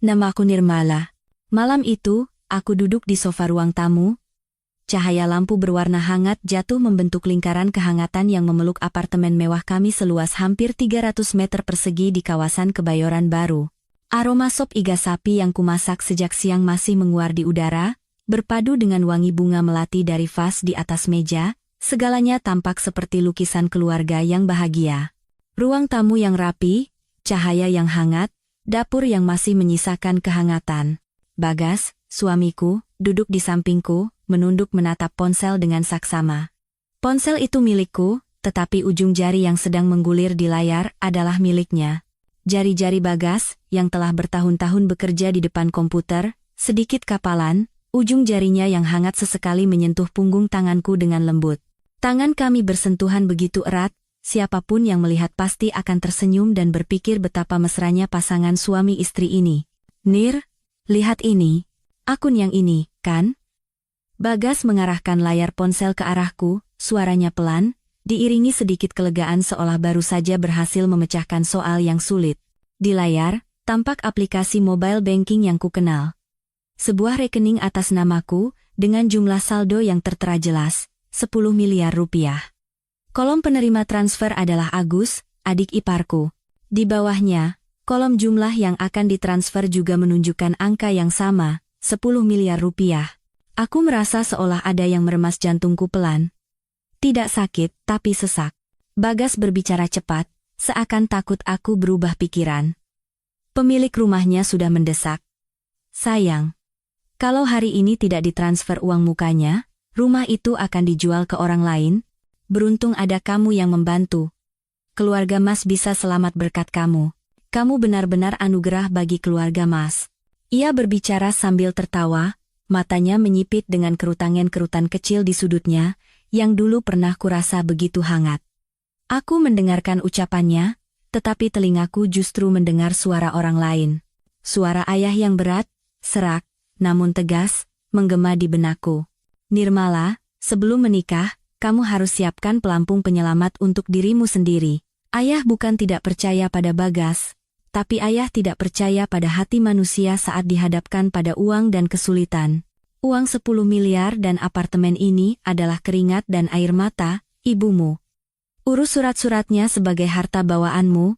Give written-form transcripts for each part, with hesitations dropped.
Namaku Nirmala. Malam itu, aku duduk di sofa ruang tamu. Cahaya lampu berwarna hangat jatuh membentuk lingkaran kehangatan yang memeluk apartemen mewah kami seluas hampir 300 meter persegi di kawasan Kebayoran Baru. Aroma sop iga sapi yang kumasak sejak siang masih menguar di udara, berpadu dengan wangi bunga melati dari vas di atas meja, segalanya tampak seperti lukisan keluarga yang bahagia. Ruang tamu yang rapi, cahaya yang hangat, dapur yang masih menyisakan kehangatan. Bagas, suamiku, duduk di sampingku, menunduk menatap ponsel dengan saksama. Ponsel itu milikku, tetapi ujung jari yang sedang menggulir di layar adalah miliknya. Jari-jari Bagas, yang telah bertahun-tahun bekerja di depan komputer, sedikit kapalan, ujung jarinya yang hangat sesekali menyentuh punggung tanganku dengan lembut. Tangan kami bersentuhan begitu erat, siapapun yang melihat pasti akan tersenyum dan berpikir betapa mesranya pasangan suami istri ini. Nir, lihat ini. Akun yang ini, kan? Bagas mengarahkan layar ponsel ke arahku, suaranya pelan, diiringi sedikit kelegaan seolah baru saja berhasil memecahkan soal yang sulit. Di layar, tampak aplikasi mobile banking yang kukenal. Sebuah rekening atas namaku, dengan jumlah saldo yang tertera jelas, 10 miliar rupiah. Kolom penerima transfer adalah Agus, adik iparku. Di bawahnya, kolom jumlah yang akan ditransfer juga menunjukkan angka yang sama, 10 miliar rupiah. Aku merasa seolah ada yang meremas jantungku pelan. Tidak sakit, tapi sesak. Bagas berbicara cepat, seakan takut aku berubah pikiran. Pemilik rumahnya sudah mendesak. Sayang, kalau hari ini tidak ditransfer uang mukanya, rumah itu akan dijual ke orang lain. Beruntung ada kamu yang membantu. Keluarga Mas bisa selamat berkat kamu. Kamu benar-benar anugerah bagi keluarga Mas. Ia berbicara sambil tertawa, matanya menyipit dengan kerutan-kerutan kecil di sudutnya, yang dulu pernah kurasa begitu hangat. Aku mendengarkan ucapannya, tetapi telingaku justru mendengar suara orang lain. Suara ayah yang berat, serak, namun tegas, menggema di benakku. Nirmala, sebelum menikah, kamu harus siapkan pelampung penyelamat untuk dirimu sendiri. Ayah bukan tidak percaya pada Bagas, tapi ayah tidak percaya pada hati manusia saat dihadapkan pada uang dan kesulitan. Uang 10 miliar dan apartemen ini adalah keringat dan air mata, ibumu. Urus surat-suratnya sebagai harta bawaanmu.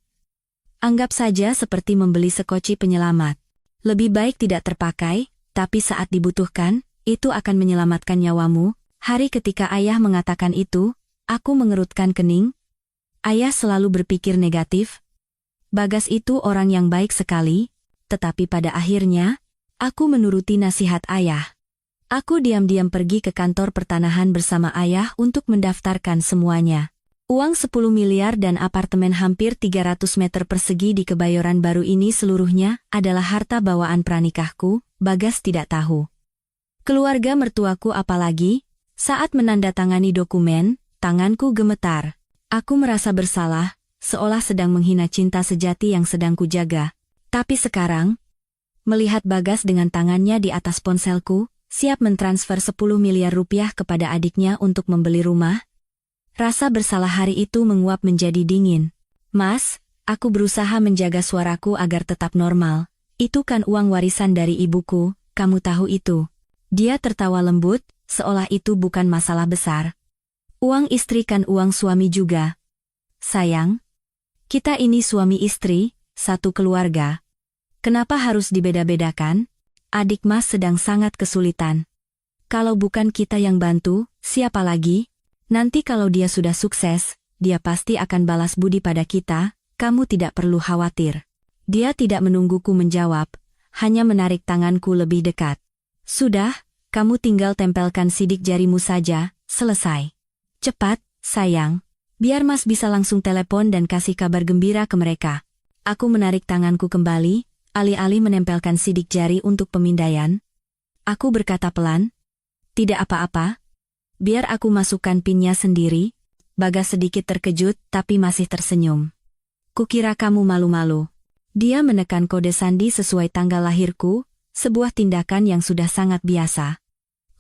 Anggap saja seperti membeli sekoci penyelamat. Lebih baik tidak terpakai, tapi saat dibutuhkan, itu akan menyelamatkan nyawamu. Hari ketika ayah mengatakan itu, aku mengerutkan kening. Ayah selalu berpikir negatif. Bagas itu orang yang baik sekali, tetapi pada akhirnya, aku menuruti nasihat ayah. Aku diam-diam pergi ke kantor pertanahan bersama ayah untuk mendaftarkan semuanya. Uang 10 miliar dan apartemen hampir 300 meter persegi di Kebayoran Baru ini seluruhnya adalah harta bawaan pranikahku, Bagas tidak tahu. Keluarga mertuaku apalagi, saat menandatangani dokumen, tanganku gemetar. Aku merasa bersalah, seolah sedang menghina cinta sejati yang sedang kujaga. Tapi sekarang, melihat Bagas dengan tangannya di atas ponselku, siap mentransfer 10 miliar rupiah kepada adiknya untuk membeli rumah, rasa bersalah hari itu menguap menjadi dingin. Mas, aku berusaha menjaga suaraku agar tetap normal. Itu kan uang warisan dari ibuku, kamu tahu itu. Dia tertawa lembut, seolah itu bukan masalah besar. Uang istri kan uang suami juga. Sayang, kita ini suami istri, satu keluarga. Kenapa harus dibeda-bedakan? Adik Mas sedang sangat kesulitan. Kalau bukan kita yang bantu, siapa lagi? Nanti kalau dia sudah sukses, dia pasti akan balas budi pada kita, kamu tidak perlu khawatir. Dia tidak menungguku menjawab, hanya menarik tanganku lebih dekat. Sudah, kamu tinggal tempelkan sidik jarimu saja, selesai. Cepat, sayang. Biar Mas bisa langsung telepon dan kasih kabar gembira ke mereka. Aku menarik tanganku kembali, alih-alih menempelkan sidik jari untuk pemindaian. Aku berkata pelan, tidak apa-apa. Biar aku masukkan pinnya sendiri. Bagas sedikit terkejut tapi masih tersenyum. Kukira kamu malu-malu. Dia menekan kode sandi sesuai tanggal lahirku, sebuah tindakan yang sudah sangat biasa.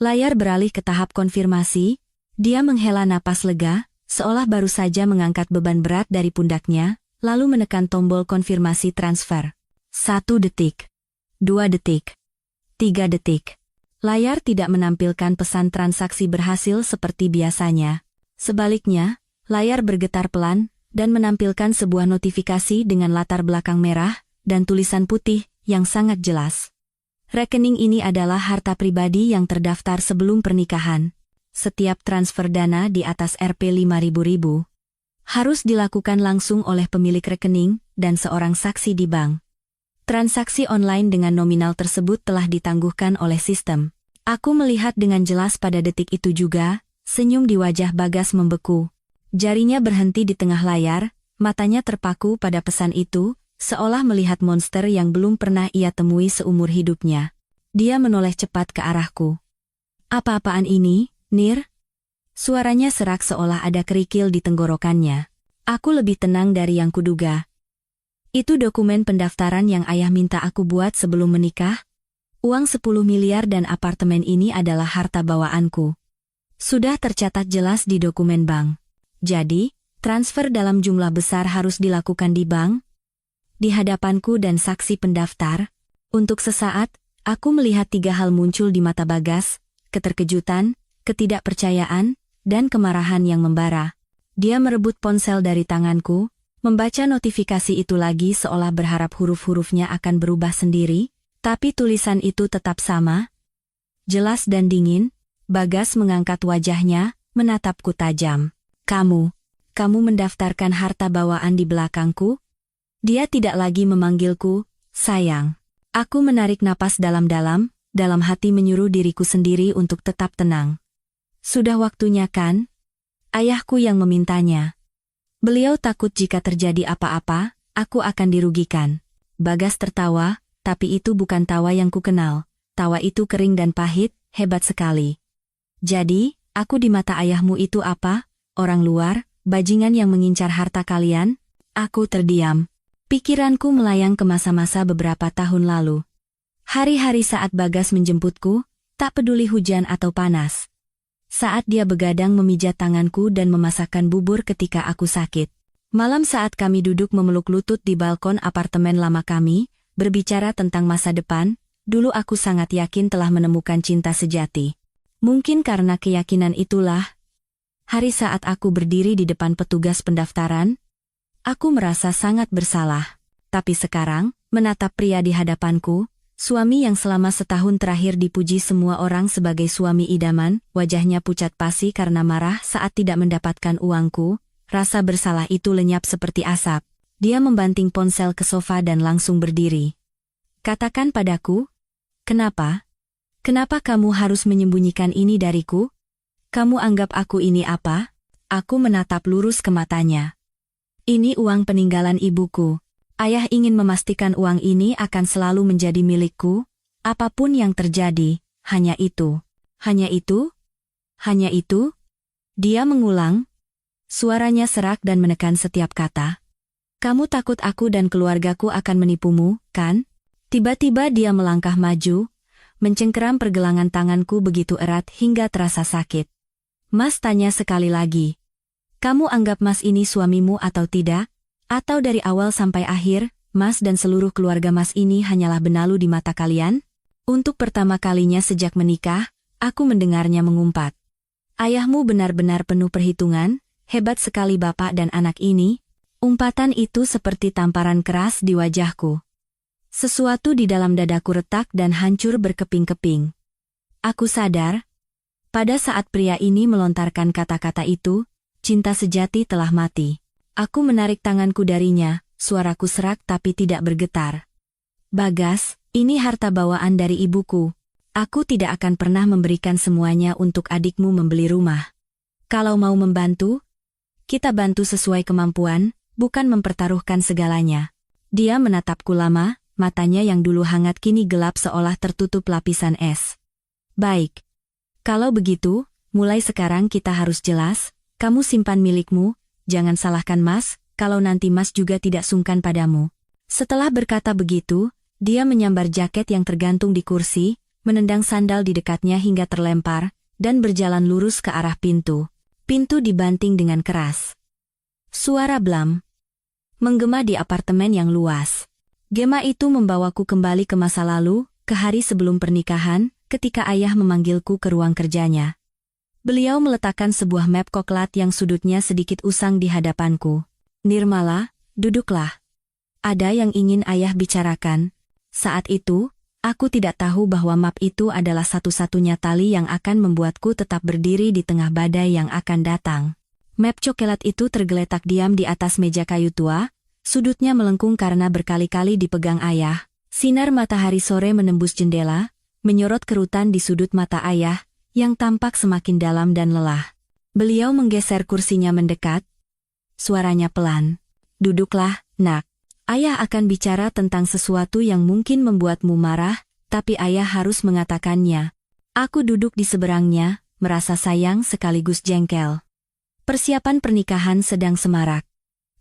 Layar beralih ke tahap konfirmasi. Dia menghela napas lega, seolah baru saja mengangkat beban berat dari pundaknya, lalu menekan tombol konfirmasi transfer. 1 detik. 2 detik. 3 detik. Layar tidak menampilkan pesan transaksi berhasil seperti biasanya. Sebaliknya, layar bergetar pelan dan menampilkan sebuah notifikasi dengan latar belakang merah dan tulisan putih yang sangat jelas. Rekening ini adalah harta pribadi yang terdaftar sebelum pernikahan. Setiap transfer dana di atas Rp5.000 harus dilakukan langsung oleh pemilik rekening dan seorang saksi di bank. Transaksi online dengan nominal tersebut telah ditangguhkan oleh sistem. Aku melihat dengan jelas pada detik itu juga, senyum di wajah Bagas membeku. Jarinya berhenti di tengah layar, matanya terpaku pada pesan itu, seolah melihat monster yang belum pernah ia temui seumur hidupnya. Dia menoleh cepat ke arahku. Apa-apaan ini, Nir? Suaranya serak seolah ada kerikil di tenggorokannya. Aku lebih tenang dari yang kuduga. Itu dokumen pendaftaran yang ayah minta aku buat sebelum menikah. Uang 10 miliar dan apartemen ini adalah harta bawaanku. Sudah tercatat jelas di dokumen bank. Jadi, transfer dalam jumlah besar harus dilakukan di bank. Di hadapanku dan saksi pendaftar, untuk sesaat, aku melihat 3 hal muncul di mata Bagas, keterkejutan, ketidakpercayaan, dan kemarahan yang membara. Dia merebut ponsel dari tanganku, membaca notifikasi itu lagi seolah berharap huruf-hurufnya akan berubah sendiri, tapi tulisan itu tetap sama. Jelas dan dingin, Bagas mengangkat wajahnya, menatapku tajam. Kamu mendaftarkan harta bawaan di belakangku? Dia tidak lagi memanggilku, sayang. Aku menarik napas dalam-dalam, dalam hati menyuruh diriku sendiri untuk tetap tenang. Sudah waktunya kan? Ayahku yang memintanya. Beliau takut jika terjadi apa-apa, aku akan dirugikan. Bagas tertawa, tapi itu bukan tawa yang kukenal. Tawa itu kering dan pahit, hebat sekali. Jadi, aku di mata ayahmu itu apa? Orang luar, bajingan yang mengincar harta kalian? Aku terdiam. Pikiranku melayang ke masa-masa beberapa tahun lalu. Hari-hari saat Bagas menjemputku, tak peduli hujan atau panas. Saat dia begadang memijat tanganku dan memasakkan bubur ketika aku sakit. Malam saat kami duduk memeluk lutut di balkon apartemen lama kami, berbicara tentang masa depan, dulu aku sangat yakin telah menemukan cinta sejati. Mungkin karena keyakinan itulah, hari saat aku berdiri di depan petugas pendaftaran, aku merasa sangat bersalah. Tapi sekarang, menatap pria di hadapanku, suami yang selama setahun terakhir dipuji semua orang sebagai suami idaman, wajahnya pucat pasi karena marah saat tidak mendapatkan uangku, rasa bersalah itu lenyap seperti asap. Dia membanting ponsel ke sofa dan langsung berdiri. Katakan padaku, kenapa? Kenapa kamu harus menyembunyikan ini dariku? Kamu anggap aku ini apa? Aku menatap lurus ke matanya. Ini uang peninggalan ibuku. Ayah ingin memastikan uang ini akan selalu menjadi milikku, apapun yang terjadi, hanya itu. Hanya itu? Hanya itu? Dia mengulang. Suaranya serak dan menekan setiap kata. Kamu takut aku dan keluargaku akan menipumu, kan? Tiba-tiba dia melangkah maju, mencengkeram pergelangan tanganku begitu erat hingga terasa sakit. Mas tanya sekali lagi. Kamu anggap Mas ini suamimu atau tidak? Atau dari awal sampai akhir, Mas dan seluruh keluarga Mas ini hanyalah benalu di mata kalian? Untuk pertama kalinya sejak menikah, aku mendengarnya mengumpat. Ayahmu benar-benar penuh perhitungan, hebat sekali bapak dan anak ini. Umpatan itu seperti tamparan keras di wajahku. Sesuatu di dalam dadaku retak dan hancur berkeping-keping. Aku sadar, pada saat pria ini melontarkan kata-kata itu, cinta sejati telah mati. Aku menarik tanganku darinya, suaraku serak tapi tidak bergetar. Bagas, ini harta bawaan dari ibuku. Aku tidak akan pernah memberikan semuanya untuk adikmu membeli rumah. Kalau mau membantu, kita bantu sesuai kemampuan, bukan mempertaruhkan segalanya. Dia menatapku lama, matanya yang dulu hangat kini gelap seolah tertutup lapisan es. Baik. Kalau begitu, mulai sekarang kita harus jelas, kamu simpan milikmu, jangan salahkan Mas, kalau nanti Mas juga tidak sungkan padamu. Setelah berkata begitu, dia menyambar jaket yang tergantung di kursi, menendang sandal di dekatnya hingga terlempar, dan berjalan lurus ke arah pintu. Pintu dibanting dengan keras. Suara blam menggema di apartemen yang luas. Gema itu membawaku kembali ke masa lalu, ke hari sebelum pernikahan, ketika ayah memanggilku ke ruang kerjanya. Beliau meletakkan sebuah map coklat yang sudutnya sedikit usang di hadapanku. Nirmala, duduklah. Ada yang ingin ayah bicarakan. Saat itu, aku tidak tahu bahwa map itu adalah satu-satunya tali yang akan membuatku tetap berdiri di tengah badai yang akan datang. Map coklat itu tergeletak diam di atas meja kayu tua, sudutnya melengkung karena berkali-kali dipegang ayah. Sinar matahari sore menembus jendela, menyorot kerutan di sudut mata ayah, yang tampak semakin dalam dan lelah. Beliau menggeser kursinya mendekat. Suaranya pelan. Duduklah, nak. Ayah akan bicara tentang sesuatu yang mungkin membuatmu marah, tapi ayah harus mengatakannya. Aku duduk di seberangnya, merasa sayang sekaligus jengkel. Persiapan pernikahan sedang semarak.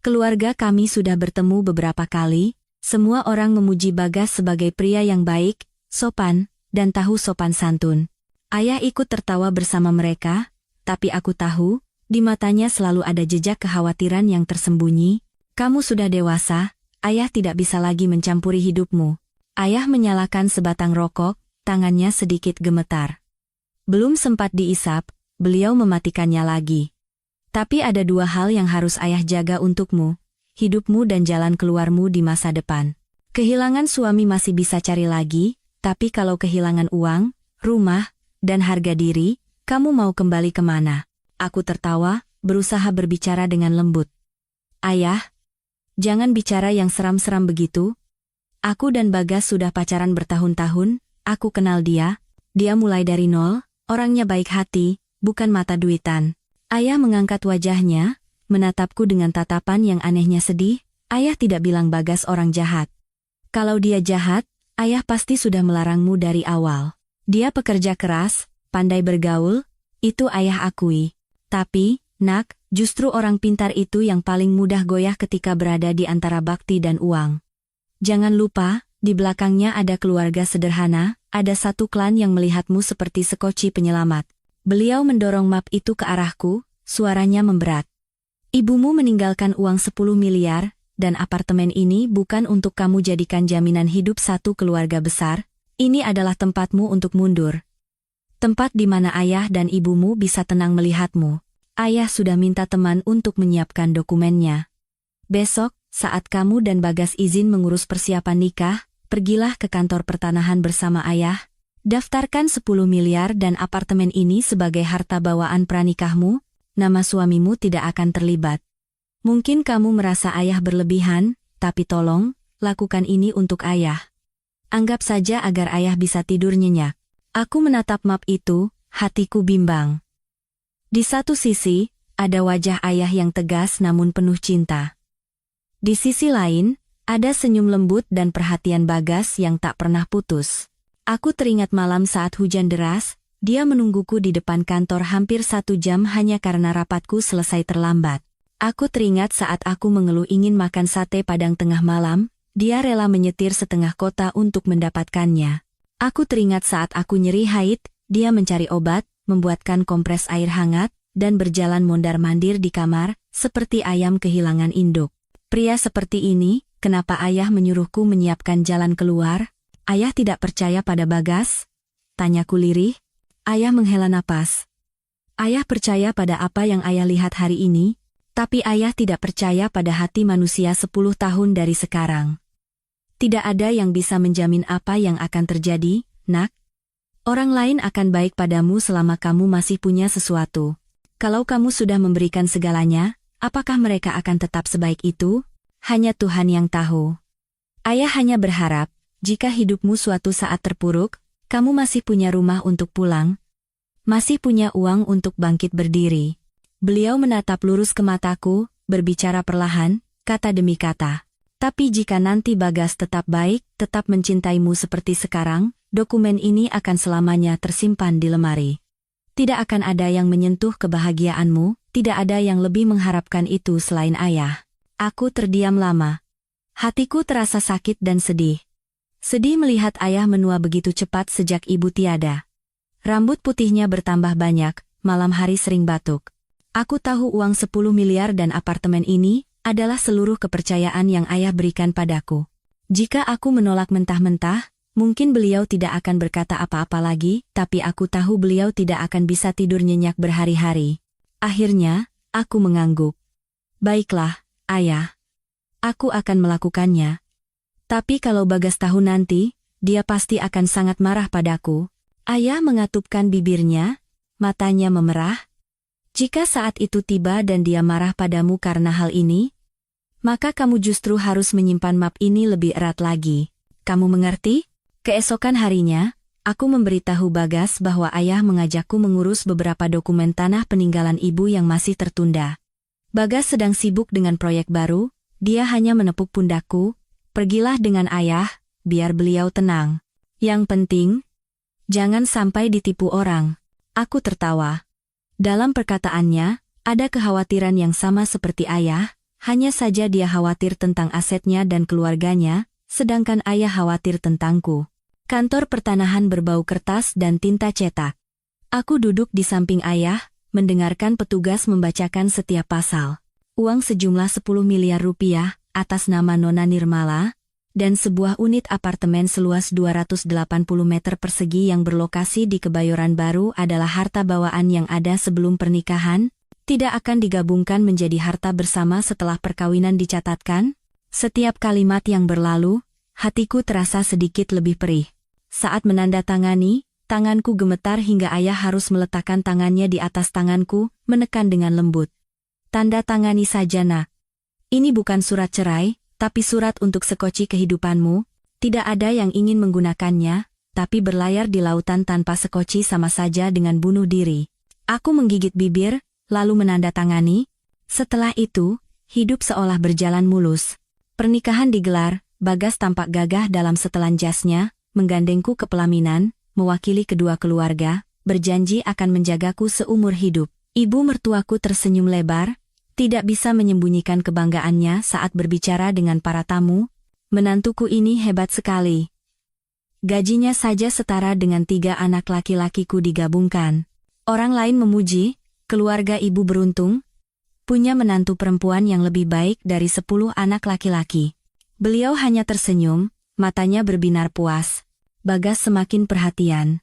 Keluarga kami sudah bertemu beberapa kali, semua orang memuji Bagas sebagai pria yang baik, sopan, dan tahu sopan santun. Ayah ikut tertawa bersama mereka, tapi aku tahu, di matanya selalu ada jejak kekhawatiran yang tersembunyi. Kamu sudah dewasa, ayah tidak bisa lagi mencampuri hidupmu. Ayah menyalakan sebatang rokok, tangannya sedikit gemetar. Belum sempat diisap, beliau mematikannya lagi. Tapi ada dua hal yang harus ayah jaga untukmu, hidupmu dan jalan keluarmu di masa depan. Kehilangan suami masih bisa cari lagi, tapi kalau kehilangan uang, rumah, dan harga diri, kamu mau kembali kemana? Aku tertawa, berusaha berbicara dengan lembut. Ayah, jangan bicara yang seram-seram begitu. Aku dan Bagas sudah pacaran bertahun-tahun, aku kenal dia mulai dari nol, orangnya baik hati, bukan mata duitan. Ayah mengangkat wajahnya, menatapku dengan tatapan yang anehnya sedih. Ayah tidak bilang Bagas orang jahat. Kalau dia jahat, ayah pasti sudah melarangmu dari awal. Dia pekerja keras, pandai bergaul, itu ayah akui. Tapi, nak, justru orang pintar itu yang paling mudah goyah ketika berada di antara bakti dan uang. Jangan lupa, di belakangnya ada keluarga sederhana, ada satu klan yang melihatmu seperti sekoci penyelamat. Beliau mendorong map itu ke arahku, suaranya memberat. Ibumu meninggalkan uang 10 miliar, dan apartemen ini bukan untuk kamu jadikan jaminan hidup satu keluarga besar, ini adalah tempatmu untuk mundur. Tempat di mana ayah dan ibumu bisa tenang melihatmu. Ayah sudah minta teman untuk menyiapkan dokumennya. Besok, saat kamu dan Bagas izin mengurus persiapan nikah, pergilah ke kantor pertanahan bersama ayah. Daftarkan 10 miliar dan apartemen ini sebagai harta bawaan pranikahmu, nama suamimu tidak akan terlibat. Mungkin kamu merasa ayah berlebihan, tapi tolong, lakukan ini untuk ayah. Anggap saja agar ayah bisa tidur nyenyak. Aku menatap map itu, hatiku bimbang. Di satu sisi, ada wajah ayah yang tegas namun penuh cinta. Di sisi lain, ada senyum lembut dan perhatian Bagas yang tak pernah putus. Aku teringat malam saat hujan deras, dia menungguku di depan kantor hampir 1 jam hanya karena rapatku selesai terlambat. Aku teringat saat aku mengeluh ingin makan sate Padang tengah malam, dia rela menyetir setengah kota untuk mendapatkannya. Aku teringat saat aku nyeri haid, dia mencari obat, membuatkan kompres air hangat, dan berjalan mondar-mandir di kamar, seperti ayam kehilangan induk. Pria seperti ini, kenapa ayah menyuruhku menyiapkan jalan keluar? Ayah tidak percaya pada Bagas? Tanyaku lirih. Ayah menghela napas. Ayah percaya pada apa yang ayah lihat hari ini, tapi ayah tidak percaya pada hati manusia 10 tahun dari sekarang. Tidak ada yang bisa menjamin apa yang akan terjadi, nak. Orang lain akan baik padamu selama kamu masih punya sesuatu. Kalau kamu sudah memberikan segalanya, apakah mereka akan tetap sebaik itu? Hanya Tuhan yang tahu. Ayah hanya berharap, jika hidupmu suatu saat terpuruk, kamu masih punya rumah untuk pulang, masih punya uang untuk bangkit berdiri. Beliau menatap lurus ke mataku, berbicara perlahan, kata demi kata. Tapi jika nanti Bagas tetap baik, tetap mencintaimu seperti sekarang, dokumen ini akan selamanya tersimpan di lemari. Tidak akan ada yang menyentuh kebahagiaanmu, tidak ada yang lebih mengharapkan itu selain ayah. Aku terdiam lama. Hatiku terasa sakit dan sedih. Sedih melihat ayah menua begitu cepat sejak ibu tiada. Rambut putihnya bertambah banyak, malam hari sering batuk. Aku tahu uang 10 miliar dan apartemen ini adalah seluruh kepercayaan yang ayah berikan padaku. Jika aku menolak mentah-mentah, mungkin beliau tidak akan berkata apa-apa lagi, tapi aku tahu beliau tidak akan bisa tidur nyenyak berhari-hari. Akhirnya, aku mengangguk. Baiklah, Ayah. Aku akan melakukannya. Tapi kalau Bagas tahu nanti, dia pasti akan sangat marah padaku. Ayah mengatupkan bibirnya, matanya memerah. Jika saat itu tiba dan dia marah padamu karena hal ini, maka kamu justru harus menyimpan map ini lebih erat lagi. Kamu mengerti? Keesokan harinya, aku memberitahu Bagas bahwa ayah mengajakku mengurus beberapa dokumen tanah peninggalan ibu yang masih tertunda. Bagas sedang sibuk dengan proyek baru, dia hanya menepuk pundakku, pergilah dengan ayah, biar beliau tenang. Yang penting, jangan sampai ditipu orang. Aku tertawa. Dalam perkataannya, ada kekhawatiran yang sama seperti ayah, hanya saja dia khawatir tentang asetnya dan keluarganya, sedangkan ayah khawatir tentangku. Kantor pertanahan berbau kertas dan tinta cetak. Aku duduk di samping ayah, mendengarkan petugas membacakan setiap pasal. Uang sejumlah 10 miliar rupiah, atas nama Nona Nirmala, dan sebuah unit apartemen seluas 280 meter persegi yang berlokasi di Kebayoran Baru adalah harta bawaan yang ada sebelum pernikahan, tidak akan digabungkan menjadi harta bersama setelah perkawinan dicatatkan. Setiap kalimat yang berlalu, hatiku terasa sedikit lebih perih. Saat menandatangani, tanganku gemetar hingga ayah harus meletakkan tangannya di atas tanganku, menekan dengan lembut. Tanda tangani saja nak. Ini bukan surat cerai, tapi surat untuk sekoci kehidupanmu. Tidak ada yang ingin menggunakannya, tapi berlayar di lautan tanpa sekoci sama saja dengan bunuh diri. Aku menggigit bibir, lalu menandatangani. Setelah itu, hidup seolah berjalan mulus. Pernikahan digelar, Bagas tampak gagah dalam setelan jasnya, menggandengku ke pelaminan, mewakili kedua keluarga, berjanji akan menjagaku seumur hidup. Ibu mertuaku tersenyum lebar, tidak bisa menyembunyikan kebanggaannya saat berbicara dengan para tamu. Menantuku ini hebat sekali. Gajinya saja setara dengan 3 anak laki-lakiku digabungkan. Orang lain memuji, keluarga ibu beruntung, punya menantu perempuan yang lebih baik dari 10 anak laki-laki. Beliau hanya tersenyum, matanya berbinar puas. Bagas semakin perhatian.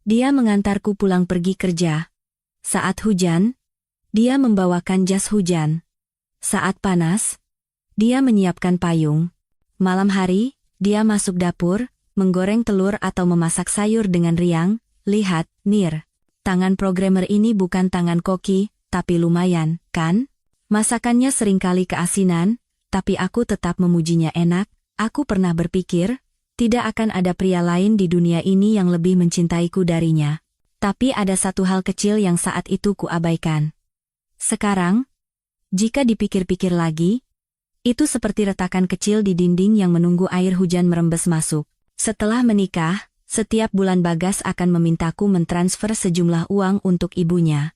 Dia mengantarku pulang pergi kerja. Saat hujan, dia membawakan jas hujan. Saat panas, dia menyiapkan payung. Malam hari, dia masuk dapur, menggoreng telur atau memasak sayur dengan riang. Lihat, Nir. Tangan programmer ini bukan tangan koki, tapi lumayan, kan? Masakannya seringkali keasinan, tapi aku tetap memujinya enak. Aku pernah berpikir, tidak akan ada pria lain di dunia ini yang lebih mencintaiku darinya. Tapi ada satu hal kecil yang saat itu kuabaikan. Sekarang, jika dipikir-pikir lagi, itu seperti retakan kecil di dinding yang menunggu air hujan merembes masuk. Setelah menikah, setiap bulan Bagas akan memintaku mentransfer sejumlah uang untuk ibunya.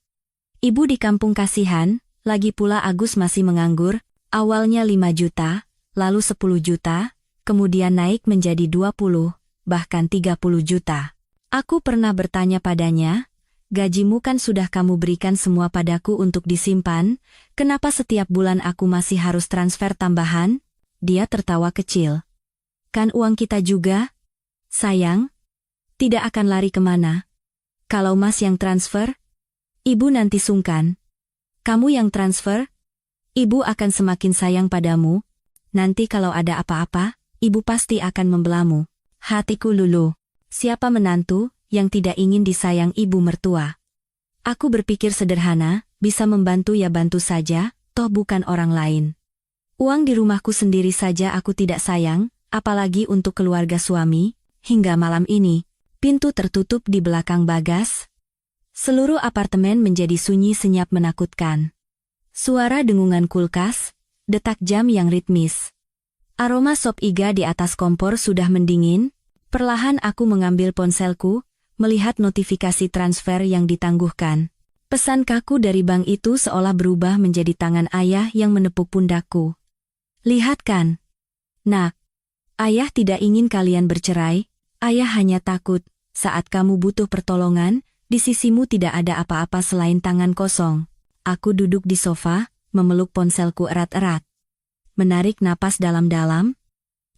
Ibu di kampung kasihan, lagi pula Agus masih menganggur, awalnya 5 juta, lalu 10 juta, kemudian naik menjadi 20, bahkan 30 juta. Aku pernah bertanya padanya, gajimu kan sudah kamu berikan semua padaku untuk disimpan, kenapa setiap bulan aku masih harus transfer tambahan? Dia tertawa kecil. Kan uang kita juga? Sayang, tidak akan lari kemana. Kalau Mas yang transfer, Ibu nanti sungkan. Kamu yang transfer, Ibu akan semakin sayang padamu. Nanti kalau ada apa-apa, Ibu pasti akan membelamu. Hatiku luluh. Siapa menantu yang tidak ingin disayang ibu mertua? Aku berpikir sederhana, bisa membantu ya bantu saja, toh bukan orang lain. Uang di rumahku sendiri saja aku tidak sayang, apalagi untuk keluarga suami. Hingga malam ini, pintu tertutup di belakang Bagas. Seluruh apartemen menjadi sunyi senyap menakutkan. Suara dengungan kulkas, detak jam yang ritmis. Aroma sop iga di atas kompor sudah mendingin. Perlahan aku mengambil ponselku, melihat notifikasi transfer yang ditangguhkan. Pesan kaku dari bank itu seolah berubah menjadi tangan ayah yang menepuk pundakku. Lihat kan? Nak, ayah tidak ingin kalian bercerai, ayah hanya takut, saat kamu butuh pertolongan, di sisimu tidak ada apa-apa selain tangan kosong. Aku duduk di sofa, memeluk ponselku erat-erat. Menarik napas dalam-dalam.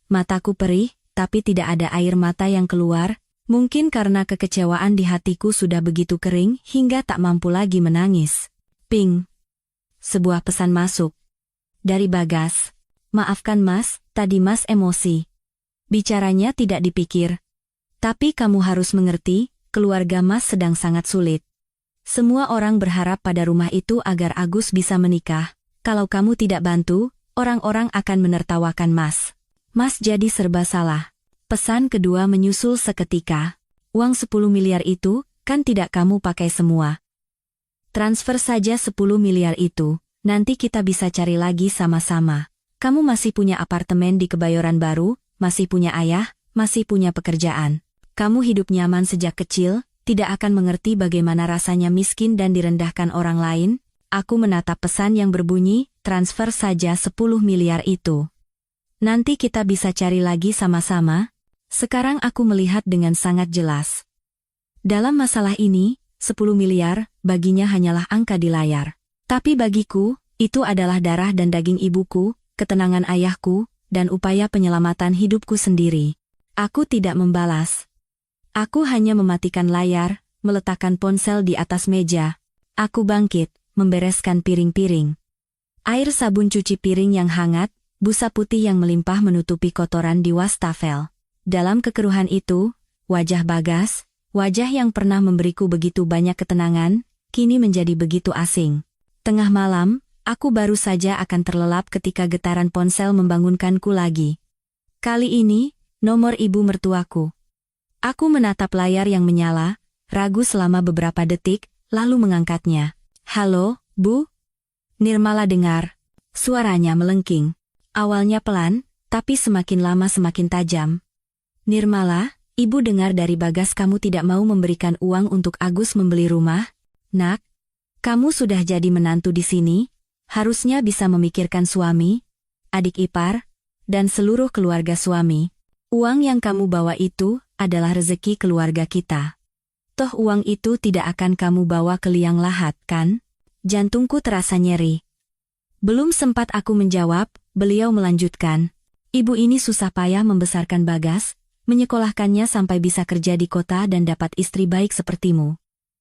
Mataku perih, tapi tidak ada air mata yang keluar, mungkin karena kekecewaan di hatiku sudah begitu kering hingga tak mampu lagi menangis. Ping. Sebuah pesan masuk. Dari Bagas. Maafkan Mas, tadi Mas emosi. Bicaranya tidak dipikir. Tapi kamu harus mengerti, keluarga Mas sedang sangat sulit. Semua orang berharap pada rumah itu agar Agus bisa menikah. Kalau kamu tidak bantu, orang-orang akan menertawakan Mas. Mas jadi serba salah. Pesan kedua menyusul seketika. Uang 10 miliar itu, kan tidak kamu pakai semua. Transfer saja 10 miliar itu, nanti kita bisa cari lagi sama-sama. Kamu masih punya apartemen di Kebayoran Baru, masih punya ayah, masih punya pekerjaan. Kamu hidup nyaman sejak kecil, tidak akan mengerti bagaimana rasanya miskin dan direndahkan orang lain. Aku menatap pesan yang berbunyi, transfer saja 10 miliar itu. Nanti kita bisa cari lagi sama-sama. Sekarang aku melihat dengan sangat jelas. Dalam masalah ini, 10 miliar, baginya hanyalah angka di layar. Tapi bagiku, itu adalah darah dan daging ibuku, ketenangan ayahku, dan upaya penyelamatan hidupku sendiri. Aku tidak membalas. Aku hanya mematikan layar, meletakkan ponsel di atas meja. Aku bangkit, membereskan piring-piring. Air sabun cuci piring yang hangat, busa putih yang melimpah menutupi kotoran di wastafel. Dalam kekeruhan itu, wajah Bagas, wajah yang pernah memberiku begitu banyak ketenangan, kini menjadi begitu asing. Tengah malam, aku baru saja akan terlelap ketika getaran ponsel membangunkanku lagi. Kali ini, nomor ibu mertuaku. Aku menatap layar yang menyala, ragu selama beberapa detik, lalu mengangkatnya. Halo, Bu? Nirmala dengar. Suaranya melengking. Awalnya pelan, tapi semakin lama semakin tajam. Nirmala, Ibu dengar dari Bagas kamu tidak mau memberikan uang untuk Agus membeli rumah. Nak, kamu sudah jadi menantu di sini, harusnya bisa memikirkan suami, adik ipar, dan seluruh keluarga suami. Uang yang kamu bawa itu adalah rezeki keluarga kita. Toh uang itu tidak akan kamu bawa ke liang lahat, kan? Jantungku terasa nyeri. Belum sempat aku menjawab, beliau melanjutkan. Ibu ini susah payah membesarkan Bagas, menyekolahkannya sampai bisa kerja di kota dan dapat istri baik sepertimu.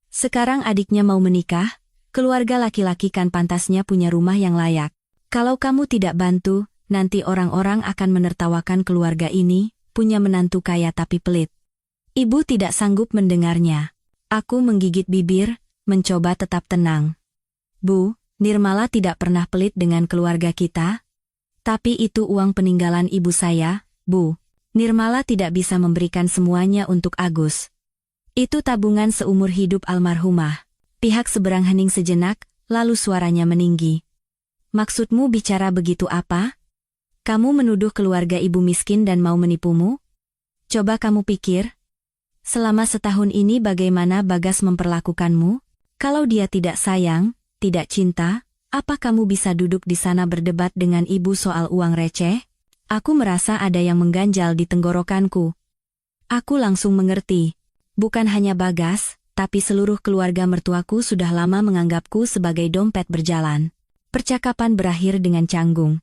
Sekarang adiknya mau menikah, keluarga laki-laki kan pantasnya punya rumah yang layak. Kalau kamu tidak bantu, nanti orang-orang akan menertawakan keluarga ini, punya menantu kaya tapi pelit. Ibu tidak sanggup mendengarnya. Aku menggigit bibir, mencoba tetap tenang. Bu, Nirmala tidak pernah pelit dengan keluarga kita. Tapi itu uang peninggalan ibu saya, Bu. Nirmala tidak bisa memberikan semuanya untuk Agus. Itu tabungan seumur hidup almarhumah. Pihak seberang hening sejenak, lalu suaranya meninggi. Maksudmu bicara begitu apa? Kamu menuduh keluarga ibu miskin dan mau menipumu? Coba kamu pikir. Selama setahun ini bagaimana Bagas memperlakukanmu? Kalau dia tidak sayang, tidak cinta, apa kamu bisa duduk di sana berdebat dengan ibu soal uang receh? Aku merasa ada yang mengganjal di tenggorokanku. Aku langsung mengerti. Bukan hanya Bagas, tapi seluruh keluarga mertuaku sudah lama menganggapku sebagai dompet berjalan. Percakapan berakhir dengan canggung.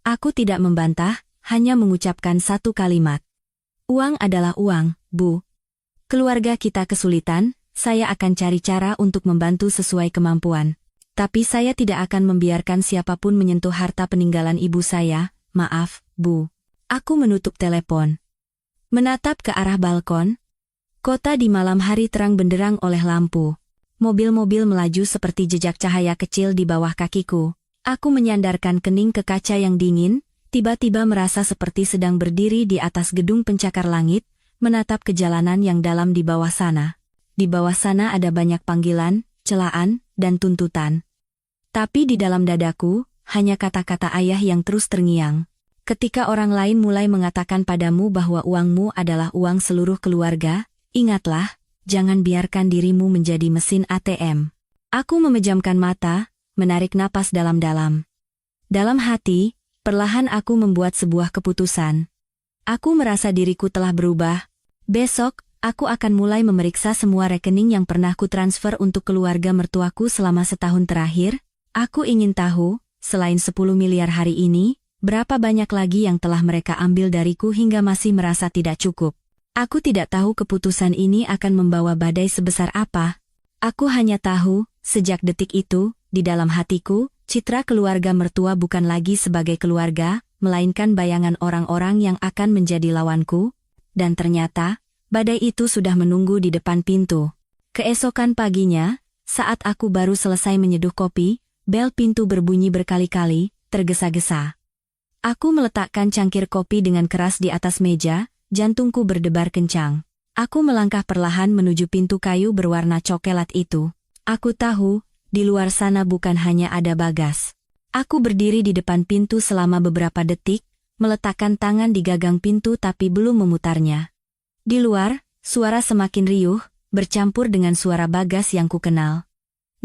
Aku tidak membantah, hanya mengucapkan satu kalimat. Uang adalah uang, Bu. Keluarga kita kesulitan, saya akan cari cara untuk membantu sesuai kemampuan. Tapi saya tidak akan membiarkan siapapun menyentuh harta peninggalan ibu saya, maaf, Bu. Aku menutup telepon. Menatap ke arah balkon. Kota di malam hari terang benderang oleh lampu. Mobil-mobil melaju seperti jejak cahaya kecil di bawah kakiku. Aku menyandarkan kening ke kaca yang dingin, tiba-tiba merasa seperti sedang berdiri di atas gedung pencakar langit, menatap ke jalanan yang dalam di bawah sana. Di bawah sana ada banyak panggilan, celaan, dan tuntutan. Tapi di dalam dadaku, hanya kata-kata ayah yang terus terngiang. Ketika orang lain mulai mengatakan padamu bahwa uangmu adalah uang seluruh keluarga, ingatlah, jangan biarkan dirimu menjadi mesin ATM. Aku memejamkan mata, menarik napas dalam-dalam. Dalam hati, perlahan aku membuat sebuah keputusan. Aku merasa diriku telah berubah. Besok, aku akan mulai memeriksa semua rekening yang pernah kutransfer untuk keluarga mertuaku selama setahun terakhir. Aku ingin tahu, selain 10 miliar hari ini, Berapa banyak lagi yang telah mereka ambil dariku hingga masih merasa tidak cukup. Aku tidak tahu keputusan ini akan membawa badai sebesar apa. Aku hanya tahu, sejak detik itu, di dalam hatiku, citra keluarga mertua bukan lagi sebagai keluarga, melainkan bayangan orang-orang yang akan menjadi lawanku. Dan ternyata, badai itu sudah menunggu di depan pintu. Keesokan paginya, saat aku baru selesai menyeduh kopi, bel pintu berbunyi berkali-kali, tergesa-gesa. Aku meletakkan cangkir kopi dengan keras di atas meja, jantungku berdebar kencang. Aku melangkah perlahan menuju pintu kayu berwarna coklat itu. Aku tahu, di luar sana bukan hanya ada Bagas. Aku berdiri di depan pintu selama beberapa detik, meletakkan tangan di gagang pintu tapi belum memutarnya. Di luar, suara semakin riuh, bercampur dengan suara Bagas yang kukenal.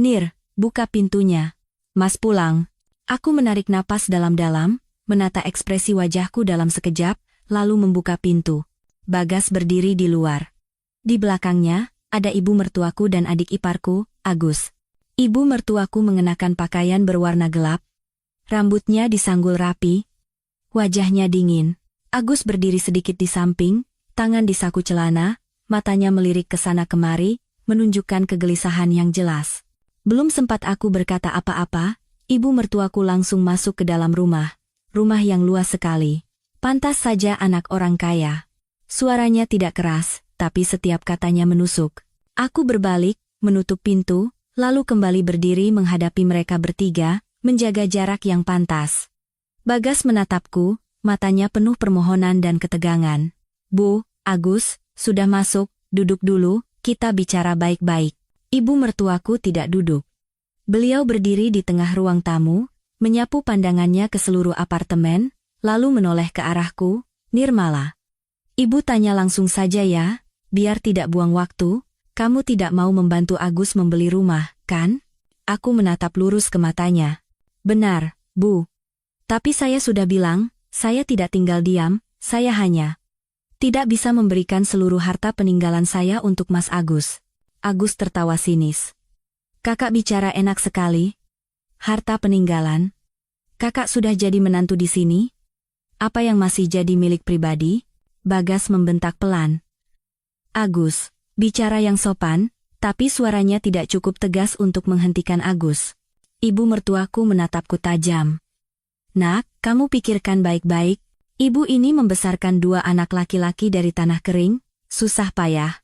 "Nir, buka pintunya. Mas pulang." Aku menarik napas dalam-dalam, menata ekspresi wajahku dalam sekejap, lalu membuka pintu. Bagas berdiri di luar. Di belakangnya, ada ibu mertuaku dan adik iparku, Agus. Ibu mertuaku mengenakan pakaian berwarna gelap. Rambutnya disanggul rapi. Wajahnya dingin. Agus berdiri sedikit di samping, tangan di saku celana, matanya melirik ke sana kemari, menunjukkan kegelisahan yang jelas. Belum sempat aku berkata apa-apa, ibu mertuaku langsung masuk ke dalam rumah. Rumah yang luas sekali. Pantas saja anak orang kaya. Suaranya tidak keras, tapi setiap katanya menusuk. Aku berbalik, menutup pintu, lalu kembali berdiri menghadapi mereka bertiga, menjaga jarak yang pantas. Bagas menatapku, matanya penuh permohonan dan ketegangan. "Bu, Agus, sudah masuk, duduk dulu, kita bicara baik-baik." Ibu mertuaku tidak duduk. Beliau berdiri di tengah ruang tamu, menyapu pandangannya ke seluruh apartemen, lalu menoleh ke arahku, "Nirmala. Ibu tanya langsung saja ya, biar tidak buang waktu, kamu tidak mau membantu Agus membeli rumah, kan?" Aku menatap lurus ke matanya. "Benar, Bu. Tapi saya sudah bilang, saya tidak tinggal diam, saya hanya tidak bisa memberikan seluruh harta peninggalan saya untuk Mas Agus." Agus tertawa sinis. "Kakak bicara enak sekali. Harta peninggalan? Kakak sudah jadi menantu di sini? Apa yang masih jadi milik pribadi?" Bagas membentak pelan. "Agus, bicara yang sopan," tapi suaranya tidak cukup tegas untuk menghentikan Agus. Ibu mertuaku menatapku tajam. "Nak, kamu pikirkan baik-baik, ibu ini membesarkan 2 anak laki-laki dari tanah kering, susah payah.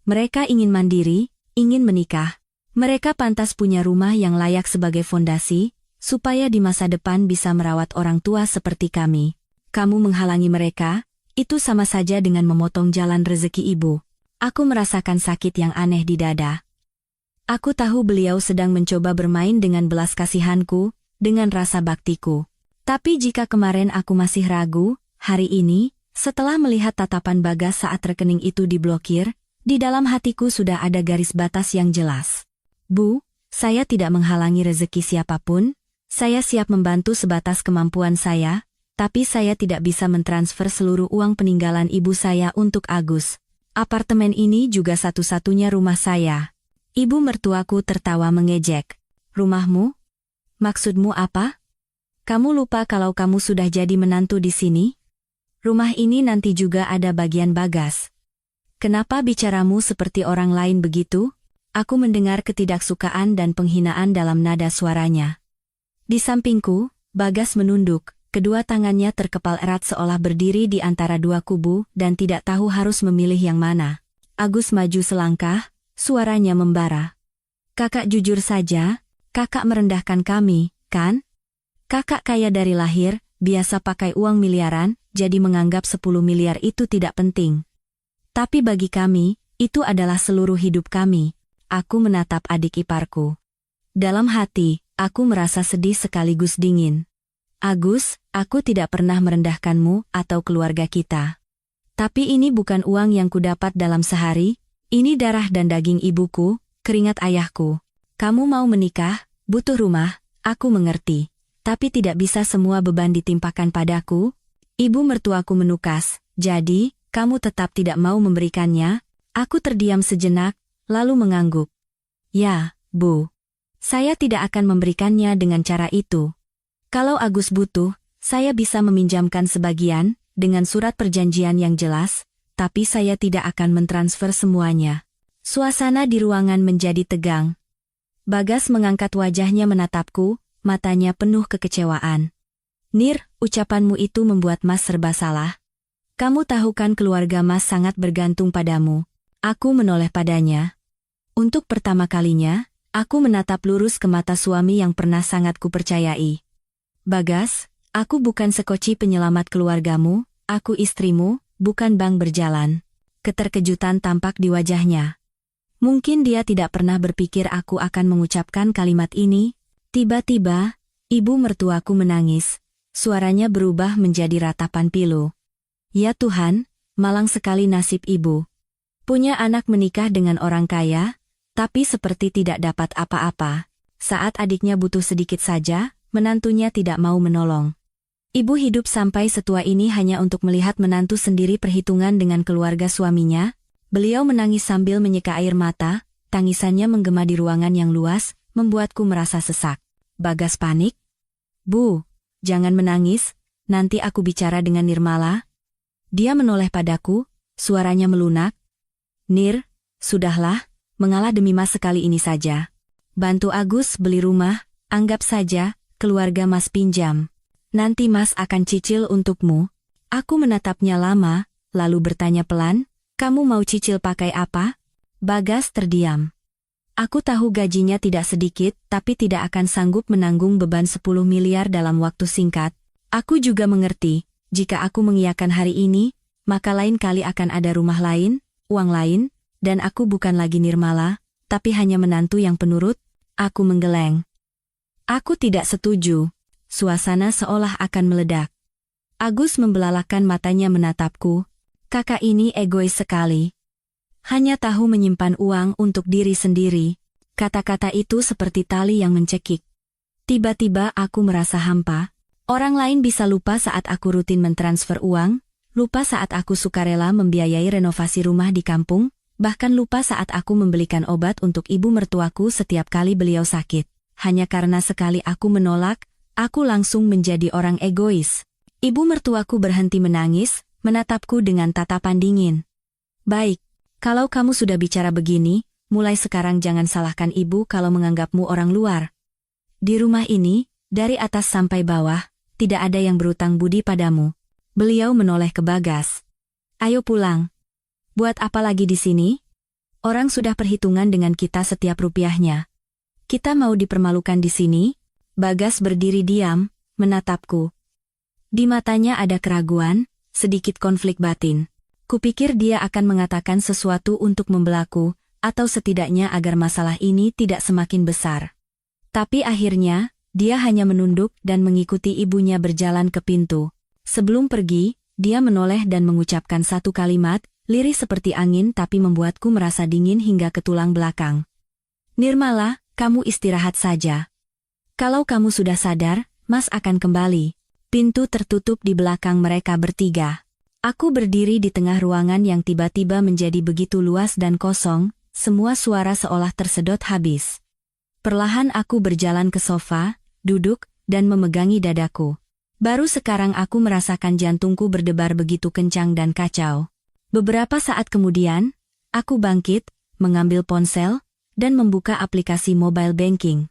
Mereka ingin mandiri, ingin menikah. Mereka pantas punya rumah yang layak sebagai fondasi, supaya di masa depan bisa merawat orang tua seperti kami. Kamu menghalangi mereka, itu sama saja dengan memotong jalan rezeki ibu." Aku merasakan sakit yang aneh di dada. Aku tahu beliau sedang mencoba bermain dengan belas kasihanku, dengan rasa baktiku. Tapi jika kemarin aku masih ragu, hari ini, setelah melihat tatapan Bagas saat rekening itu diblokir, di dalam hatiku sudah ada garis batas yang jelas. "Bu, saya tidak menghalangi rezeki siapapun, saya siap membantu sebatas kemampuan saya, tapi saya tidak bisa mentransfer seluruh uang peninggalan ibu saya untuk Agus. Apartemen ini juga satu-satunya rumah saya." Ibu mertuaku tertawa mengejek. "Rumahmu? Maksudmu apa? Kamu lupa kalau kamu sudah jadi menantu di sini? Rumah ini nanti juga ada bagian Bagas. Kenapa bicaramu seperti orang lain begitu?" Aku mendengar ketidaksukaan dan penghinaan dalam nada suaranya. Di sampingku, Bagas menunduk. Kedua tangannya terkepal erat seolah berdiri di antara dua kubu dan tidak tahu harus memilih yang mana. Agus maju selangkah, suaranya membara. "Kakak jujur saja, kakak merendahkan kami, kan? Kakak kaya dari lahir, biasa pakai uang miliaran, jadi menganggap 10 miliar itu tidak penting. Tapi bagi kami, itu adalah seluruh hidup kami." Aku menatap adik iparku. Dalam hati, aku merasa sedih sekaligus dingin. "Agus, aku tidak pernah merendahkanmu atau keluarga kita. Tapi ini bukan uang yang kudapat dalam sehari, ini darah dan daging ibuku, keringat ayahku. Kamu mau menikah, butuh rumah, aku mengerti. Tapi tidak bisa semua beban ditimpakan padaku." Ibu mertuaku menukas, "Jadi, kamu tetap tidak mau memberikannya?" Aku terdiam sejenak, lalu mengangguk. "Ya, Bu. Saya tidak akan memberikannya dengan cara itu. Kalau Agus butuh, Saya bisa meminjamkan sebagian, dengan surat perjanjian yang jelas, tapi saya tidak akan mentransfer semuanya. Suasana di ruangan menjadi tegang. Bagas mengangkat wajahnya menatapku, matanya penuh kekecewaan. Nir, ucapanmu itu membuat Mas serba salah. Kamu tahu kan keluarga Mas sangat bergantung padamu. Aku menoleh padanya. Untuk pertama kalinya, aku menatap lurus ke mata suami yang pernah sangat kupercayai. Bagas, aku bukan sekoci penyelamat keluargamu, aku istrimu, bukan bank berjalan. Keterkejutan tampak di wajahnya. Mungkin dia tidak pernah berpikir aku akan mengucapkan kalimat ini. Tiba-tiba, ibu mertuaku menangis. Suaranya berubah menjadi ratapan pilu. Ya Tuhan, malang sekali nasib ibu. Punya anak menikah dengan orang kaya, tapi seperti tidak dapat apa-apa. Saat adiknya butuh sedikit saja, menantunya tidak mau menolong. Ibu hidup sampai setua ini hanya untuk melihat menantu sendiri perhitungan dengan keluarga suaminya. Beliau menangis sambil menyeka air mata, tangisannya menggema di ruangan yang luas, membuatku merasa sesak. Bagas panik. Bu, jangan menangis, nanti aku bicara dengan Nirmala. Dia menoleh padaku, suaranya melunak. Nir, sudahlah, mengalah demi Mas sekali ini saja. Bantu Agus beli rumah, anggap saja, keluarga Mas pinjam. Nanti Mas akan cicil untukmu. Aku menatapnya lama, lalu bertanya pelan, kamu mau cicil pakai apa? Bagas terdiam. Aku tahu gajinya tidak sedikit, tapi tidak akan sanggup menanggung beban 10 miliar dalam waktu singkat. Aku juga mengerti, jika aku mengiyakan hari ini, maka lain kali akan ada rumah lain, uang lain, dan aku bukan lagi Nirmala, tapi hanya menantu yang penurut. Aku menggeleng. Aku tidak setuju. Suasana seolah akan meledak. Agus membelalakan matanya menatapku. Kakak ini egois sekali. Hanya tahu menyimpan uang untuk diri sendiri. Kata-kata itu seperti tali yang mencekik. Tiba-tiba aku merasa hampa. Orang lain bisa lupa saat aku rutin mentransfer uang, lupa saat aku sukarela membiayai renovasi rumah di kampung, bahkan lupa saat aku membelikan obat untuk ibu mertuaku setiap kali beliau sakit. Hanya karena sekali aku menolak, aku langsung menjadi orang egois. Ibu mertuaku berhenti menangis, menatapku dengan tatapan dingin. Baik, kalau kamu sudah bicara begini, mulai sekarang jangan salahkan ibu kalau menganggapmu orang luar. Di rumah ini, dari atas sampai bawah, tidak ada yang berutang budi padamu. Beliau menoleh ke Bagas. Ayo pulang. Buat apa lagi di sini? Orang sudah perhitungan dengan kita setiap rupiahnya. Kita mau dipermalukan di sini? Bagas berdiri diam, menatapku. Di matanya ada keraguan, sedikit konflik batin. Kupikir dia akan mengatakan sesuatu untuk membelaku, atau setidaknya agar masalah ini tidak semakin besar. Tapi akhirnya, dia hanya menunduk dan mengikuti ibunya berjalan ke pintu. Sebelum pergi, dia menoleh dan mengucapkan satu kalimat, lirih seperti angin tapi membuatku merasa dingin hingga ke tulang belakang. Nirmala, kamu istirahat saja. Kalau kamu sudah sadar, Mas akan kembali. Pintu tertutup di belakang mereka bertiga. Aku berdiri di tengah ruangan yang tiba-tiba menjadi begitu luas dan kosong, semua suara seolah tersedot habis. Perlahan aku berjalan ke sofa, duduk, dan memegangi dadaku. Baru sekarang aku merasakan jantungku berdebar begitu kencang dan kacau. Beberapa saat kemudian, aku bangkit, mengambil ponsel, dan membuka aplikasi mobile banking.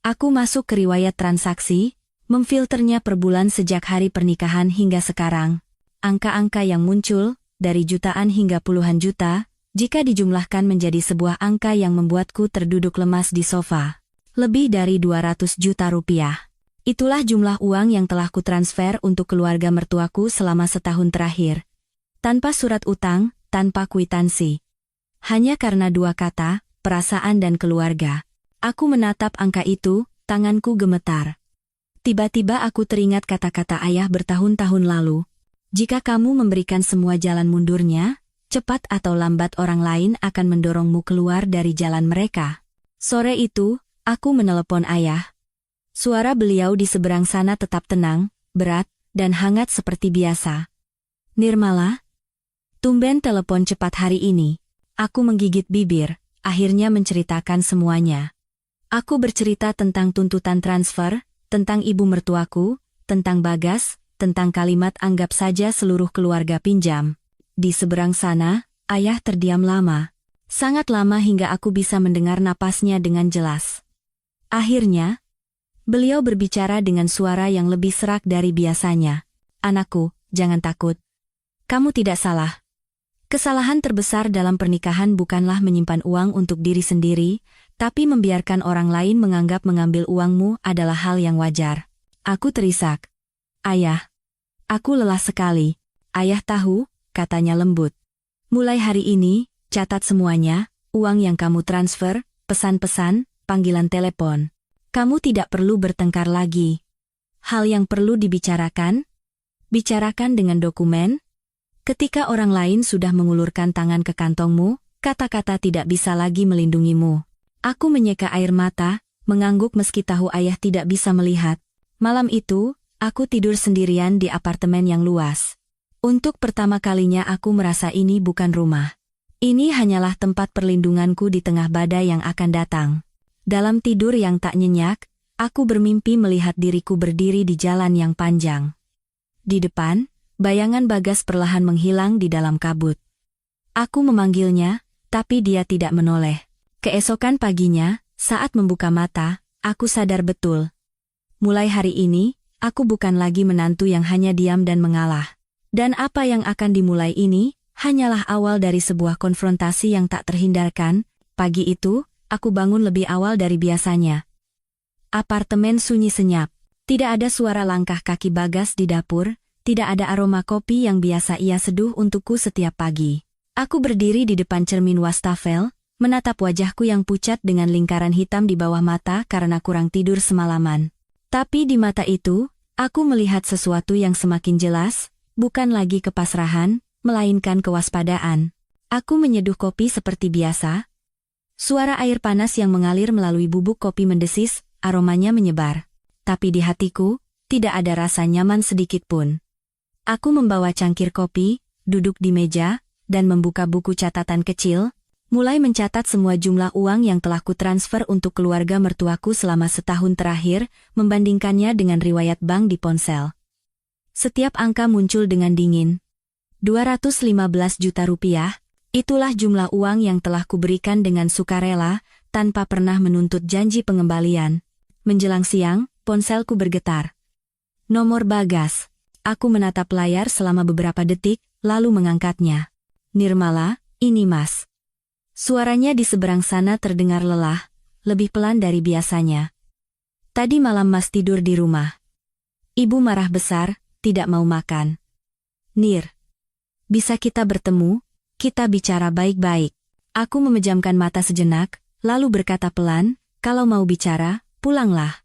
Aku masuk ke riwayat transaksi, memfilternya per bulan sejak hari pernikahan hingga sekarang. Angka-angka yang muncul, dari jutaan hingga puluhan juta, jika dijumlahkan menjadi sebuah angka yang membuatku terduduk lemas di sofa. Lebih dari 200 juta rupiah. Itulah jumlah uang yang telah kutransfer untuk keluarga mertuaku selama setahun terakhir. Tanpa surat utang, tanpa kwitansi. Hanya karena dua kata, perasaan dan keluarga. Aku menatap angka itu, tanganku gemetar. Tiba-tiba aku teringat kata-kata ayah bertahun-tahun lalu. Jika kamu memberikan semua jalan mundurnya, cepat atau lambat orang lain akan mendorongmu keluar dari jalan mereka. Sore itu, aku menelepon ayah. Suara beliau di seberang sana tetap tenang, berat, dan hangat seperti biasa. Nirmala? Tumben telepon cepat hari ini. Aku menggigit bibir, akhirnya menceritakan semuanya. Aku bercerita tentang tuntutan transfer, tentang ibu mertuaku, tentang Bagas, tentang kalimat anggap saja seluruh keluarga pinjam. Di seberang sana, ayah terdiam lama. Sangat lama hingga aku bisa mendengar napasnya dengan jelas. Akhirnya, beliau berbicara dengan suara yang lebih serak dari biasanya. Anakku, jangan takut. Kamu tidak salah. Kesalahan terbesar dalam pernikahan bukanlah menyimpan uang untuk diri sendiri, tapi membiarkan orang lain menganggap mengambil uangmu adalah hal yang wajar. Aku terisak. Ayah. Aku lelah sekali. Ayah tahu, katanya lembut. Mulai hari ini, catat semuanya, uang yang kamu transfer, pesan-pesan, panggilan telepon. Kamu tidak perlu bertengkar lagi. Hal yang perlu dibicarakan? Bicarakan dengan dokumen. Ketika orang lain sudah mengulurkan tangan ke kantongmu, kata-kata tidak bisa lagi melindungimu. Aku menyeka air mata, mengangguk meski tahu ayah tidak bisa melihat. Malam itu, aku tidur sendirian di apartemen yang luas. Untuk pertama kalinya aku merasa ini bukan rumah. Ini hanyalah tempat perlindunganku di tengah badai yang akan datang. Dalam tidur yang tak nyenyak, aku bermimpi melihat diriku berdiri di jalan yang panjang. Di depan, bayangan Bagas perlahan menghilang di dalam kabut. Aku memanggilnya, tapi dia tidak menoleh. Keesokan paginya, saat membuka mata, aku sadar betul. Mulai hari ini, aku bukan lagi menantu yang hanya diam dan mengalah. Dan apa yang akan dimulai ini, hanyalah awal dari sebuah konfrontasi yang tak terhindarkan. Pagi itu, aku bangun lebih awal dari biasanya. Apartemen sunyi senyap. Tidak ada suara langkah kaki Bagas di dapur, tidak ada aroma kopi yang biasa ia seduh untukku setiap pagi. Aku berdiri di depan cermin wastafel, menatap wajahku yang pucat dengan lingkaran hitam di bawah mata karena kurang tidur semalaman. Tapi di mata itu, aku melihat sesuatu yang semakin jelas, bukan lagi kepasrahan, melainkan kewaspadaan. Aku menyeduh kopi seperti biasa. Suara air panas yang mengalir melalui bubuk kopi mendesis, aromanya menyebar. Tapi di hatiku, tidak ada rasa nyaman sedikit pun. Aku membawa cangkir kopi, duduk di meja, dan membuka buku catatan kecil, mulai mencatat semua jumlah uang yang telah kutransfer untuk keluarga mertuaku selama setahun terakhir, membandingkannya dengan riwayat bank di ponsel. Setiap angka muncul dengan dingin. 215 juta rupiah, itulah jumlah uang yang telah kuberikan dengan sukarela, tanpa pernah menuntut janji pengembalian. Menjelang siang, ponselku bergetar. Nomor Bagas. Aku menatap layar selama beberapa detik, lalu mengangkatnya. Nirmala, ini Mas. Suaranya di seberang sana terdengar lelah, lebih pelan dari biasanya. Tadi malam Mas tidur di rumah. Ibu marah besar, tidak mau makan. Nir, bisa kita bertemu? Kita bicara baik-baik. Aku memejamkan mata sejenak, lalu berkata pelan, kalau mau bicara, pulanglah.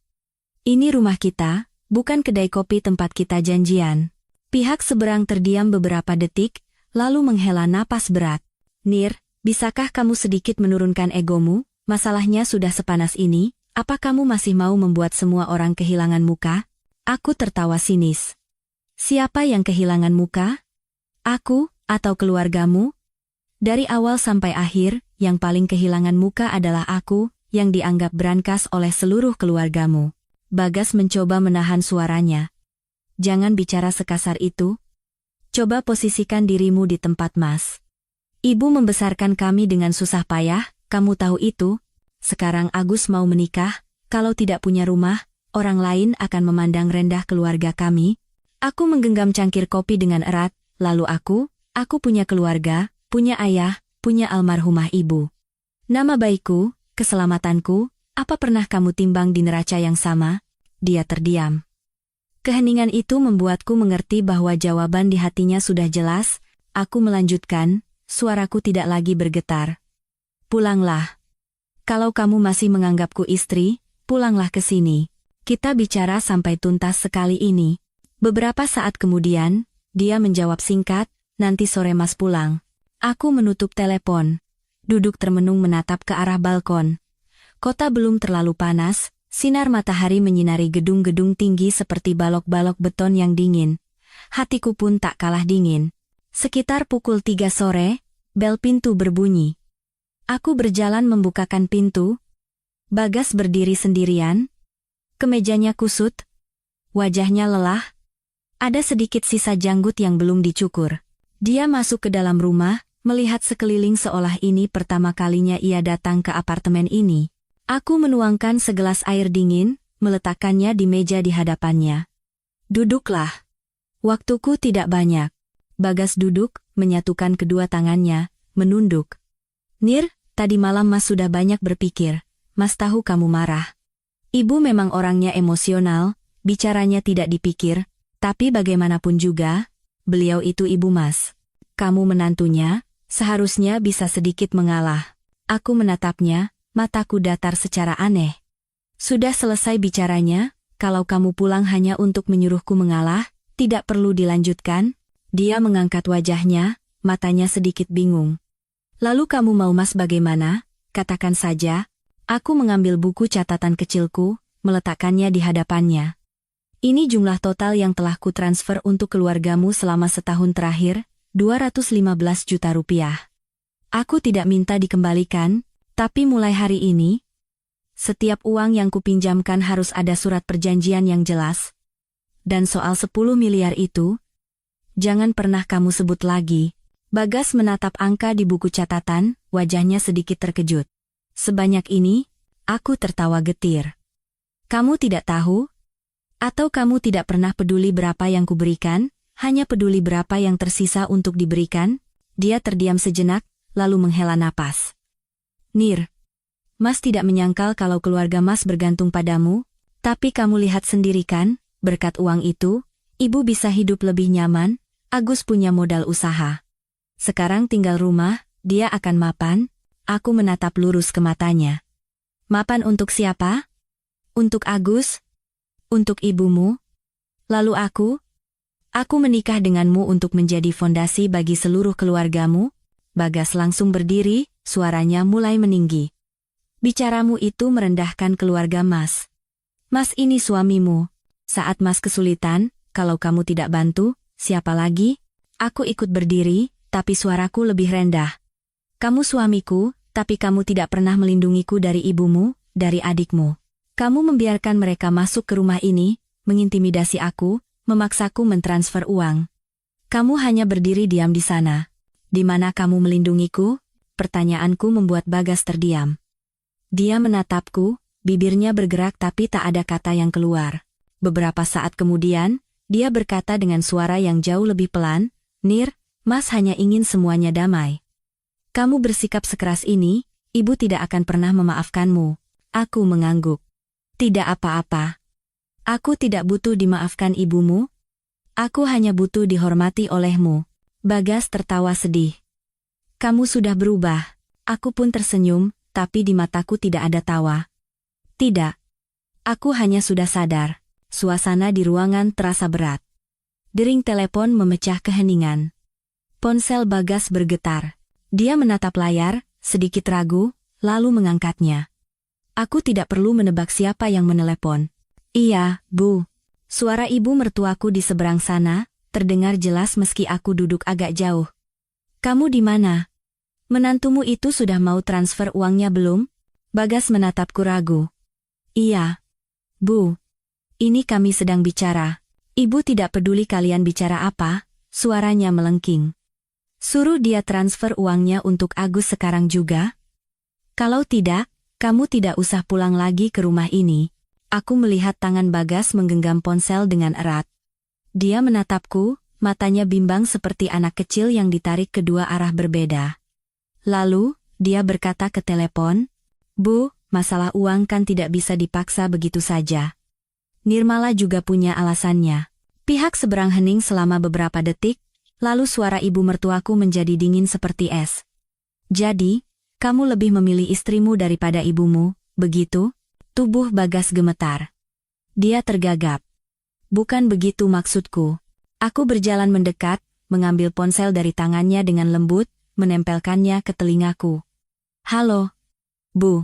Ini rumah kita, bukan kedai kopi tempat kita janjian. Pihak seberang terdiam beberapa detik, lalu menghela napas berat. Nir, bisakah kamu sedikit menurunkan egomu? Masalahnya sudah sepanas ini, apa kamu masih mau membuat semua orang kehilangan muka? Aku tertawa sinis. Siapa yang kehilangan muka? Aku, atau keluargamu? Dari awal sampai akhir, yang paling kehilangan muka adalah aku, yang dianggap brankas oleh seluruh keluargamu. Bagas mencoba menahan suaranya. Jangan bicara sekasar itu. Coba posisikan dirimu di tempat Mas. Ibu membesarkan kami dengan susah payah, kamu tahu itu. Sekarang Agus mau menikah, kalau tidak punya rumah, orang lain akan memandang rendah keluarga kami. Aku menggenggam cangkir kopi dengan erat, lalu aku punya keluarga, punya ayah, punya almarhumah ibu. Nama baikku, keselamatanku, apa pernah kamu timbang di neraca yang sama? Dia terdiam. Keheningan itu membuatku mengerti bahwa jawaban di hatinya sudah jelas. Aku melanjutkan. Suaraku tidak lagi bergetar. Pulanglah. Kalau kamu masih menganggapku istri, pulanglah ke sini. Kita bicara sampai tuntas sekali ini. Beberapa saat kemudian, dia menjawab singkat, nanti sore Mas pulang. Aku menutup telepon. Duduk termenung menatap ke arah balkon. Kota belum terlalu panas, sinar matahari menyinari gedung-gedung tinggi seperti balok-balok beton yang dingin. Hatiku pun tak kalah dingin. Sekitar pukul 3 sore, bel pintu berbunyi. Aku berjalan membukakan pintu. Bagas berdiri sendirian. Kemejanya kusut. Wajahnya lelah. Ada sedikit sisa janggut yang belum dicukur. Dia masuk ke dalam rumah, melihat sekeliling seolah ini pertama kalinya ia datang ke apartemen ini. Aku menuangkan segelas air dingin, meletakkannya di meja di hadapannya. Duduklah. Waktuku tidak banyak. Bagas duduk, menyatukan kedua tangannya, menunduk. Nir, tadi malam Mas sudah banyak berpikir. Mas tahu kamu marah. Ibu memang orangnya emosional, bicaranya tidak dipikir, tapi bagaimanapun juga, beliau itu ibu Mas. Kamu menantunya, seharusnya bisa sedikit mengalah. Aku menatapnya, mataku datar secara aneh. Sudah selesai bicaranya, kalau kamu pulang hanya untuk menyuruhku mengalah, tidak perlu dilanjutkan. Dia mengangkat wajahnya, matanya sedikit bingung. Lalu kamu mau Mas bagaimana? Katakan saja. Aku mengambil buku catatan kecilku, meletakkannya di hadapannya. Ini jumlah total yang telah kutransfer untuk keluargamu selama setahun terakhir, 215 juta rupiah. Aku tidak minta dikembalikan, tapi mulai hari ini, setiap uang yang kupinjamkan harus ada surat perjanjian yang jelas. Dan soal 10 miliar itu, jangan pernah kamu sebut lagi. Bagas menatap angka di buku catatan, wajahnya sedikit terkejut. Sebanyak ini, aku tertawa getir. Kamu tidak tahu? Atau kamu tidak pernah peduli berapa yang kuberikan, hanya peduli berapa yang tersisa untuk diberikan? Dia terdiam sejenak, lalu menghela napas. Nir, Mas tidak menyangkal kalau keluarga Mas bergantung padamu, tapi kamu lihat sendiri kan, berkat uang itu, Ibu bisa hidup lebih nyaman. Agus punya modal usaha. Sekarang tinggal rumah, dia akan mapan. Aku menatap lurus ke matanya. Mapan untuk siapa? Untuk Agus? Untuk ibumu? Lalu aku? Aku menikah denganmu untuk menjadi fondasi bagi seluruh keluargamu. Bagas langsung berdiri, suaranya mulai meninggi. Bicaramu itu merendahkan keluarga Mas. Mas ini suamimu. Saat Mas kesulitan, kalau kamu tidak bantu, siapa lagi? Aku ikut berdiri, tapi suaraku lebih rendah. Kamu suamiku, tapi kamu tidak pernah melindungiku dari ibumu, dari adikmu. Kamu membiarkan mereka masuk ke rumah ini, mengintimidasi aku, memaksaku mentransfer uang. Kamu hanya berdiri diam di sana. Di mana kamu melindungiku? Pertanyaanku membuat Bagas terdiam. Dia menatapku, bibirnya bergerak tapi tak ada kata yang keluar. Beberapa saat kemudian, dia berkata dengan suara yang jauh lebih pelan, Nir, Mas hanya ingin semuanya damai. Kamu bersikap sekeras ini, Ibu tidak akan pernah memaafkanmu. Aku mengangguk. Tidak apa-apa. Aku tidak butuh dimaafkan ibumu. Aku hanya butuh dihormati olehmu. Bagas tertawa sedih. Kamu sudah berubah. Aku pun tersenyum, tapi di mataku tidak ada tawa. Tidak. Aku hanya sudah sadar. Suasana di ruangan terasa berat. Dering telepon memecah keheningan. Ponsel Bagas bergetar. Dia menatap layar, sedikit ragu, lalu mengangkatnya. Aku tidak perlu menebak siapa yang menelepon. Iya, Bu. Suara ibu mertuaku di seberang sana, terdengar jelas meski aku duduk agak jauh. Kamu di mana? Menantumu itu sudah mau transfer uangnya belum? Bagas menatapku ragu. Iya. Bu. Ini kami sedang bicara. Ibu tidak peduli kalian bicara apa, suaranya melengking. Suruh dia transfer uangnya untuk Agus sekarang juga. Kalau tidak, kamu tidak usah pulang lagi ke rumah ini. Aku melihat tangan Bagas menggenggam ponsel dengan erat. Dia menatapku, matanya bimbang seperti anak kecil yang ditarik kedua arah berbeda. Lalu, dia berkata ke telepon, Bu, masalah uang kan tidak bisa dipaksa begitu saja. Nirmala juga punya alasannya. Pihak seberang hening selama beberapa detik, lalu suara ibu mertuaku menjadi dingin seperti es. Jadi, kamu lebih memilih istrimu daripada ibumu, begitu? Tubuh Bagas gemetar. Dia tergagap. Bukan begitu maksudku. Aku berjalan mendekat, mengambil ponsel dari tangannya dengan lembut, menempelkannya ke telingaku. Halo. Bu.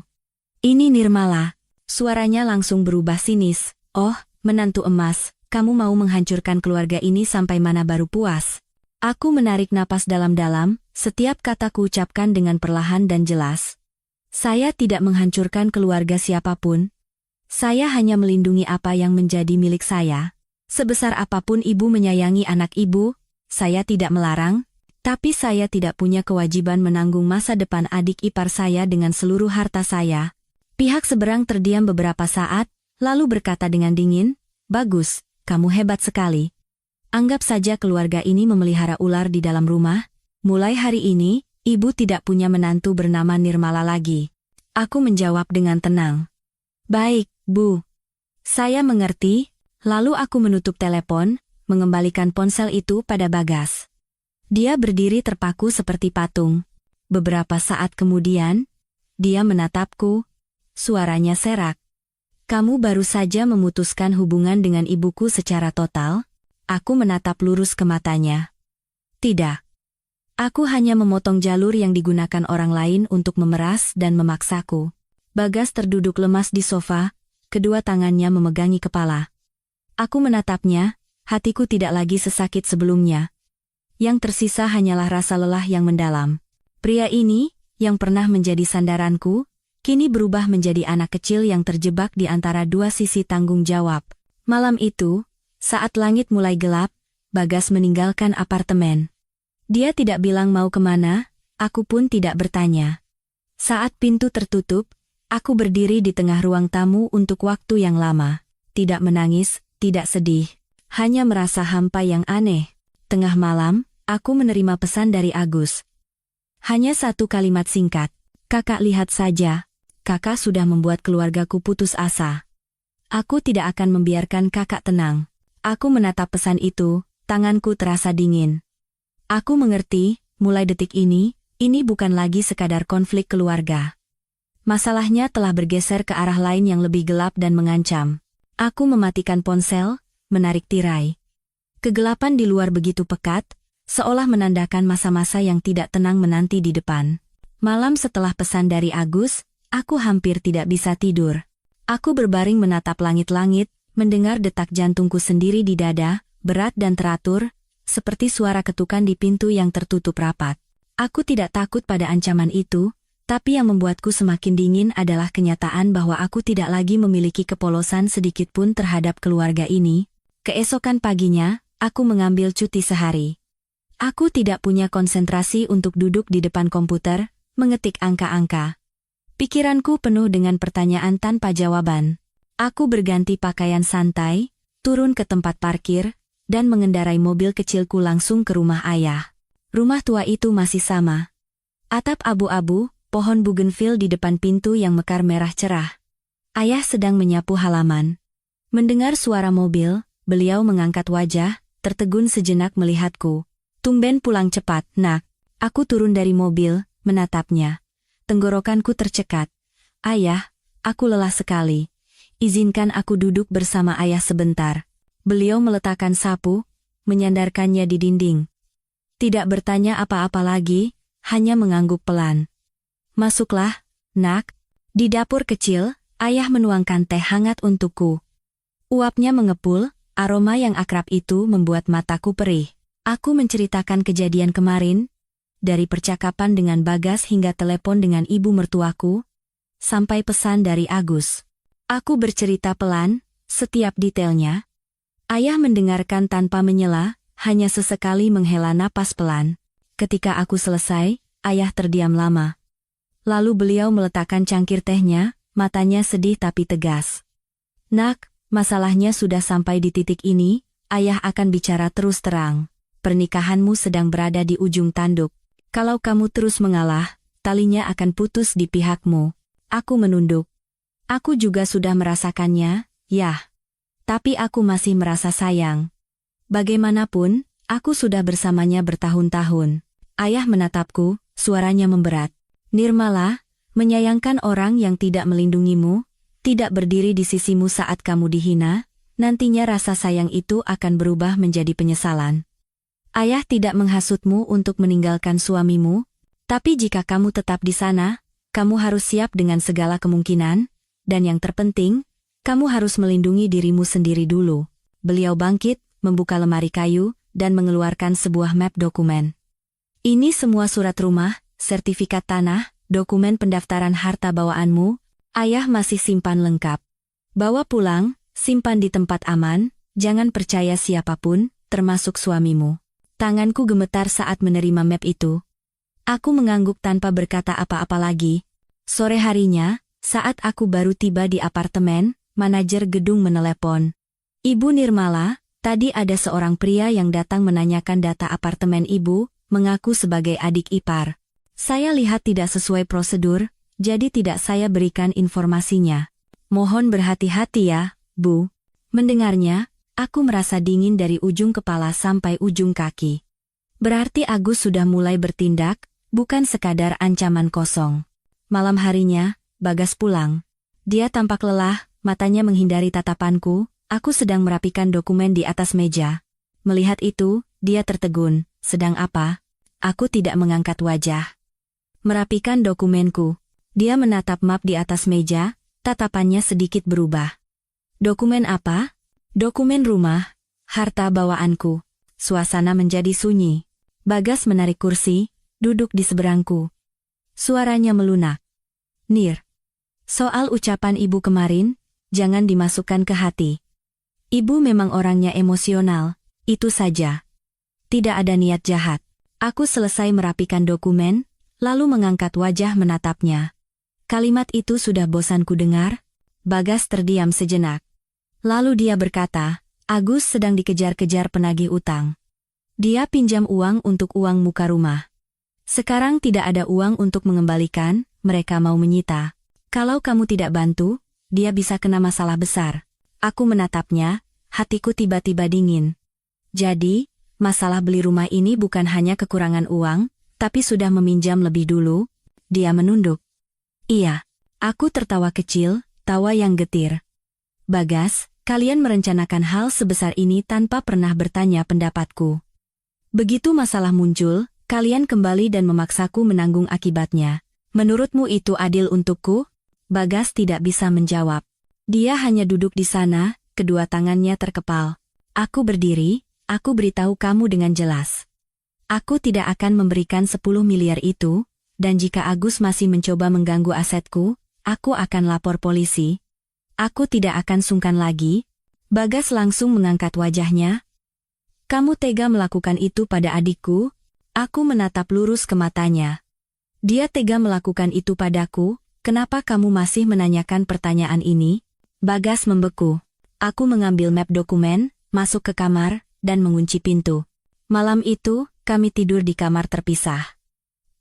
Ini Nirmala. Suaranya langsung berubah sinis. Oh, menantu emas, kamu mau menghancurkan keluarga ini sampai mana baru puas? Aku menarik napas dalam-dalam, setiap kata kuucapkan dengan perlahan dan jelas. Saya tidak menghancurkan keluarga siapapun. Saya hanya melindungi apa yang menjadi milik saya. Sebesar apapun ibu menyayangi anak ibu, saya tidak melarang, tapi saya tidak punya kewajiban menanggung masa depan adik ipar saya dengan seluruh harta saya. Pihak seberang terdiam beberapa saat, lalu berkata dengan dingin, "Bagus, kamu hebat sekali. Anggap saja keluarga ini memelihara ular di dalam rumah. Mulai hari ini, ibu tidak punya menantu bernama Nirmala lagi." Aku menjawab dengan tenang. "Baik, Bu. Saya mengerti." Lalu aku menutup telepon, mengembalikan ponsel itu pada Bagas. Dia berdiri terpaku seperti patung. Beberapa saat kemudian, dia menatapku. Suaranya serak. "Kamu baru saja memutuskan hubungan dengan ibuku secara total?" Aku menatap lurus ke matanya. "Tidak. Aku hanya memotong jalur yang digunakan orang lain untuk memeras dan memaksaku." Bagas terduduk lemas di sofa, kedua tangannya memegangi kepala. Aku menatapnya, hatiku tidak lagi sesakit sebelumnya. Yang tersisa hanyalah rasa lelah yang mendalam. Pria ini, yang pernah menjadi sandaranku, kini berubah menjadi anak kecil yang terjebak di antara dua sisi tanggung jawab. Malam itu, saat langit mulai gelap, Bagas meninggalkan apartemen. Dia tidak bilang mau kemana, aku pun tidak bertanya. Saat pintu tertutup, aku berdiri di tengah ruang tamu untuk waktu yang lama. Tidak menangis, tidak sedih, hanya merasa hampa yang aneh. Tengah malam, aku menerima pesan dari Agus. Hanya satu kalimat singkat. "Kakak lihat saja, kakak sudah membuat keluargaku putus asa. Aku tidak akan membiarkan kakak tenang." Aku menatap pesan itu, tanganku terasa dingin. Aku mengerti, mulai detik ini bukan lagi sekadar konflik keluarga. Masalahnya telah bergeser ke arah lain yang lebih gelap dan mengancam. Aku mematikan ponsel, menarik tirai. Kegelapan di luar begitu pekat, seolah menandakan masa-masa yang tidak tenang menanti di depan. Malam setelah pesan dari Agus, aku hampir tidak bisa tidur. Aku berbaring menatap langit-langit, mendengar detak jantungku sendiri di dada, berat dan teratur, seperti suara ketukan di pintu yang tertutup rapat. Aku tidak takut pada ancaman itu, tapi yang membuatku semakin dingin adalah kenyataan bahwa aku tidak lagi memiliki kepolosan sedikitpun terhadap keluarga ini. Keesokan paginya, aku mengambil cuti sehari. Aku tidak punya konsentrasi untuk duduk di depan komputer, mengetik angka-angka. Pikiranku penuh dengan pertanyaan tanpa jawaban. Aku berganti pakaian santai, turun ke tempat parkir, dan mengendarai mobil kecilku langsung ke rumah ayah. Rumah tua itu masih sama. Atap abu-abu, pohon bougainville di depan pintu yang mekar merah cerah. Ayah sedang menyapu halaman. Mendengar suara mobil, beliau mengangkat wajah, tertegun sejenak melihatku. "Tumben pulang cepat, Nak." Aku turun dari mobil, menatapnya. Tenggorokanku tercekat. "Ayah, aku lelah sekali. Izinkan aku duduk bersama ayah sebentar." Beliau meletakkan sapu, menyandarkannya di dinding. Tidak bertanya apa-apa lagi, hanya mengangguk pelan. "Masuklah, Nak." Di dapur kecil, ayah menuangkan teh hangat untukku. Uapnya mengepul, aroma yang akrab itu membuat mataku perih. Aku menceritakan kejadian kemarin, dari percakapan dengan Bagas hingga telepon dengan ibu mertuaku, sampai pesan dari Agus. Aku bercerita pelan, setiap detailnya. Ayah mendengarkan tanpa menyela, hanya sesekali menghela napas pelan. Ketika aku selesai, ayah terdiam lama. Lalu beliau meletakkan cangkir tehnya, matanya sedih tapi tegas. "Nak, masalahnya sudah sampai di titik ini," ayah akan bicara terus terang. "Pernikahanmu sedang berada di ujung tanduk. Kalau kamu terus mengalah, talinya akan putus di pihakmu." Aku menunduk. Aku juga sudah merasakannya, ya. Tapi aku masih merasa sayang. Bagaimanapun, aku sudah bersamanya bertahun-tahun. Ayah menatapku, suaranya memberat. "Nirmala, menyayangkan orang yang tidak melindungimu, tidak berdiri di sisimu saat kamu dihina, nantinya rasa sayang itu akan berubah menjadi penyesalan. Ayah tidak menghasutmu untuk meninggalkan suamimu, tapi jika kamu tetap di sana, kamu harus siap dengan segala kemungkinan, dan yang terpenting, kamu harus melindungi dirimu sendiri dulu." Beliau bangkit, membuka lemari kayu, dan mengeluarkan sebuah map dokumen. "Ini semua surat rumah, sertifikat tanah, dokumen pendaftaran harta bawaanmu, ayah masih simpan lengkap. Bawa pulang, simpan di tempat aman, Jangan percaya siapapun, termasuk suamimu. Tanganku gemetar saat menerima map itu. Aku mengangguk tanpa berkata apa-apa lagi. Sore harinya, saat aku baru tiba di apartemen, manajer gedung menelepon. Ibu Nirmala, tadi ada seorang pria yang datang menanyakan data apartemen ibu, mengaku sebagai adik ipar. Saya lihat tidak sesuai prosedur, jadi tidak saya berikan informasinya. Mohon berhati-hati ya, Bu. Mendengarnya, aku merasa dingin dari ujung kepala sampai ujung kaki. Berarti Agus sudah mulai bertindak, bukan sekadar ancaman kosong. Malam harinya, Bagas pulang. Dia tampak lelah, matanya menghindari tatapanku, aku sedang merapikan dokumen di atas meja. Melihat itu, dia tertegun, sedang apa? Aku tidak mengangkat wajah. Merapikan dokumenku. Dia menatap map di atas meja, tatapannya sedikit berubah. Dokumen apa? Dokumen rumah, harta bawaanku. Suasana menjadi sunyi. Bagas menarik kursi, duduk di seberangku. Suaranya melunak. Nir, soal ucapan ibu kemarin, jangan dimasukkan ke hati. Ibu memang orangnya emosional, itu saja. Tidak ada niat jahat. Aku selesai merapikan dokumen, lalu mengangkat wajah menatapnya. Kalimat itu sudah bosanku dengar. Bagas terdiam sejenak. Lalu dia berkata, Agus sedang dikejar-kejar penagih utang. Dia pinjam uang untuk uang muka rumah. Sekarang tidak ada uang untuk mengembalikan, mereka mau menyita. Kalau kamu tidak bantu, dia bisa kena masalah besar. Aku menatapnya, hatiku tiba-tiba dingin. Jadi, masalah beli rumah ini bukan hanya kekurangan uang, tapi sudah meminjam lebih dulu. Dia menunduk. Iya. Aku tertawa kecil, tawa yang getir. Bagas, kalian merencanakan hal sebesar ini tanpa pernah bertanya pendapatku. Begitu masalah muncul, kalian kembali dan memaksaku menanggung akibatnya. Menurutmu itu adil untukku? Bagas tidak bisa menjawab. Dia hanya duduk di sana, kedua tangannya terkepal. Aku berdiri, aku beritahu kamu dengan jelas. Aku tidak akan memberikan 10 miliar itu, dan jika Agus masih mencoba mengganggu asetku, aku akan lapor polisi. Aku tidak akan sungkan lagi. Bagas langsung mengangkat wajahnya. Kamu tega melakukan itu pada adikku? Aku menatap lurus ke matanya. Dia tega melakukan itu padaku, kenapa kamu masih menanyakan pertanyaan ini? Bagas membeku. Aku mengambil map dokumen, masuk ke kamar, dan mengunci pintu. Malam itu, kami tidur di kamar terpisah.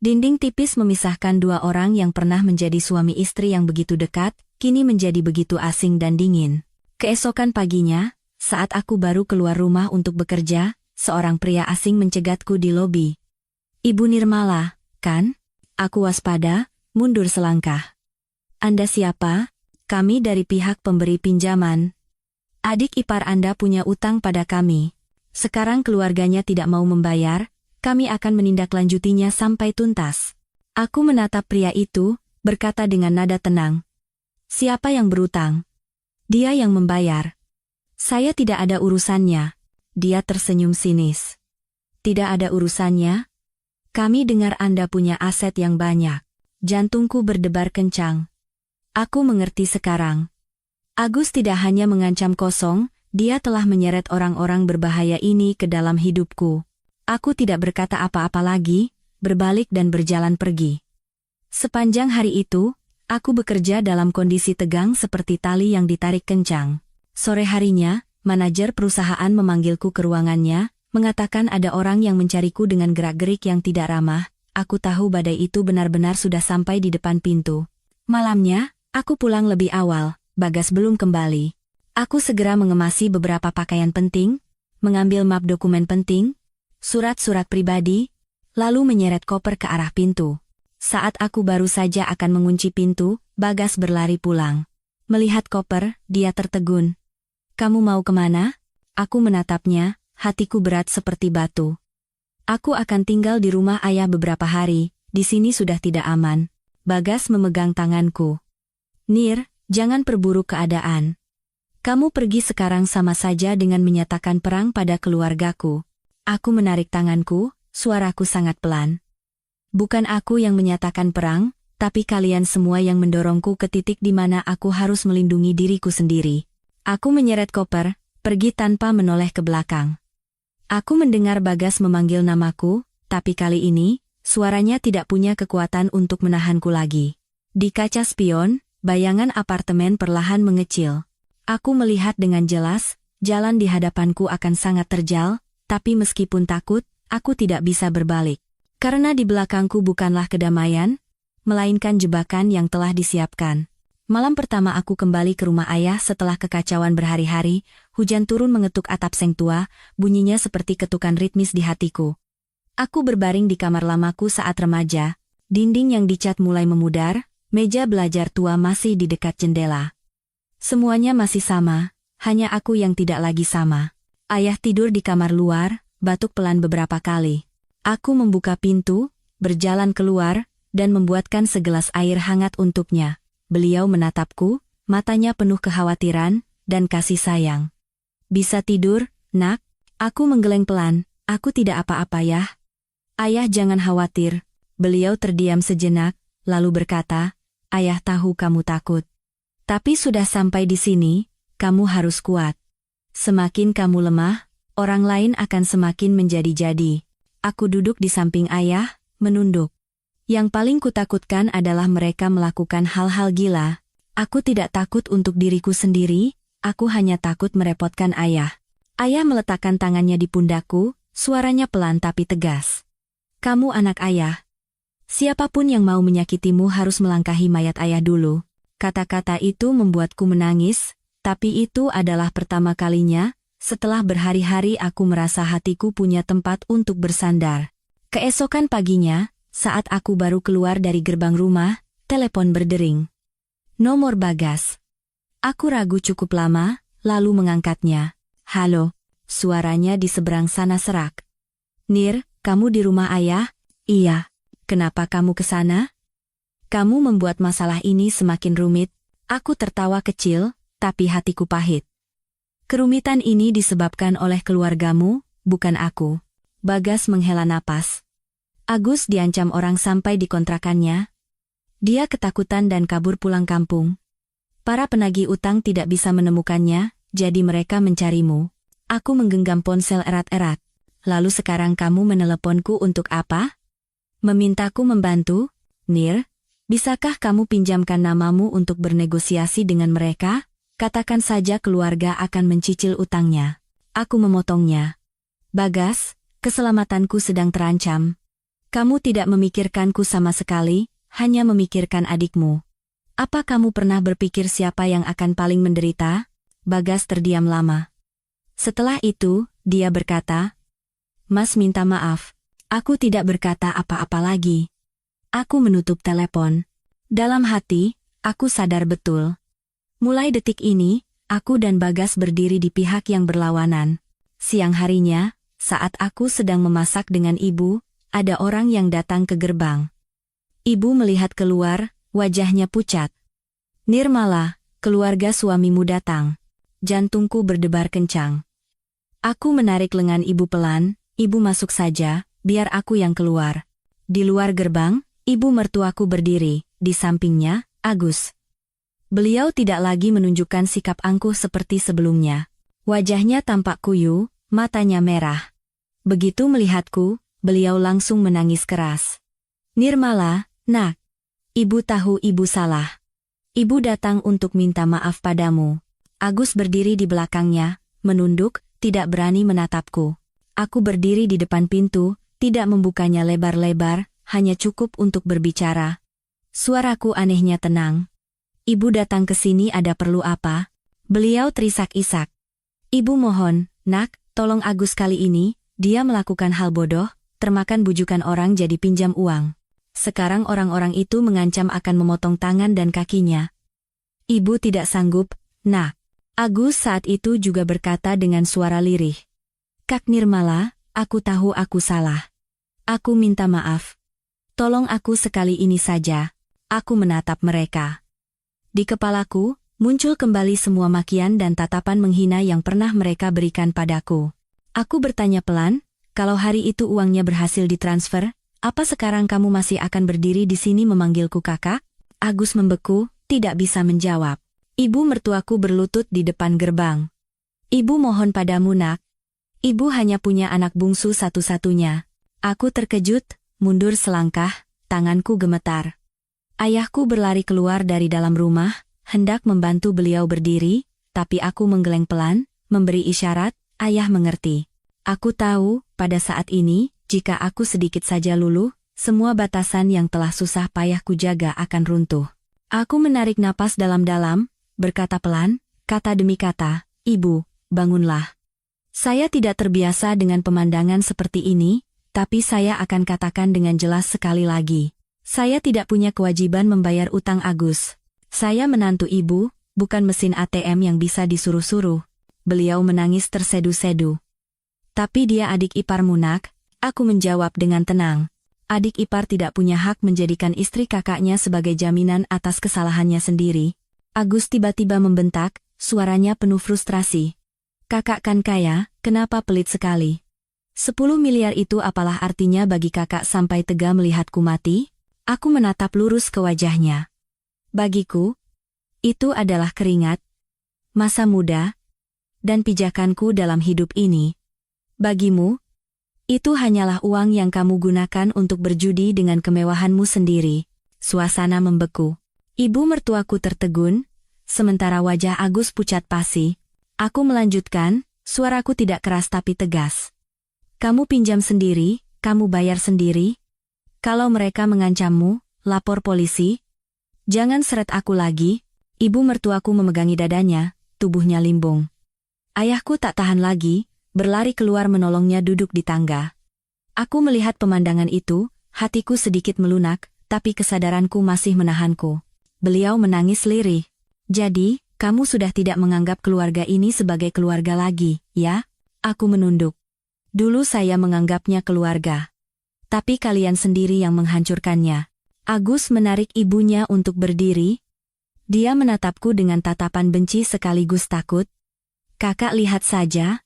Dinding tipis memisahkan dua orang yang pernah menjadi suami istri yang begitu dekat, kini menjadi begitu asing dan dingin. Keesokan paginya, saat aku baru keluar rumah untuk bekerja, seorang pria asing mencegatku di lobi. Ibu Nirmala, kan? Aku waspada, mundur selangkah. Anda siapa? Kami dari pihak pemberi pinjaman. Adik ipar Anda punya utang pada kami. Sekarang keluarganya tidak mau membayar, kami akan menindaklanjutinya sampai tuntas. Aku menatap pria itu, berkata dengan nada tenang. Siapa yang berutang? Dia yang membayar. Saya tidak ada urusannya. Dia tersenyum sinis. Tidak ada urusannya? Kami dengar Anda punya aset yang banyak. Jantungku berdebar kencang. Aku mengerti sekarang. Agus tidak hanya mengancam kosong, dia telah menyeret orang-orang berbahaya ini ke dalam hidupku. Aku tidak berkata apa-apa lagi, berbalik dan berjalan pergi. Sepanjang hari itu, aku bekerja dalam kondisi tegang seperti tali yang ditarik kencang. Sore harinya, manajer perusahaan memanggilku ke ruangannya, mengatakan ada orang yang mencariku dengan gerak-gerik yang tidak ramah. Aku tahu badai itu benar-benar sudah sampai di depan pintu. Malamnya, aku pulang lebih awal, Bagas belum kembali. Aku segera mengemasi beberapa pakaian penting, mengambil map dokumen penting, surat-surat pribadi, lalu menyeret koper ke arah pintu. Saat aku baru saja akan mengunci pintu, Bagas berlari pulang. Melihat koper, dia tertegun. Kamu mau kemana? Aku menatapnya, hatiku berat seperti batu. Aku akan tinggal di rumah ayah beberapa hari, di sini sudah tidak aman. Bagas memegang tanganku. Nir, jangan perburuk keadaan. Kamu pergi sekarang sama saja dengan menyatakan perang pada keluargaku. Aku menarik tanganku, suaraku sangat pelan. Bukan aku yang menyatakan perang, tapi kalian semua yang mendorongku ke titik di mana aku harus melindungi diriku sendiri. Aku menyeret koper, pergi tanpa menoleh ke belakang. Aku mendengar Bagas memanggil namaku, tapi kali ini, suaranya tidak punya kekuatan untuk menahanku lagi. Di kaca spion, bayangan apartemen perlahan mengecil. Aku melihat dengan jelas, jalan di hadapanku akan sangat terjal, tapi meskipun takut, aku tidak bisa berbalik. Karena di belakangku bukanlah kedamaian, melainkan jebakan yang telah disiapkan. Malam pertama aku kembali ke rumah ayah setelah kekacauan berhari-hari, hujan turun mengetuk atap seng tua, bunyinya seperti ketukan ritmis di hatiku. Aku berbaring di kamar lamaku saat remaja, dinding yang dicat mulai memudar, meja belajar tua masih di dekat jendela. Semuanya masih sama, hanya aku yang tidak lagi sama. Ayah tidur di kamar luar, batuk pelan beberapa kali. Aku membuka pintu, berjalan keluar, dan membuatkan segelas air hangat untuknya. Beliau menatapku, matanya penuh kekhawatiran dan kasih sayang. Bisa tidur, nak? Aku menggeleng pelan, aku tidak apa-apa ya. Ayah jangan khawatir. Beliau terdiam sejenak, lalu berkata, ayah tahu kamu takut. Tapi sudah sampai di sini, kamu harus kuat. Semakin kamu lemah, orang lain akan semakin menjadi-jadi. Aku duduk di samping ayah, menunduk. Yang paling kutakutkan adalah mereka melakukan hal-hal gila. Aku tidak takut untuk diriku sendiri, aku hanya takut merepotkan ayah. Ayah meletakkan tangannya di pundakku, suaranya pelan tapi tegas. Kamu anak ayah. Siapapun yang mau menyakitimu harus melangkahi mayat ayah dulu. Kata-kata itu membuatku menangis, tapi itu adalah pertama kalinya, setelah berhari-hari aku merasa hatiku punya tempat untuk bersandar. Keesokan paginya, saat aku baru keluar dari gerbang rumah, telepon berdering. Nomor Bagas. Aku ragu cukup lama, lalu mengangkatnya. Halo, suaranya di seberang sana serak. Nir, kamu di rumah ayah? Iya. Kenapa kamu ke sana? Kamu membuat masalah ini semakin rumit. Aku tertawa kecil, tapi hatiku pahit. Kerumitan ini disebabkan oleh keluargamu, bukan aku. Bagas menghela napas. Agus diancam orang sampai di kontrakannya. Dia ketakutan dan kabur pulang kampung. Para penagih utang tidak bisa menemukannya, jadi mereka mencarimu. Aku menggenggam ponsel erat-erat. Lalu sekarang kamu meneleponku untuk apa? Memintaku membantu? Nir, bisakah kamu pinjamkan namamu untuk bernegosiasi dengan mereka? Katakan saja keluarga akan mencicil utangnya. Aku memotongnya. Bagas, keselamatanku sedang terancam. Kamu tidak memikirkanku sama sekali, hanya memikirkan adikmu. Apa kamu pernah berpikir siapa yang akan paling menderita? Bagas terdiam lama. Setelah itu, dia berkata, Mas minta maaf. Aku tidak berkata apa-apa lagi. Aku menutup telepon. Dalam hati, aku sadar betul. Mulai detik ini, aku dan Bagas berdiri di pihak yang berlawanan. Siang harinya, saat aku sedang memasak dengan ibu, ada orang yang datang ke gerbang. Ibu melihat keluar, wajahnya pucat. Nirmala, keluarga suamimu datang. Jantungku berdebar kencang. Aku menarik lengan ibu pelan, ibu masuk saja, biar aku yang keluar. Di luar gerbang, ibu mertuaku berdiri, di sampingnya, Agus. Beliau tidak lagi menunjukkan sikap angkuh seperti sebelumnya. Wajahnya tampak kuyu, matanya merah. Begitu melihatku, beliau langsung menangis keras. Nirmala, nak. Ibu tahu ibu salah. Ibu datang untuk minta maaf padamu. Agus berdiri di belakangnya, menunduk, tidak berani menatapku. Aku berdiri di depan pintu, tidak membukanya lebar-lebar, hanya cukup untuk berbicara. Suaraku anehnya tenang. Ibu datang ke sini ada perlu apa? Beliau terisak-isak. Ibu mohon, nak, tolong Agus kali ini, dia melakukan hal bodoh, termakan bujukan orang jadi pinjam uang. Sekarang orang-orang itu mengancam akan memotong tangan dan kakinya. Ibu tidak sanggup, nak. Agus saat itu juga berkata dengan suara lirih. Kak Nirmala, aku tahu aku salah. Aku minta maaf. Tolong aku sekali ini saja. Aku menatap mereka. Di kepalaku, muncul kembali semua makian dan tatapan menghina yang pernah mereka berikan padaku. Aku bertanya pelan, kalau hari itu uangnya berhasil ditransfer, apa sekarang kamu masih akan berdiri di sini memanggilku kakak? Agus membeku, tidak bisa menjawab. Ibu mertuaku berlutut di depan gerbang. Ibu mohon padamu nak. Ibu hanya punya anak bungsu satu-satunya. Aku terkejut, mundur selangkah, tanganku gemetar. Ayahku berlari keluar dari dalam rumah, hendak membantu beliau berdiri, tapi aku menggeleng pelan, memberi isyarat, ayah mengerti. Aku tahu, pada saat ini, jika aku sedikit saja luluh, semua batasan yang telah susah payah kujaga akan runtuh. Aku menarik napas dalam-dalam, berkata pelan, kata demi kata, Ibu, bangunlah. Saya tidak terbiasa dengan pemandangan seperti ini, tapi saya akan katakan dengan jelas sekali lagi. Saya tidak punya kewajiban membayar utang Agus. Saya menantu ibu, bukan mesin ATM yang bisa disuruh-suruh. Beliau menangis tersedu-sedu. Tapi dia adik iparmu nak, aku menjawab dengan tenang. Adik ipar tidak punya hak menjadikan istri kakaknya sebagai jaminan atas kesalahannya sendiri. Agus tiba-tiba membentak, suaranya penuh frustrasi. Kakak kan kaya, kenapa pelit sekali? 10 miliar itu apalah artinya bagi kakak sampai tega melihatku mati? Aku menatap lurus ke wajahnya. Bagiku, itu adalah keringat, masa muda, dan pijakanku dalam hidup ini. Bagimu, itu hanyalah uang yang kamu gunakan untuk berjudi dengan kemewahanmu sendiri. Suasana membeku. Ibu mertuaku tertegun, sementara wajah Agus pucat pasi. Aku melanjutkan, suaraku tidak keras tapi tegas. Kamu pinjam sendiri, kamu bayar sendiri. Kalau mereka mengancammu, lapor polisi. Jangan seret aku lagi. Ibu mertuaku memegangi dadanya, tubuhnya limbung. Ayahku tak tahan lagi, berlari keluar menolongnya duduk di tangga. Aku melihat pemandangan itu, hatiku sedikit melunak, tapi kesadaranku masih menahanku. Beliau menangis lirih. Jadi, kamu sudah tidak menganggap keluarga ini sebagai keluarga lagi, ya? Aku menunduk. Dulu saya menganggapnya keluarga. Tapi kalian sendiri yang menghancurkannya. Agus menarik ibunya untuk berdiri. Dia menatapku dengan tatapan benci sekaligus takut. Kakak lihat saja.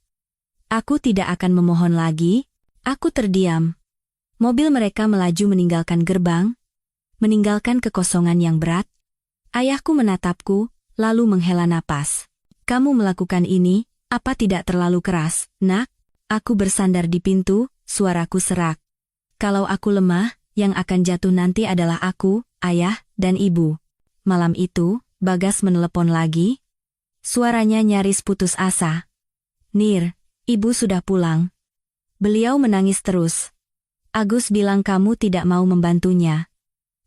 Aku tidak akan memohon lagi. Aku terdiam. Mobil mereka melaju meninggalkan gerbang. Meninggalkan kekosongan yang berat. Ayahku menatapku, lalu menghela napas. Kamu melakukan ini, apa tidak terlalu keras, nak? Aku bersandar di pintu, suaraku serak. Kalau aku lemah, yang akan jatuh nanti adalah aku, ayah, dan ibu. Malam itu, Bagas menelepon lagi. Suaranya nyaris putus asa. Nir, ibu sudah pulang. Beliau menangis terus. Agus bilang kamu tidak mau membantunya.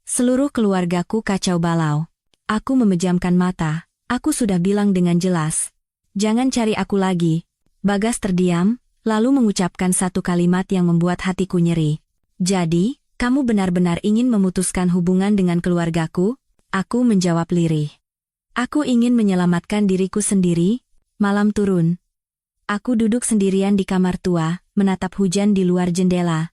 Seluruh keluargaku kacau balau. Aku memejamkan mata. Aku sudah bilang dengan jelas. Jangan cari aku lagi. Bagas terdiam, lalu mengucapkan satu kalimat yang membuat hatiku nyeri. Jadi, kamu benar-benar ingin memutuskan hubungan dengan keluargaku? Aku menjawab lirih. Aku ingin menyelamatkan diriku sendiri. Malam turun. Aku duduk sendirian di kamar tua, menatap hujan di luar jendela.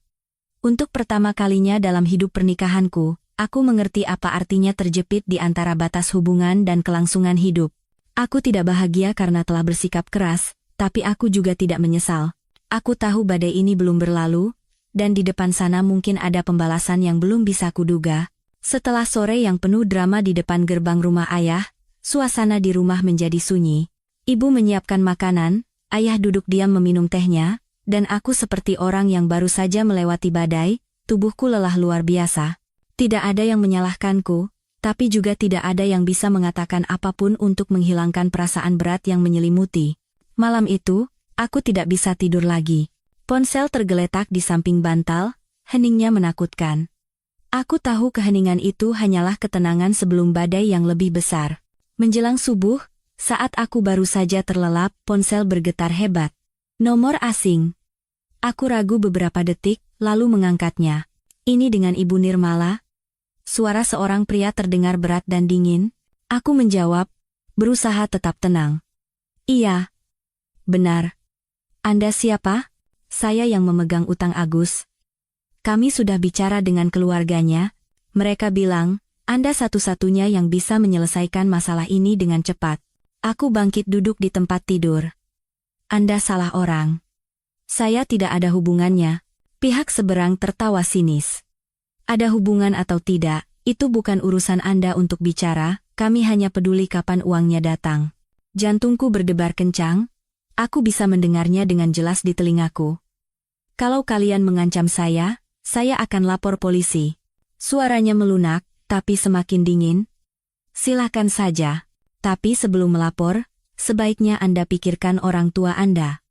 Untuk pertama kalinya dalam hidup pernikahanku, aku mengerti apa artinya terjepit di antara batas hubungan dan kelangsungan hidup. Aku tidak bahagia karena telah bersikap keras, tapi aku juga tidak menyesal. Aku tahu badai ini belum berlalu, dan di depan sana mungkin ada pembalasan yang belum bisa kuduga. Setelah sore yang penuh drama di depan gerbang rumah ayah, suasana di rumah menjadi sunyi. Ibu menyiapkan makanan, ayah duduk diam meminum tehnya, dan aku seperti orang yang baru saja melewati badai, tubuhku lelah luar biasa. Tidak ada yang menyalahkanku, tapi juga tidak ada yang bisa mengatakan apapun untuk menghilangkan perasaan berat yang menyelimuti. Malam itu, aku tidak bisa tidur lagi. Ponsel tergeletak di samping bantal, heningnya menakutkan. Aku tahu keheningan itu hanyalah ketenangan sebelum badai yang lebih besar. Menjelang subuh, saat aku baru saja terlelap, ponsel bergetar hebat. Nomor asing. Aku ragu beberapa detik, lalu mengangkatnya. Ini dengan Ibu Nirmala? Suara seorang pria terdengar berat dan dingin. Aku menjawab, berusaha tetap tenang. Iya. Benar. Anda siapa? Saya yang memegang utang Agus. Kami sudah bicara dengan keluarganya. Mereka bilang, Anda satu-satunya yang bisa menyelesaikan masalah ini dengan cepat. Aku bangkit duduk di tempat tidur. Anda salah orang. Saya tidak ada hubungannya. Pihak seberang tertawa sinis. Ada hubungan atau tidak, itu bukan urusan Anda untuk bicara, kami hanya peduli kapan uangnya datang. Jantungku berdebar kencang. Aku bisa mendengarnya dengan jelas di telingaku. Kalau kalian mengancam saya akan lapor polisi. Suaranya melunak, tapi semakin dingin. Silakan saja. Tapi sebelum melapor, sebaiknya Anda pikirkan orang tua Anda.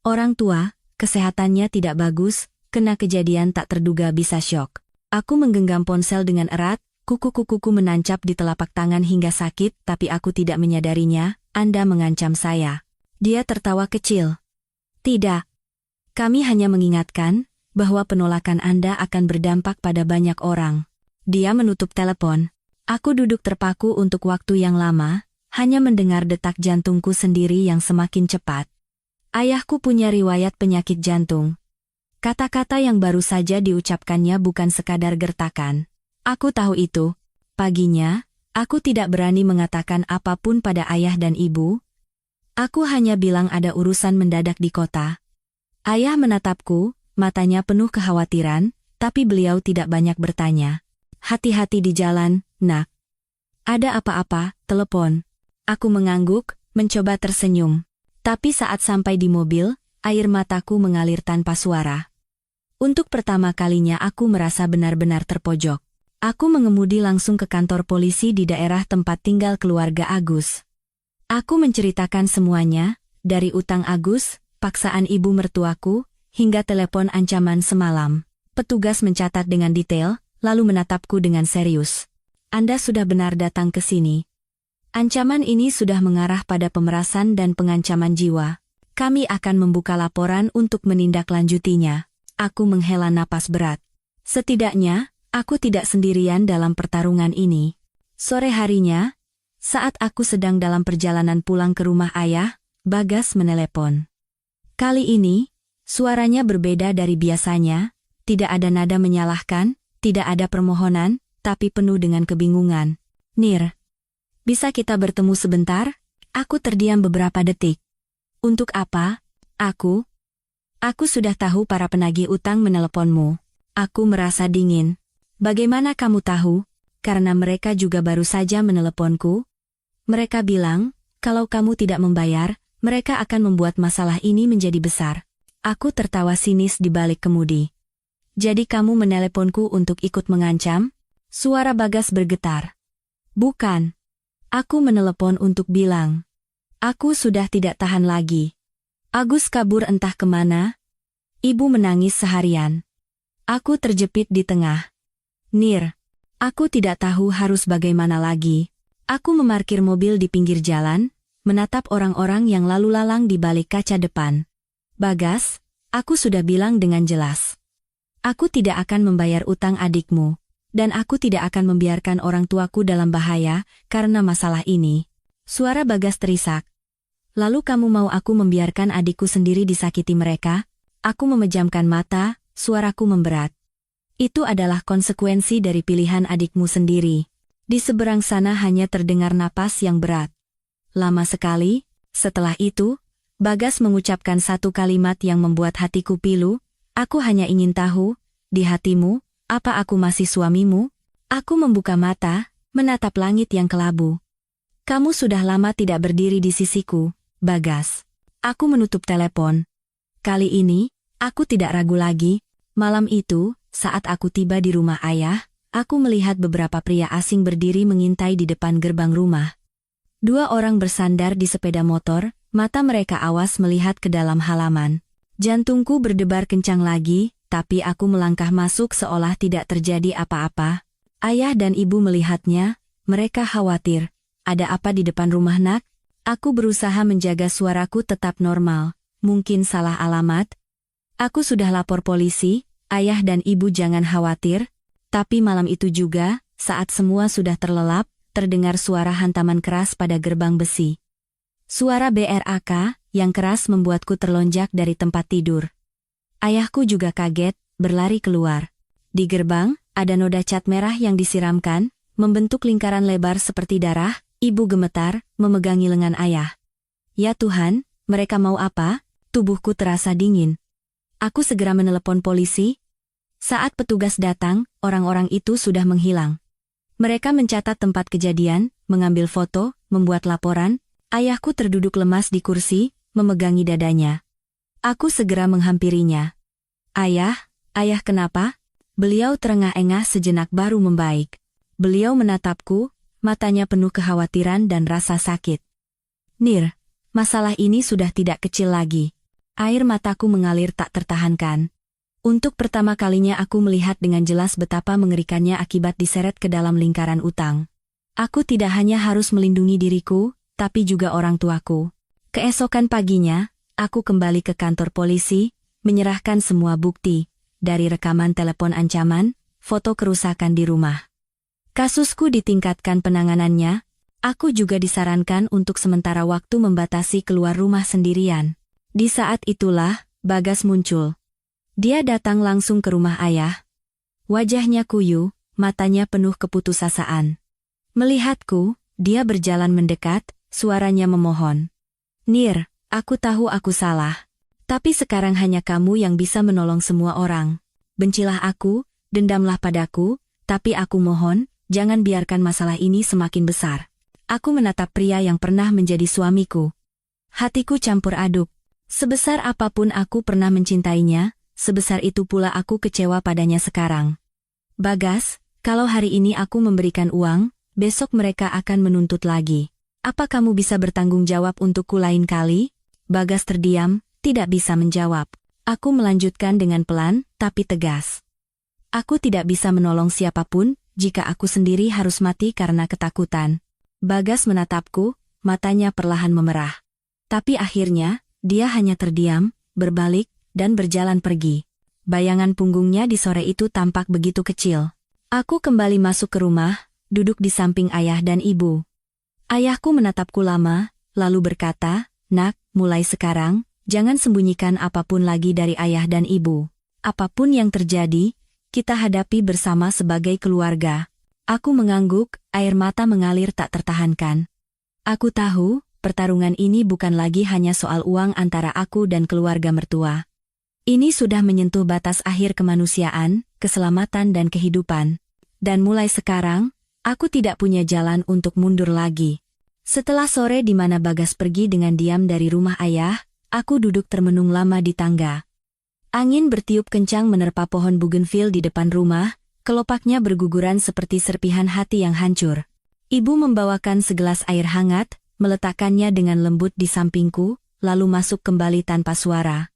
Orang tua, kesehatannya tidak bagus, kena kejadian tak terduga bisa syok. Aku menggenggam ponsel dengan erat, kuku-kukuku menancap di telapak tangan hingga sakit, tapi aku tidak menyadarinya. Anda mengancam saya. Dia tertawa kecil. Tidak. Kami hanya mengingatkan bahwa penolakan Anda akan berdampak pada banyak orang. Dia menutup telepon. Aku duduk terpaku untuk waktu yang lama, hanya mendengar detak jantungku sendiri yang semakin cepat. Ayahku punya riwayat penyakit jantung. Kata-kata yang baru saja diucapkannya bukan sekadar gertakan. Aku tahu itu. Paginya, aku tidak berani mengatakan apapun pada ayah dan ibu. Aku hanya bilang ada urusan mendadak di kota. Ayah menatapku, matanya penuh kekhawatiran, tapi beliau tidak banyak bertanya. Hati-hati di jalan, nak. Ada apa-apa, telepon. Aku mengangguk, mencoba tersenyum. Tapi saat sampai di mobil, air mataku mengalir tanpa suara. Untuk pertama kalinya aku merasa benar-benar terpojok. Aku mengemudi langsung ke kantor polisi di daerah tempat tinggal keluarga Agus. Aku menceritakan semuanya, dari utang Agus, paksaan ibu mertuaku, hingga telepon ancaman semalam. Petugas mencatat dengan detail, lalu menatapku dengan serius. Anda sudah benar datang ke sini. Ancaman ini sudah mengarah pada pemerasan dan pengancaman jiwa. Kami akan membuka laporan untuk menindaklanjutinya. Aku menghela napas berat. Setidaknya, aku tidak sendirian dalam pertarungan ini. Sore harinya, saat aku sedang dalam perjalanan pulang ke rumah ayah, Bagas menelepon. Kali ini, suaranya berbeda dari biasanya, tidak ada nada menyalahkan, tidak ada permohonan, tapi penuh dengan kebingungan. Nir, bisa kita bertemu sebentar? Aku terdiam beberapa detik. Untuk apa? Aku sudah tahu para penagih utang meneleponmu. Aku merasa dingin. Bagaimana kamu tahu? Karena mereka juga baru saja meneleponku. Mereka bilang, kalau kamu tidak membayar, mereka akan membuat masalah ini menjadi besar. Aku tertawa sinis di balik kemudi. Jadi kamu meneleponku untuk ikut mengancam? Suara Bagas bergetar. Bukan. Aku menelepon untuk bilang. Aku sudah tidak tahan lagi. Agus kabur entah kemana. Ibu menangis seharian. Aku terjepit di tengah. Nir, aku tidak tahu harus bagaimana lagi. Aku memarkir mobil di pinggir jalan, menatap orang-orang yang lalu lalang di balik kaca depan. Bagas, aku sudah bilang dengan jelas. Aku tidak akan membayar utang adikmu, dan aku tidak akan membiarkan orang tuaku dalam bahaya karena masalah ini. Suara Bagas terisak. Lalu kamu mau aku membiarkan adikku sendiri disakiti mereka? Aku memejamkan mata, suaraku memberat. Itu adalah konsekuensi dari pilihan adikmu sendiri. Di seberang sana hanya terdengar napas yang berat. Lama sekali, setelah itu, Bagas mengucapkan satu kalimat yang membuat hatiku pilu. Aku hanya ingin tahu, di hatimu, apa aku masih suamimu? Aku membuka mata, menatap langit yang kelabu. Kamu sudah lama tidak berdiri di sisiku, Bagas. Aku menutup telepon. Kali ini, aku tidak ragu lagi. Malam itu, saat aku tiba di rumah ayah, aku melihat beberapa pria asing berdiri mengintai di depan gerbang rumah. Dua orang bersandar di sepeda motor, mata mereka awas melihat ke dalam halaman. Jantungku berdebar kencang lagi, tapi aku melangkah masuk seolah tidak terjadi apa-apa. Ayah dan ibu melihatnya, mereka khawatir. Ada apa di depan rumah nak? Aku berusaha menjaga suaraku tetap normal. Mungkin salah alamat? Aku sudah lapor polisi, ayah dan ibu jangan khawatir. Tapi malam itu juga, saat semua sudah terlelap, terdengar suara hantaman keras pada gerbang besi. Suara BRAK, yang keras membuatku terlonjak dari tempat tidur. Ayahku juga kaget, berlari keluar. Di gerbang, ada noda cat merah yang disiramkan, membentuk lingkaran lebar seperti darah. Ibu gemetar, memegangi lengan ayah. Ya Tuhan, mereka mau apa? Tubuhku terasa dingin. Aku segera menelepon polisi. Saat petugas datang, orang-orang itu sudah menghilang. Mereka mencatat tempat kejadian, mengambil foto, membuat laporan. Ayahku terduduk lemas di kursi, memegangi dadanya. Aku segera menghampirinya. Ayah, ayah kenapa? Beliau terengah-engah sejenak baru membaik. Beliau menatapku, matanya penuh kekhawatiran dan rasa sakit. Nir, masalah ini sudah tidak kecil lagi. Air mataku mengalir tak tertahankan. Untuk pertama kalinya aku melihat dengan jelas betapa mengerikannya akibat diseret ke dalam lingkaran utang. Aku tidak hanya harus melindungi diriku, tapi juga orang tuaku. Keesokan paginya, aku kembali ke kantor polisi, menyerahkan semua bukti, dari rekaman telepon ancaman, foto kerusakan di rumah. Kasusku ditingkatkan penanganannya, aku juga disarankan untuk sementara waktu membatasi keluar rumah sendirian. Di saat itulah, Bagas muncul. Dia datang langsung ke rumah ayah. Wajahnya kuyu, matanya penuh keputusasaan. Melihatku, dia berjalan mendekat, suaranya memohon. Nir, aku tahu aku salah. Tapi sekarang hanya kamu yang bisa menolong semua orang. Bencilah aku, dendamlah padaku, tapi aku mohon, jangan biarkan masalah ini semakin besar. Aku menatap pria yang pernah menjadi suamiku. Hatiku campur aduk. Sebesar apapun aku pernah mencintainya, sebesar itu pula aku kecewa padanya sekarang. Bagas, kalau hari ini aku memberikan uang, besok mereka akan menuntut lagi. Apa kamu bisa bertanggung jawab untukku lain kali? Bagas terdiam, tidak bisa menjawab. Aku melanjutkan dengan pelan, tapi tegas. Aku tidak bisa menolong siapapun, jika aku sendiri harus mati karena ketakutan. Bagas menatapku, matanya perlahan memerah. Tapi akhirnya, dia hanya terdiam, berbalik, dan berjalan pergi. Bayangan punggungnya di sore itu tampak begitu kecil. Aku kembali masuk ke rumah, duduk di samping ayah dan ibu. Ayahku menatapku lama, lalu berkata, "Nak, mulai sekarang, jangan sembunyikan apapun lagi dari ayah dan ibu. Apapun yang terjadi, kita hadapi bersama sebagai keluarga." Aku mengangguk, air mata mengalir tak tertahankan. Aku tahu, pertarungan ini bukan lagi hanya soal uang antara aku dan keluarga mertua. Ini sudah menyentuh batas akhir kemanusiaan, keselamatan dan kehidupan. Dan mulai sekarang, aku tidak punya jalan untuk mundur lagi. Setelah sore di mana Bagas pergi dengan diam dari rumah ayah, aku duduk termenung lama di tangga. Angin bertiup kencang menerpa pohon bougainville di depan rumah, kelopaknya berguguran seperti serpihan hati yang hancur. Ibu membawakan segelas air hangat, meletakkannya dengan lembut di sampingku, lalu masuk kembali tanpa suara.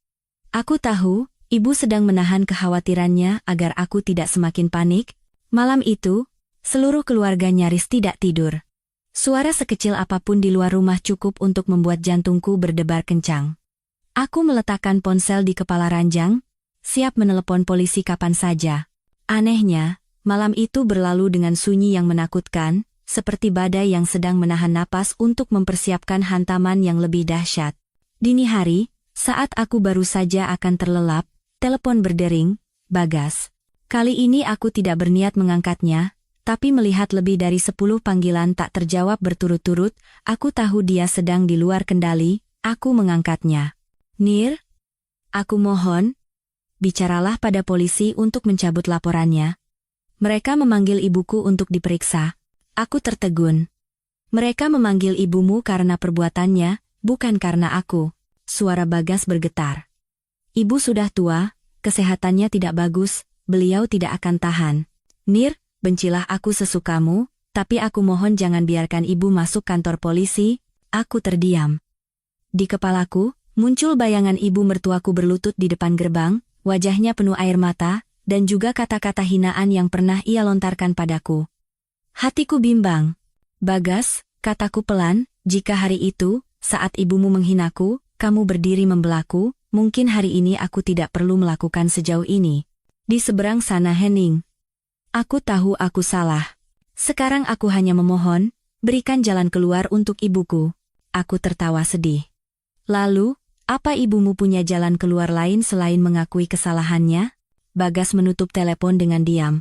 Aku tahu, ibu sedang menahan kekhawatirannya agar aku tidak semakin panik. Malam itu, seluruh keluarga nyaris tidak tidur. Suara sekecil apapun di luar rumah cukup untuk membuat jantungku berdebar kencang. Aku meletakkan ponsel di kepala ranjang, siap menelepon polisi kapan saja. Anehnya, malam itu berlalu dengan sunyi yang menakutkan, seperti badai yang sedang menahan napas untuk mempersiapkan hantaman yang lebih dahsyat. Dini hari, saat aku baru saja akan terlelap, telepon berdering, Bagas. Kali ini aku tidak berniat mengangkatnya, tapi melihat lebih dari 10 panggilan tak terjawab berturut-turut, aku tahu dia sedang di luar kendali, aku mengangkatnya. Nir, aku mohon, bicaralah pada polisi untuk mencabut laporannya. Mereka memanggil ibuku untuk diperiksa. Aku tertegun. Mereka memanggil ibumu karena perbuatannya, bukan karena aku. Suara Bagas bergetar. Ibu sudah tua, kesehatannya tidak bagus, beliau tidak akan tahan. Nir, bencilah aku sesukamu, tapi aku mohon jangan biarkan ibu masuk kantor polisi. Aku terdiam. Di kepalaku, muncul bayangan ibu mertuaku berlutut di depan gerbang, wajahnya penuh air mata, dan juga kata-kata hinaan yang pernah ia lontarkan padaku. Hatiku bimbang. Bagas, kataku pelan, jika hari itu, saat ibumu menghinaku, kamu berdiri membelaku, mungkin hari ini aku tidak perlu melakukan sejauh ini. Di seberang sana Henning. Aku tahu aku salah. Sekarang aku hanya memohon, berikan jalan keluar untuk ibuku. Aku tertawa sedih. Lalu, apa ibumu punya jalan keluar lain selain mengakui kesalahannya? Bagas menutup telepon dengan diam.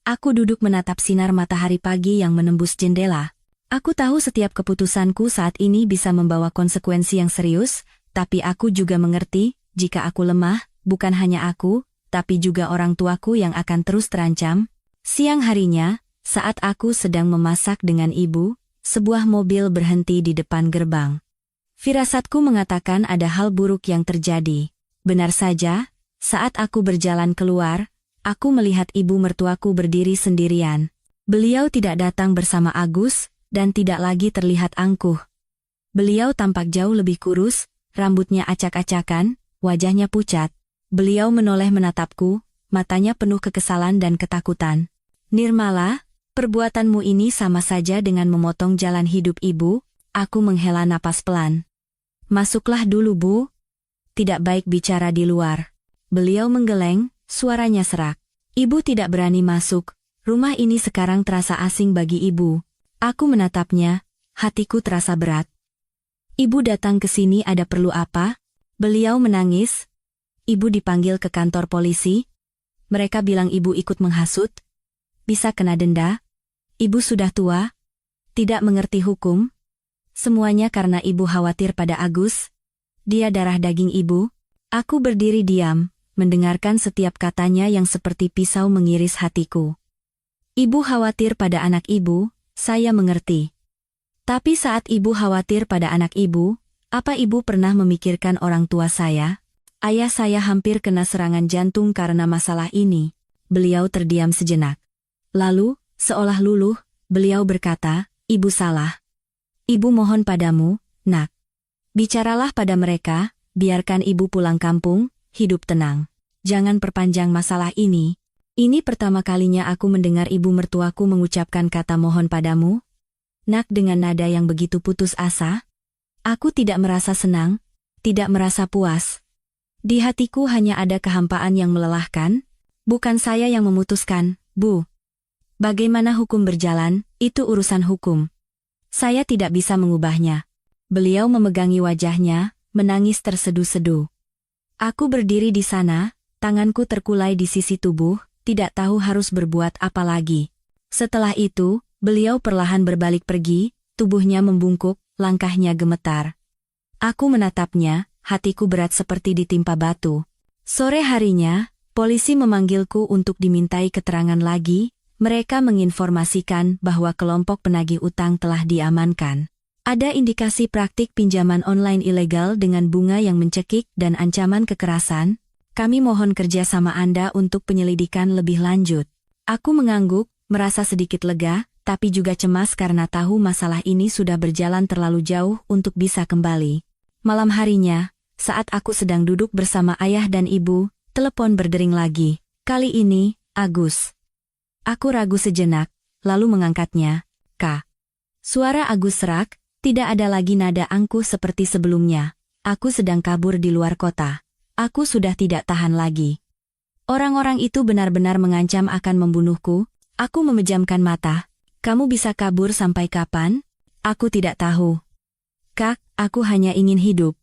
Aku duduk menatap sinar matahari pagi yang menembus jendela. Aku tahu setiap keputusanku saat ini bisa membawa konsekuensi yang serius, tapi aku juga mengerti, jika aku lemah, bukan hanya aku, tapi juga orang tuaku yang akan terus terancam. Siang harinya, saat aku sedang memasak dengan ibu, sebuah mobil berhenti di depan gerbang. Firasatku mengatakan ada hal buruk yang terjadi. Benar saja, saat aku berjalan keluar, aku melihat ibu mertuaku berdiri sendirian. Beliau tidak datang bersama Agus, dan tidak lagi terlihat angkuh. Beliau tampak jauh lebih kurus, rambutnya acak-acakan, wajahnya pucat. Beliau menoleh menatapku, matanya penuh kekesalan dan ketakutan. Nirmala, perbuatanmu ini sama saja dengan memotong jalan hidup ibu. Aku menghela napas pelan. Masuklah dulu, Bu. Tidak baik bicara di luar. Beliau menggeleng, suaranya serak. Ibu tidak berani masuk. Rumah ini sekarang terasa asing bagi ibu. Aku menatapnya, hatiku terasa berat. Ibu datang ke sini ada perlu apa? Beliau menangis. Ibu dipanggil ke kantor polisi. Mereka bilang ibu ikut menghasut. Bisa kena denda. Ibu sudah tua. Tidak mengerti hukum. Semuanya karena ibu khawatir pada Agus. Dia darah daging ibu. Aku berdiri diam, mendengarkan setiap katanya yang seperti pisau mengiris hatiku. Ibu khawatir pada anak ibu, saya mengerti. Tapi saat ibu khawatir pada anak ibu, apa ibu pernah memikirkan orang tua saya? Ayah saya hampir kena serangan jantung karena masalah ini. Beliau terdiam sejenak. Lalu, seolah luluh, beliau berkata, ibu salah. Ibu mohon padamu, nak. Bicaralah pada mereka, biarkan ibu pulang kampung, hidup tenang. Jangan perpanjang masalah ini. Ini pertama kalinya aku mendengar ibu mertuaku mengucapkan kata mohon padamu. Nak, dengan nada yang begitu putus asa. Aku tidak merasa senang, tidak merasa puas. Di hatiku hanya ada kehampaan yang melelahkan. Bukan saya yang memutuskan, Bu. Bagaimana hukum berjalan, itu urusan hukum. Saya tidak bisa mengubahnya. Beliau memegangi wajahnya, menangis terseduh-seduh. Aku berdiri di sana, tanganku terkulai di sisi tubuh, tidak tahu harus berbuat apa lagi. Setelah itu, beliau perlahan berbalik pergi, tubuhnya membungkuk, langkahnya gemetar. Aku menatapnya, hatiku berat seperti ditimpa batu. Sore harinya, polisi memanggilku untuk dimintai keterangan lagi. Mereka menginformasikan bahwa kelompok penagih utang telah diamankan. Ada indikasi praktik pinjaman online ilegal dengan bunga yang mencekik dan ancaman kekerasan. Kami mohon kerjasama Anda untuk penyelidikan lebih lanjut. Aku mengangguk, merasa sedikit lega, tapi juga cemas karena tahu masalah ini sudah berjalan terlalu jauh untuk bisa kembali. Malam harinya, saat aku sedang duduk bersama ayah dan ibu, telepon berdering lagi. Kali ini, Agus. Aku ragu sejenak, lalu mengangkatnya. Kak. Suara Agus serak, tidak ada lagi nada angkuh seperti sebelumnya. Aku sedang kabur di luar kota. Aku sudah tidak tahan lagi. Orang-orang itu benar-benar mengancam akan membunuhku. Aku memejamkan mata. Kamu bisa kabur sampai kapan? Aku tidak tahu. Kak, aku hanya ingin hidup.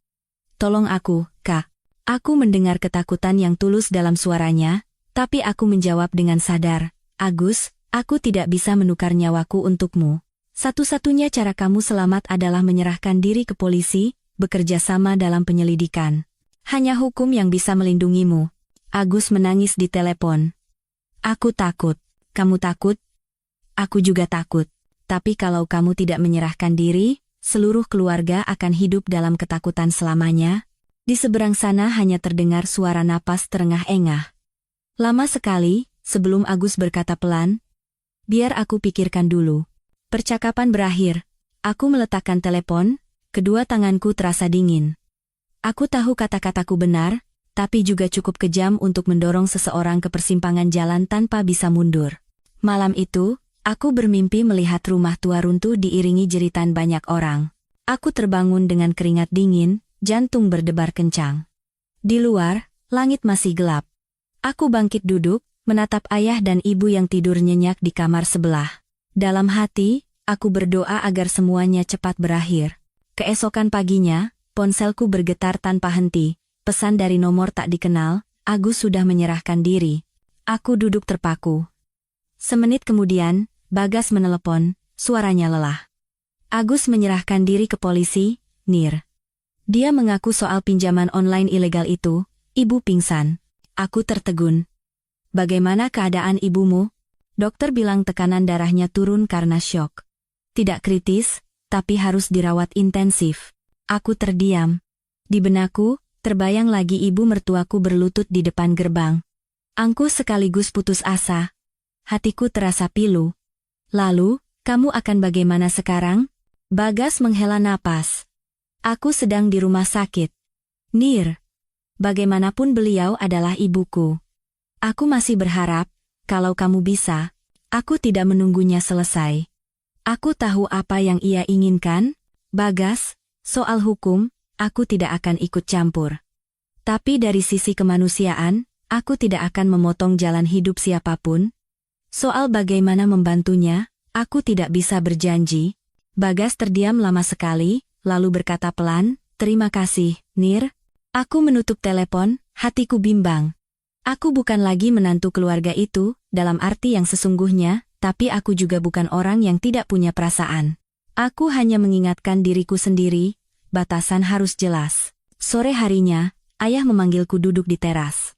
Tolong aku, Kak. Aku mendengar ketakutan yang tulus dalam suaranya, tapi aku menjawab dengan sadar. Agus, aku tidak bisa menukar nyawaku untukmu. Satu-satunya cara kamu selamat adalah menyerahkan diri ke polisi, bekerja sama dalam penyelidikan. Hanya hukum yang bisa melindungimu. Agus menangis di telepon. Aku takut. Kamu takut? Aku juga takut. Tapi kalau kamu tidak menyerahkan diri, seluruh keluarga akan hidup dalam ketakutan selamanya. Di seberang sana hanya terdengar suara napas terengah-engah. Lama sekali, sebelum Agus berkata pelan, biar aku pikirkan dulu. Percakapan berakhir. Aku meletakkan telepon, kedua tanganku terasa dingin. Aku tahu kata-kataku benar, tapi juga cukup kejam untuk mendorong seseorang ke persimpangan jalan tanpa bisa mundur. Malam itu, aku bermimpi melihat rumah tua runtuh diiringi jeritan banyak orang. Aku terbangun dengan keringat dingin, jantung berdebar kencang. Di luar, langit masih gelap. Aku bangkit duduk, menatap ayah dan ibu yang tidur nyenyak di kamar sebelah. Dalam hati, aku berdoa agar semuanya cepat berakhir. Keesokan paginya, ponselku bergetar tanpa henti. Pesan dari nomor tak dikenal, Agus sudah menyerahkan diri. Aku duduk terpaku. Semenit kemudian, Bagas menelepon, suaranya lelah. Agus menyerahkan diri ke polisi, Nir. Dia mengaku soal pinjaman online ilegal itu. Ibu pingsan. Aku tertegun. Bagaimana keadaan ibumu? Dokter bilang tekanan darahnya turun karena syok. Tidak kritis, tapi harus dirawat intensif. Aku terdiam. Di benakku, terbayang lagi ibu mertuaku berlutut di depan gerbang. Aku sekaligus putus asa. Hatiku terasa pilu. Lalu, kamu akan bagaimana sekarang? Bagas menghela napas. Aku sedang di rumah sakit. Nir. Bagaimanapun beliau adalah ibuku. Aku masih berharap, kalau kamu bisa, aku tidak menunggunya selesai. Aku tahu apa yang ia inginkan, Bagas, soal hukum, aku tidak akan ikut campur. Tapi dari sisi kemanusiaan, aku tidak akan memotong jalan hidup siapapun. Soal bagaimana membantunya, aku tidak bisa berjanji. Bagas terdiam lama sekali, lalu berkata pelan, terima kasih, Nir. Aku menutup telepon, hatiku bimbang. Aku bukan lagi menantu keluarga itu, dalam arti yang sesungguhnya, tapi aku juga bukan orang yang tidak punya perasaan. Aku hanya mengingatkan diriku sendiri, batasan harus jelas. Sore harinya, ayah memanggilku duduk di teras.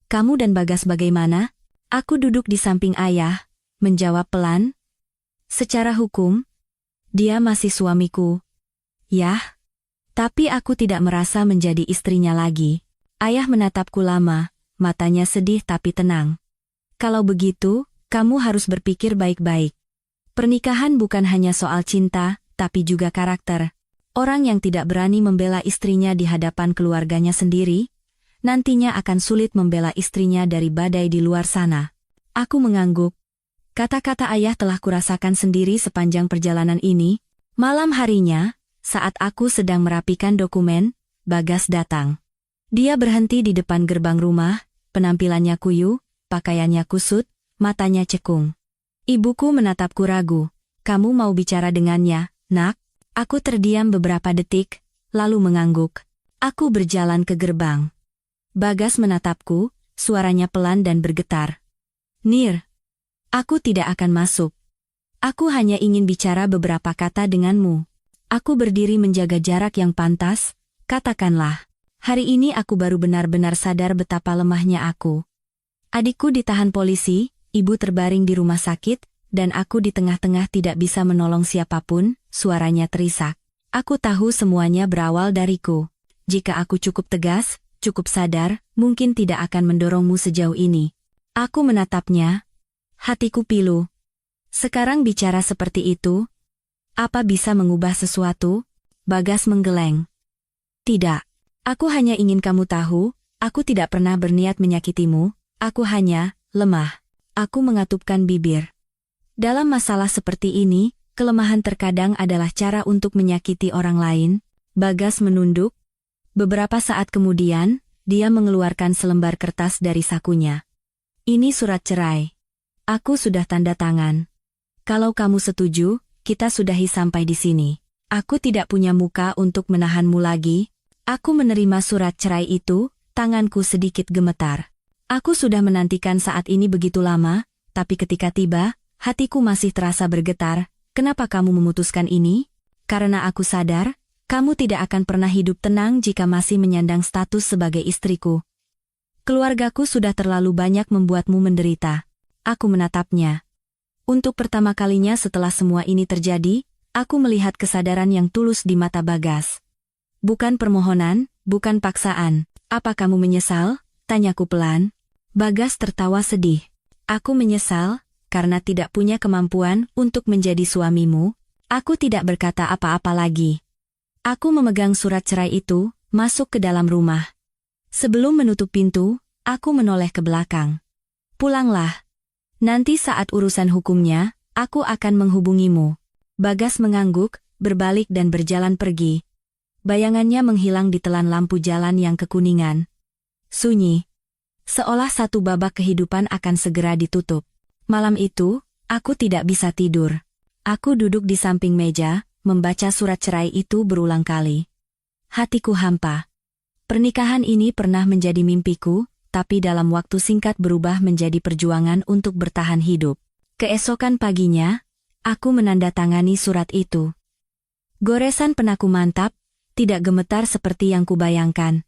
Kamu dan Bagas bagaimana? Aku duduk di samping ayah, menjawab pelan. Secara hukum, dia masih suamiku. Yah. Tapi aku tidak merasa menjadi istrinya lagi. Ayah menatapku lama, matanya sedih tapi tenang. Kalau begitu, kamu harus berpikir baik-baik. Pernikahan bukan hanya soal cinta, tapi juga karakter. Orang yang tidak berani membela istrinya di hadapan keluarganya sendiri, nantinya akan sulit membela istrinya dari badai di luar sana. Aku mengangguk. Kata-kata ayah telah kurasakan sendiri sepanjang perjalanan ini. Malam harinya, saat aku sedang merapikan dokumen, Bagas datang. Dia berhenti di depan gerbang rumah, penampilannya kuyu, pakaiannya kusut, matanya cekung. Ibuku menatapku ragu. Kamu mau bicara dengannya, nak? Aku terdiam beberapa detik, lalu mengangguk. Aku berjalan ke gerbang. Bagas menatapku, suaranya pelan dan bergetar. Nir, aku tidak akan masuk. Aku hanya ingin bicara beberapa kata denganmu. Aku berdiri menjaga jarak yang pantas, katakanlah. Hari ini aku baru benar-benar sadar betapa lemahnya aku. Adikku ditahan polisi, ibu terbaring di rumah sakit, dan aku di tengah-tengah tidak bisa menolong siapapun, suaranya terisak. Aku tahu semuanya berawal dariku. Jika aku cukup tegas, cukup sadar, mungkin tidak akan mendorongmu sejauh ini. Aku menatapnya. Hatiku pilu. Sekarang bicara seperti itu, apa bisa mengubah sesuatu? Bagas menggeleng. Tidak. Aku hanya ingin kamu tahu, aku tidak pernah berniat menyakitimu, aku hanya lemah. Aku mengatupkan bibir. Dalam masalah seperti ini, kelemahan terkadang adalah cara untuk menyakiti orang lain. Bagas menunduk. Beberapa saat kemudian, dia mengeluarkan selembar kertas dari sakunya. Ini surat cerai. Aku sudah tanda tangan. Kalau kamu setuju, kita sudahi sampai di sini. Aku tidak punya muka untuk menahanmu lagi. Aku menerima surat cerai itu, tanganku sedikit gemetar. Aku sudah menantikan saat ini begitu lama, tapi ketika tiba, hatiku masih terasa bergetar. Kenapa kamu memutuskan ini? Karena aku sadar, kamu tidak akan pernah hidup tenang jika masih menyandang status sebagai istriku. Keluargaku sudah terlalu banyak membuatmu menderita. Aku menatapnya. Untuk pertama kalinya setelah semua ini terjadi, aku melihat kesadaran yang tulus di mata Bagas. Bukan permohonan, bukan paksaan. Apa kamu menyesal? Tanyaku pelan. Bagas tertawa sedih. Aku menyesal, karena tidak punya kemampuan untuk menjadi suamimu. Aku tidak berkata apa-apa lagi. Aku memegang surat cerai itu, masuk ke dalam rumah. Sebelum menutup pintu, aku menoleh ke belakang. Pulanglah. Nanti saat urusan hukumnya, aku akan menghubungimu. Bagas mengangguk, berbalik dan berjalan pergi. Bayangannya menghilang di telan lampu jalan yang kekuningan. Sunyi. Seolah satu babak kehidupan akan segera ditutup. Malam itu, aku tidak bisa tidur. Aku duduk di samping meja, membaca surat cerai itu berulang kali. Hatiku hampa. Pernikahan ini pernah menjadi mimpiku, tapi dalam waktu singkat berubah menjadi perjuangan untuk bertahan hidup. Keesokan paginya, aku menandatangani surat itu. Goresan penaku mantap, tidak gemetar seperti yang kubayangkan.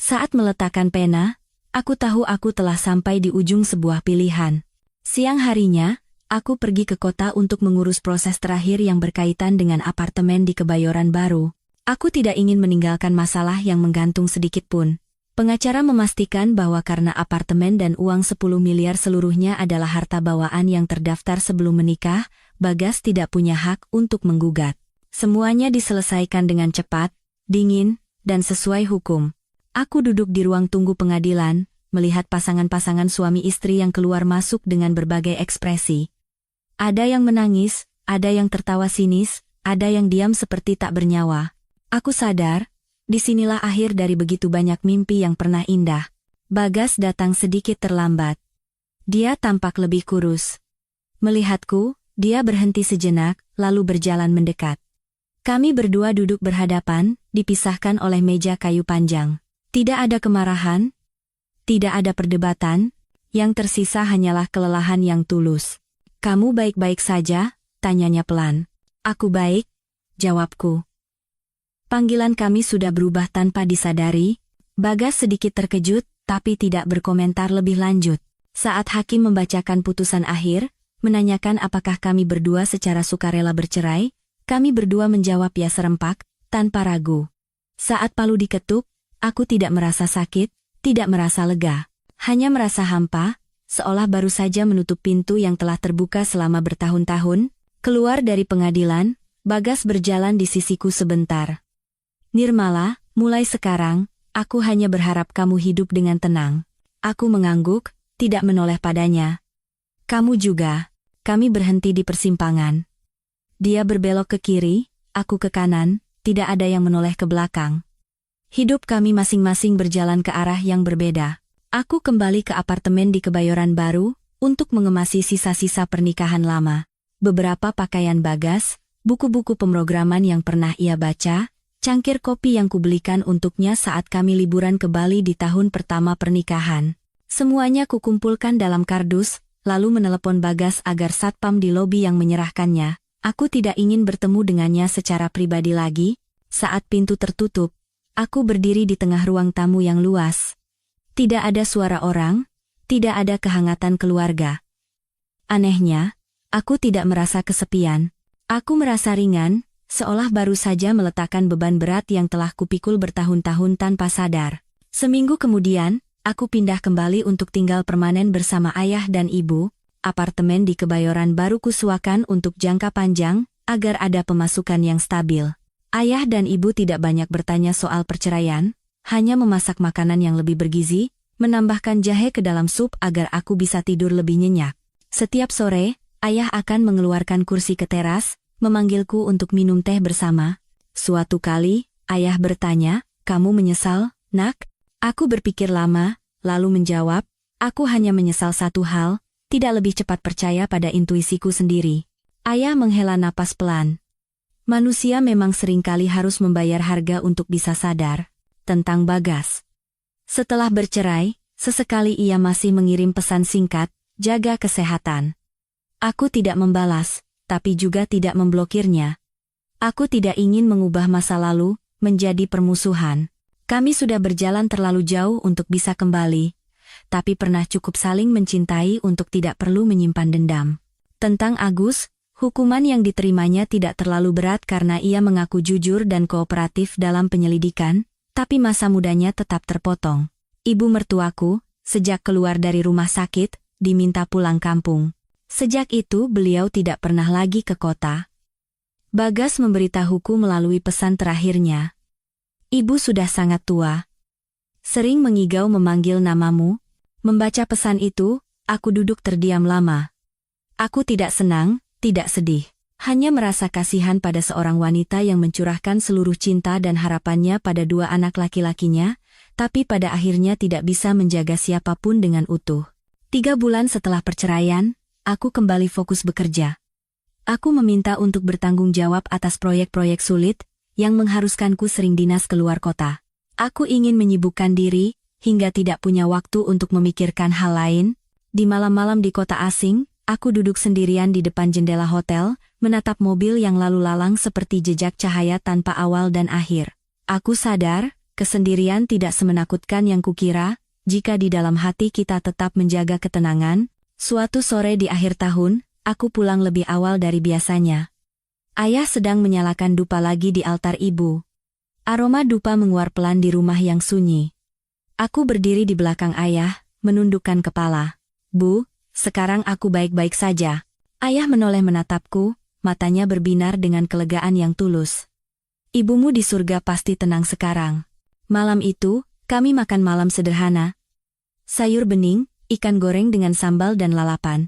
Saat meletakkan pena, aku tahu aku telah sampai di ujung sebuah pilihan. Siang harinya, aku pergi ke kota untuk mengurus proses terakhir yang berkaitan dengan apartemen di Kebayoran Baru. Aku tidak ingin meninggalkan masalah yang menggantung sedikit pun. Pengacara memastikan bahwa karena apartemen dan uang 10 miliar seluruhnya adalah harta bawaan yang terdaftar sebelum menikah, Bagas tidak punya hak untuk menggugat. Semuanya diselesaikan dengan cepat, dingin, dan sesuai hukum. Aku duduk di ruang tunggu pengadilan, melihat pasangan-pasangan suami istri yang keluar masuk dengan berbagai ekspresi. Ada yang menangis, ada yang tertawa sinis, ada yang diam seperti tak bernyawa. Aku sadar, disinilah akhir dari begitu banyak mimpi yang pernah indah. Bagas datang sedikit terlambat. Dia tampak lebih kurus. Melihatku, dia berhenti sejenak, lalu berjalan mendekat. Kami berdua duduk berhadapan, dipisahkan oleh meja kayu panjang. Tidak ada kemarahan, tidak ada perdebatan, yang tersisa hanyalah kelelahan yang tulus. "Kamu baik-baik saja?" tanyanya pelan. "Aku baik," jawabku. Panggilan kami sudah berubah tanpa disadari. Bagas sedikit terkejut, tapi tidak berkomentar lebih lanjut. Saat hakim membacakan putusan akhir, menanyakan apakah kami berdua secara sukarela bercerai, kami berdua menjawab ya serempak, tanpa ragu. Saat palu diketuk, aku tidak merasa sakit, tidak merasa lega. Hanya merasa hampa, seolah baru saja menutup pintu yang telah terbuka selama bertahun-tahun. Keluar dari pengadilan, Bagas berjalan di sisiku sebentar. "Nirmala, mulai sekarang, aku hanya berharap kamu hidup dengan tenang." Aku mengangguk, tidak menoleh padanya. "Kamu juga." Kami berhenti di persimpangan. Dia berbelok ke kiri, aku ke kanan, tidak ada yang menoleh ke belakang. Hidup kami masing-masing berjalan ke arah yang berbeda. Aku kembali ke apartemen di Kebayoran Baru, untuk mengemasi sisa-sisa pernikahan lama. Beberapa pakaian Bagas, buku-buku pemrograman yang pernah ia baca, cangkir kopi yang kubelikan untuknya saat kami liburan ke Bali di tahun pertama pernikahan. Semuanya kukumpulkan dalam kardus, lalu menelepon Bagas agar satpam di lobi yang menyerahkannya. Aku tidak ingin bertemu dengannya secara pribadi lagi. Saat pintu tertutup, aku berdiri di tengah ruang tamu yang luas. Tidak ada suara orang, tidak ada kehangatan keluarga. Anehnya, aku tidak merasa kesepian. Aku merasa ringan, seolah baru saja meletakkan beban berat yang telah kupikul bertahun-tahun tanpa sadar. Seminggu kemudian, aku pindah kembali untuk tinggal permanen bersama ayah dan ibu. Apartemen di Kebayoran Baru kusuakan untuk jangka panjang, agar ada pemasukan yang stabil. Ayah dan ibu tidak banyak bertanya soal perceraian, hanya memasak makanan yang lebih bergizi, menambahkan jahe ke dalam sup agar aku bisa tidur lebih nyenyak. Setiap sore, ayah akan mengeluarkan kursi ke teras, memanggilku untuk minum teh bersama. Suatu kali, ayah bertanya, "Kamu menyesal, nak?" Aku berpikir lama, lalu menjawab, "Aku hanya menyesal satu hal, tidak lebih cepat percaya pada intuisiku sendiri." Ayah menghela napas pelan. Manusia memang seringkali harus membayar harga untuk bisa sadar tentang Bagas. Setelah bercerai, sesekali ia masih mengirim pesan singkat, "Jaga kesehatan." Aku tidak membalas, tapi juga tidak memblokirnya. Aku tidak ingin mengubah masa lalu menjadi permusuhan. Kami sudah berjalan terlalu jauh untuk bisa kembali, tapi pernah cukup saling mencintai untuk tidak perlu menyimpan dendam. Tentang Agus, hukuman yang diterimanya tidak terlalu berat karena ia mengaku jujur dan kooperatif dalam penyelidikan, tapi masa mudanya tetap terpotong. Ibu mertuaku, sejak keluar dari rumah sakit, diminta pulang kampung. Sejak itu beliau tidak pernah lagi ke kota. Bagas memberitahuku melalui pesan terakhirnya. "Ibu sudah sangat tua. Sering mengigau memanggil namamu." Membaca pesan itu, aku duduk terdiam lama. Aku tidak senang, tidak sedih. Hanya merasa kasihan pada seorang wanita yang mencurahkan seluruh cinta dan harapannya pada dua anak laki-lakinya, tapi pada akhirnya tidak bisa menjaga siapapun dengan utuh. 3 bulan setelah perceraian, aku kembali fokus bekerja. Aku meminta untuk bertanggung jawab atas proyek-proyek sulit, yang mengharuskanku sering dinas keluar kota. Aku ingin menyibukkan diri, hingga tidak punya waktu untuk memikirkan hal lain. Di malam-malam di kota asing, aku duduk sendirian di depan jendela hotel, menatap mobil yang lalu lalang seperti jejak cahaya tanpa awal dan akhir. Aku sadar, kesendirian tidak semenakutkan yang kukira, jika di dalam hati kita tetap menjaga ketenangan. Suatu sore di akhir tahun, aku pulang lebih awal dari biasanya. Ayah sedang menyalakan dupa lagi di altar ibu. Aroma dupa menguar pelan di rumah yang sunyi. Aku berdiri di belakang ayah, menundukkan kepala. Bu, sekarang aku baik-baik saja. Ayah menoleh menatapku, matanya berbinar dengan kelegaan yang tulus. Ibumu di surga pasti tenang sekarang. Malam itu, kami makan malam sederhana. Sayur bening, ikan goreng dengan sambal dan lalapan.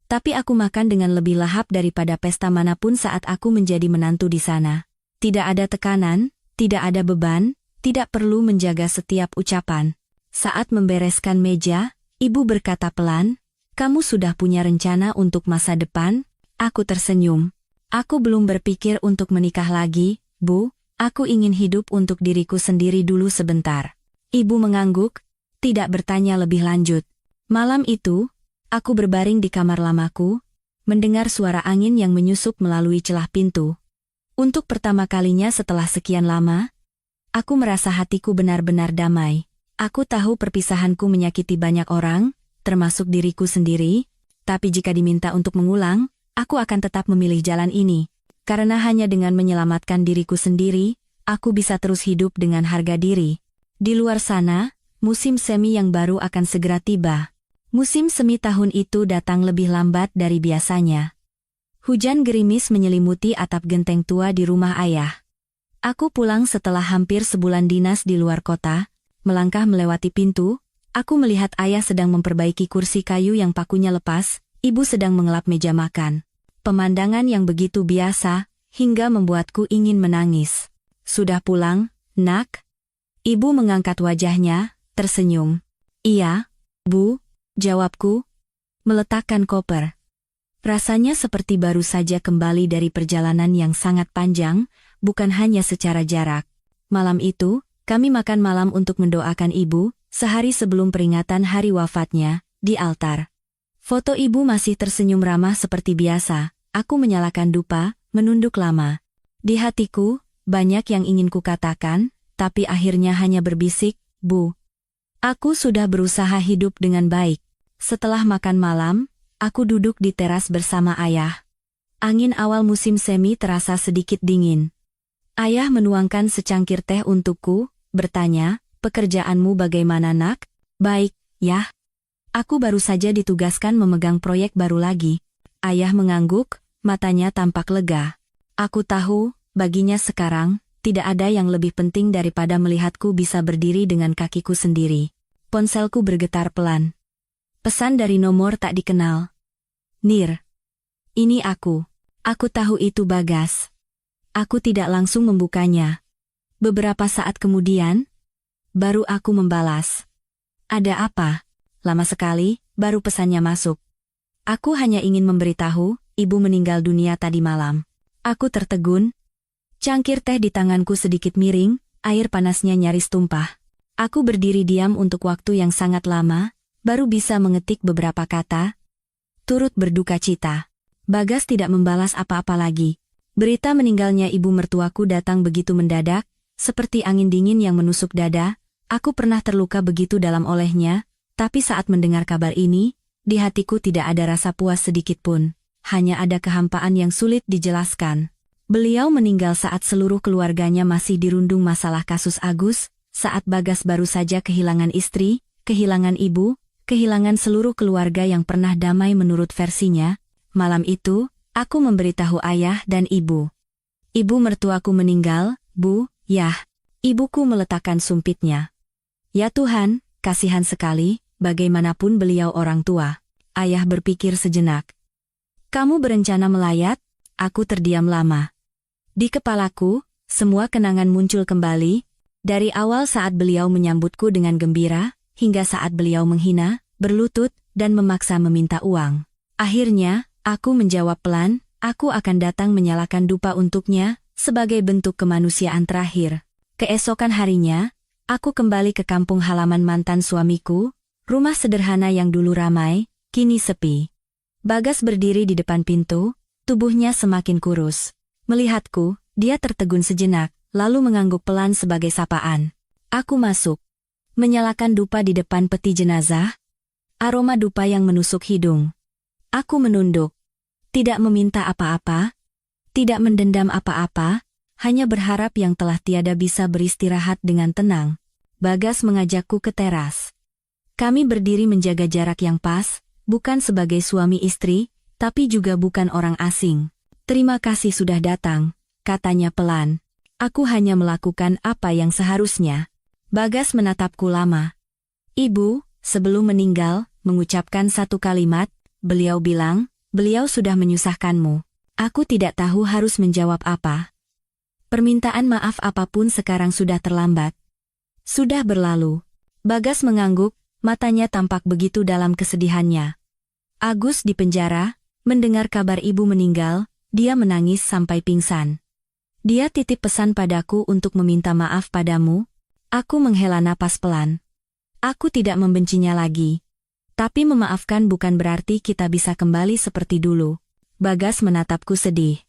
Tapi aku makan dengan lebih lahap daripada pesta manapun saat aku menjadi menantu di sana. Tidak ada tekanan, tidak ada beban, tidak perlu menjaga setiap ucapan. Saat membereskan meja, ibu berkata pelan, "Kamu sudah punya rencana untuk masa depan?" Aku tersenyum. "Aku belum berpikir untuk menikah lagi, Bu. Aku ingin hidup untuk diriku sendiri dulu sebentar." Ibu mengangguk, tidak bertanya lebih lanjut. Malam itu, aku berbaring di kamar lamaku, mendengar suara angin yang menyusup melalui celah pintu. Untuk pertama kalinya setelah sekian lama, aku merasa hatiku benar-benar damai. Aku tahu perpisahanku menyakiti banyak orang, termasuk diriku sendiri, tapi jika diminta untuk mengulang, aku akan tetap memilih jalan ini. Karena hanya dengan menyelamatkan diriku sendiri, aku bisa terus hidup dengan harga diri. Di luar sana, musim semi yang baru akan segera tiba. Musim semi tahun itu datang lebih lambat dari biasanya. Hujan gerimis menyelimuti atap genteng tua di rumah ayah. Aku pulang setelah hampir sebulan dinas di luar kota. Melangkah melewati pintu, aku melihat ayah sedang memperbaiki kursi kayu yang pakunya lepas, ibu sedang mengelap meja makan. Pemandangan yang begitu biasa, hingga membuatku ingin menangis. "Sudah pulang, Nak?" Ibu mengangkat wajahnya, tersenyum. "Iya, Bu," jawabku, meletakkan koper. Rasanya seperti baru saja kembali dari perjalanan yang sangat panjang, bukan hanya secara jarak. Malam itu, kami makan malam untuk mendoakan ibu, sehari sebelum peringatan hari wafatnya, di altar. Foto ibu masih tersenyum ramah seperti biasa. Aku menyalakan dupa, menunduk lama. Di hatiku, banyak yang ingin kukatakan, tapi akhirnya hanya berbisik, "Bu, aku sudah berusaha hidup dengan baik." Setelah makan malam, aku duduk di teras bersama ayah. Angin awal musim semi terasa sedikit dingin. Ayah menuangkan secangkir teh untukku, bertanya, "Pekerjaanmu bagaimana, Nak?" "Baik, Yah. Aku baru saja ditugaskan memegang proyek baru lagi." Ayah mengangguk, matanya tampak lega. Aku tahu, baginya sekarang, tidak ada yang lebih penting daripada melihatku bisa berdiri dengan kakiku sendiri. Ponselku bergetar pelan. Pesan dari nomor tak dikenal. "Nir. Ini aku." Aku tahu itu Bagas. Aku tidak langsung membukanya. Beberapa saat kemudian, baru aku membalas. "Ada apa? Lama sekali, baru pesannya masuk." "Aku hanya ingin memberitahu, ibu meninggal dunia tadi malam." Aku tertegun. Cangkir teh di tanganku sedikit miring, air panasnya nyaris tumpah. Aku berdiri diam untuk waktu yang sangat lama, baru bisa mengetik beberapa kata. "Turut berduka cita." Bagas tidak membalas apa-apa lagi. Berita meninggalnya ibu mertuaku datang begitu mendadak, seperti angin dingin yang menusuk dada. Aku pernah terluka begitu dalam olehnya, tapi saat mendengar kabar ini, di hatiku tidak ada rasa puas sedikit pun. Hanya ada kehampaan yang sulit dijelaskan. Beliau meninggal saat seluruh keluarganya masih dirundung masalah kasus Agus, saat Bagas baru saja kehilangan istri, kehilangan ibu, kehilangan seluruh keluarga yang pernah damai menurut versinya. Malam itu, aku memberitahu ayah dan ibu. "Ibu mertuaku meninggal, Bu." "Yah." Ibuku meletakkan sumpitnya. "Ya Tuhan, kasihan sekali, bagaimanapun beliau orang tua." Ayah berpikir sejenak. "Kamu berencana melayat?" Aku terdiam lama. Di kepalaku, semua kenangan muncul kembali, dari awal saat beliau menyambutku dengan gembira, hingga saat beliau menghina, berlutut, dan memaksa meminta uang. Akhirnya, aku menjawab pelan, aku akan datang menyalakan dupa untuknya, sebagai bentuk kemanusiaan terakhir. Keesokan harinya, aku kembali ke kampung halaman mantan suamiku, rumah sederhana yang dulu ramai, kini sepi. Bagas berdiri di depan pintu, tubuhnya semakin kurus. Melihatku, dia tertegun sejenak, lalu mengangguk pelan sebagai sapaan. Aku masuk. Menyalakan dupa di depan peti jenazah. Aroma dupa yang menusuk hidung. Aku menunduk. Tidak meminta apa-apa. Tidak mendendam apa-apa. hanya berharap yang telah tiada bisa beristirahat dengan tenang. Bagas mengajakku ke teras. Kami berdiri menjaga jarak yang pas, bukan sebagai suami istri, tapi juga bukan orang asing. Terima kasih sudah datang, katanya pelan. Aku hanya melakukan apa yang seharusnya. Bagas menatapku lama. Ibu, sebelum meninggal, mengucapkan satu kalimat, beliau bilang, beliau sudah menyusahkanmu. Aku tidak tahu harus menjawab apa. Permintaan maaf apapun sekarang sudah terlambat. Sudah berlalu. Bagas mengangguk, matanya tampak begitu dalam kesedihannya. Agus di penjara, mendengar kabar ibu meninggal, dia menangis sampai pingsan. Dia titip pesan padaku untuk meminta maaf padamu. Aku menghela napas pelan. Aku tidak membencinya lagi. Tapi memaafkan bukan berarti kita bisa kembali seperti dulu. Bagas menatapku sedih.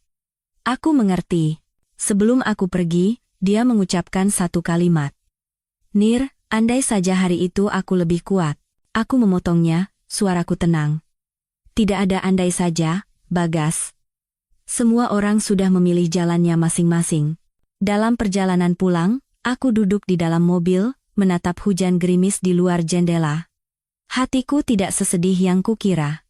Aku mengerti. Sebelum aku pergi, dia mengucapkan satu kalimat. Nir, andai saja hari itu aku lebih kuat. Aku memotongnya, suaraku tenang. Tidak ada andai saja, Bagas. Semua orang sudah memilih jalannya masing-masing. Dalam perjalanan pulang, aku duduk di dalam mobil, menatap hujan gerimis di luar jendela. Hatiku tidak sesedih yang kukira.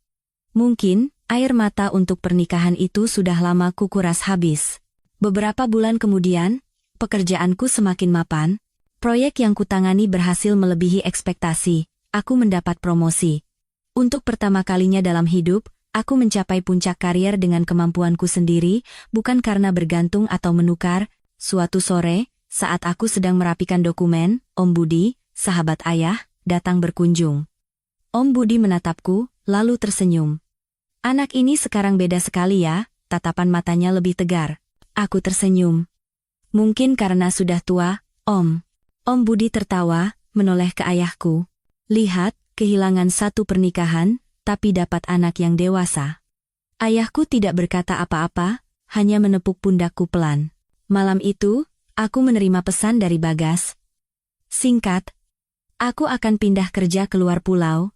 Mungkin, air mata untuk pernikahan itu sudah lama kukuras habis. Beberapa bulan kemudian, pekerjaanku semakin mapan. Proyek yang kutangani berhasil melebihi ekspektasi. Aku mendapat promosi. Untuk pertama kalinya dalam hidup, aku mencapai puncak karier dengan kemampuanku sendiri, bukan karena bergantung atau menukar. Suatu sore, saat aku sedang merapikan dokumen, Om Budi, sahabat ayah, datang berkunjung. Om Budi menatapku, lalu tersenyum. Anak ini sekarang beda sekali ya, tatapan matanya lebih tegar. Aku tersenyum. Mungkin karena sudah tua, Om. Om Budi tertawa, menoleh ke ayahku. Lihat, kehilangan satu pernikahan, tapi dapat anak yang dewasa. Ayahku tidak berkata apa-apa, hanya menepuk pundakku pelan. Malam itu, aku menerima pesan dari Bagas. Singkat, aku akan pindah kerja keluar pulau.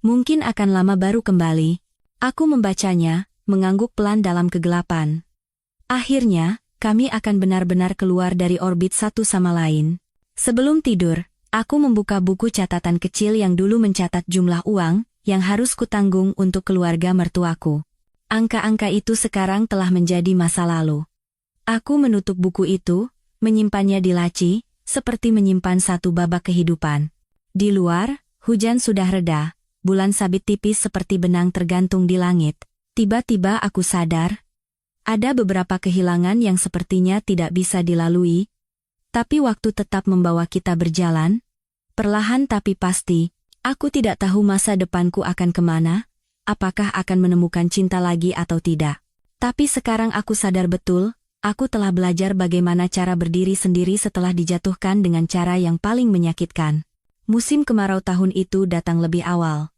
Mungkin akan lama baru kembali. Aku membacanya, mengangguk pelan dalam kegelapan. Akhirnya, kami akan benar-benar keluar dari orbit satu sama lain. Sebelum tidur, aku membuka buku catatan kecil yang dulu mencatat jumlah uang yang harus kutanggung untuk keluarga mertuaku. Angka-angka itu sekarang telah menjadi masa lalu. Aku menutup buku itu, menyimpannya di laci, seperti menyimpan satu babak kehidupan. Di luar, hujan sudah reda. Bulan sabit tipis seperti benang tergantung di langit. Tiba-tiba aku sadar, ada beberapa kehilangan yang sepertinya tidak bisa dilalui. Tapi waktu tetap membawa kita berjalan. Perlahan tapi pasti, aku tidak tahu masa depanku akan kemana, apakah akan menemukan cinta lagi atau tidak. Tapi sekarang aku sadar betul, aku telah belajar bagaimana cara berdiri sendiri setelah dijatuhkan dengan cara yang paling menyakitkan. Musim kemarau tahun itu datang lebih awal.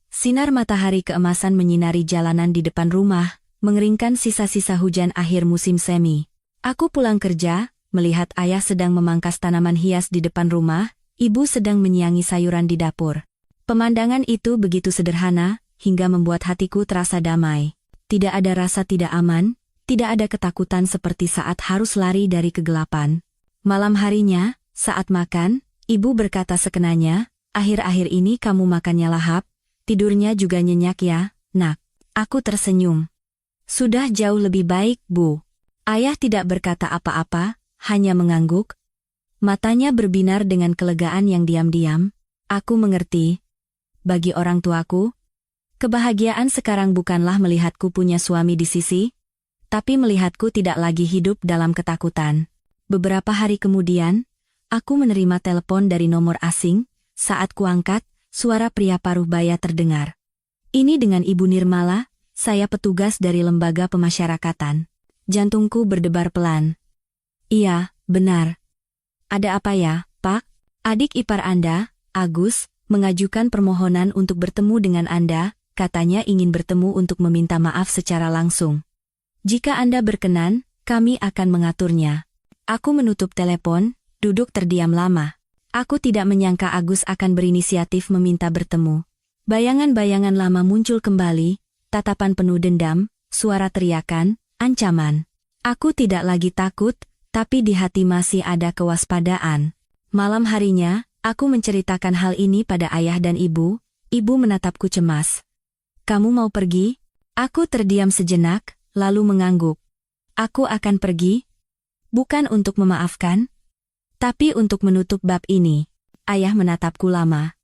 Sinar matahari keemasan menyinari jalanan di depan rumah, mengeringkan sisa-sisa hujan akhir musim semi. Aku pulang kerja, melihat ayah sedang memangkas tanaman hias di depan rumah, ibu sedang menyiangi sayuran di dapur. Pemandangan itu begitu sederhana, hingga membuat hatiku terasa damai. Tidak ada rasa tidak aman, tidak ada ketakutan seperti saat harus lari dari kegelapan. Malam harinya, saat makan, ibu berkata sekenanya, akhir-akhir ini kamu makannya lahap, tidurnya juga nyenyak ya, nak. Aku tersenyum. Sudah jauh lebih baik, Bu. Ayah tidak berkata apa-apa, hanya mengangguk. Matanya berbinar dengan kelegaan yang diam-diam. Aku mengerti. Bagi orang tuaku, kebahagiaan sekarang bukanlah melihatku punya suami di sisi, tapi melihatku tidak lagi hidup dalam ketakutan. Beberapa hari kemudian, aku menerima telepon dari nomor asing. Saat kuangkat, suara pria paruh baya terdengar. Ini dengan Ibu Nirmala, saya petugas dari lembaga pemasyarakatan. Jantungku berdebar pelan. Iya, benar. Ada apa ya, Pak? Adik ipar Anda, Agus, mengajukan permohonan untuk bertemu dengan Anda, katanya ingin bertemu untuk meminta maaf secara langsung. Jika Anda berkenan, kami akan mengaturnya. Aku menutup telepon, duduk terdiam lama. Aku tidak menyangka Agus akan berinisiatif meminta bertemu. Bayangan-bayangan lama muncul kembali, tatapan penuh dendam, suara teriakan, ancaman. Aku tidak lagi takut, tapi di hati masih ada kewaspadaan. Malam harinya, aku menceritakan hal ini pada ayah dan ibu. Ibu menatapku cemas. Kamu mau pergi? Aku terdiam sejenak, lalu mengangguk. Aku akan pergi, bukan untuk memaafkan, tapi untuk menutup bab ini. Ayah menatapku lama.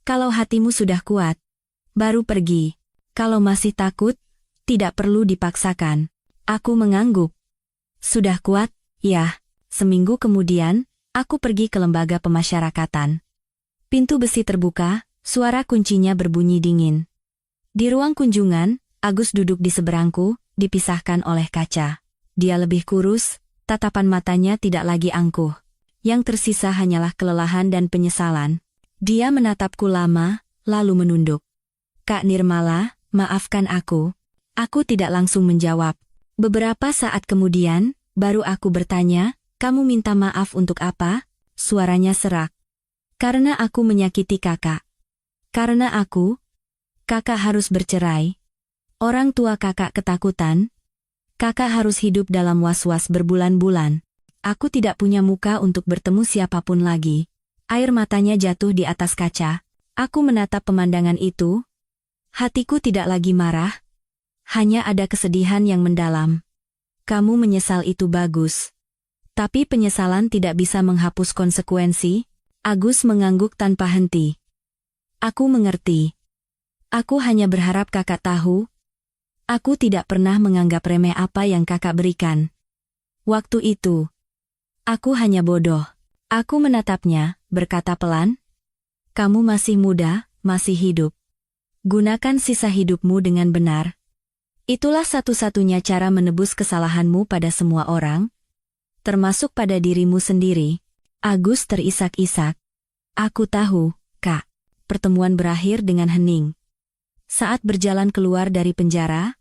Kalau hatimu sudah kuat, baru pergi. Kalau masih takut, tidak perlu dipaksakan. Aku mengangguk. Sudah kuat, ya. Seminggu kemudian, aku pergi ke lembaga pemasyarakatan. Pintu besi terbuka, suara kuncinya berbunyi dingin. Di ruang kunjungan, Agus duduk di seberangku, dipisahkan oleh kaca. Dia lebih kurus, tatapan matanya tidak lagi angkuh. Yang tersisa hanyalah kelelahan dan penyesalan. Dia menatapku lama, lalu menunduk. Kak Nirmala, maafkan aku. Aku tidak langsung menjawab. Beberapa saat kemudian, baru aku bertanya, kamu minta maaf untuk apa? Suaranya serak. Karena aku menyakiti kakak. Karena kakak harus bercerai. Orang tua kakak ketakutan. Kakak harus hidup dalam was-was berbulan-bulan. Aku tidak punya muka untuk bertemu siapapun lagi. Air matanya jatuh di atas kaca. Aku menatap pemandangan itu. Hatiku tidak lagi marah. Hanya ada kesedihan yang mendalam. Kamu menyesal itu bagus. Tapi penyesalan tidak bisa menghapus konsekuensi. Agus mengangguk tanpa henti. Aku mengerti. Aku hanya berharap kakak tahu. Aku tidak pernah menganggap remeh apa yang kakak berikan. Waktu itu, aku hanya bodoh. Aku menatapnya, berkata pelan. Kamu masih muda, masih hidup. Gunakan sisa hidupmu dengan benar. Itulah satu-satunya cara menebus kesalahanmu pada semua orang, termasuk pada dirimu sendiri. Agus terisak-isak. Aku tahu, Kak. Pertemuan berakhir dengan hening. Saat berjalan keluar dari penjara,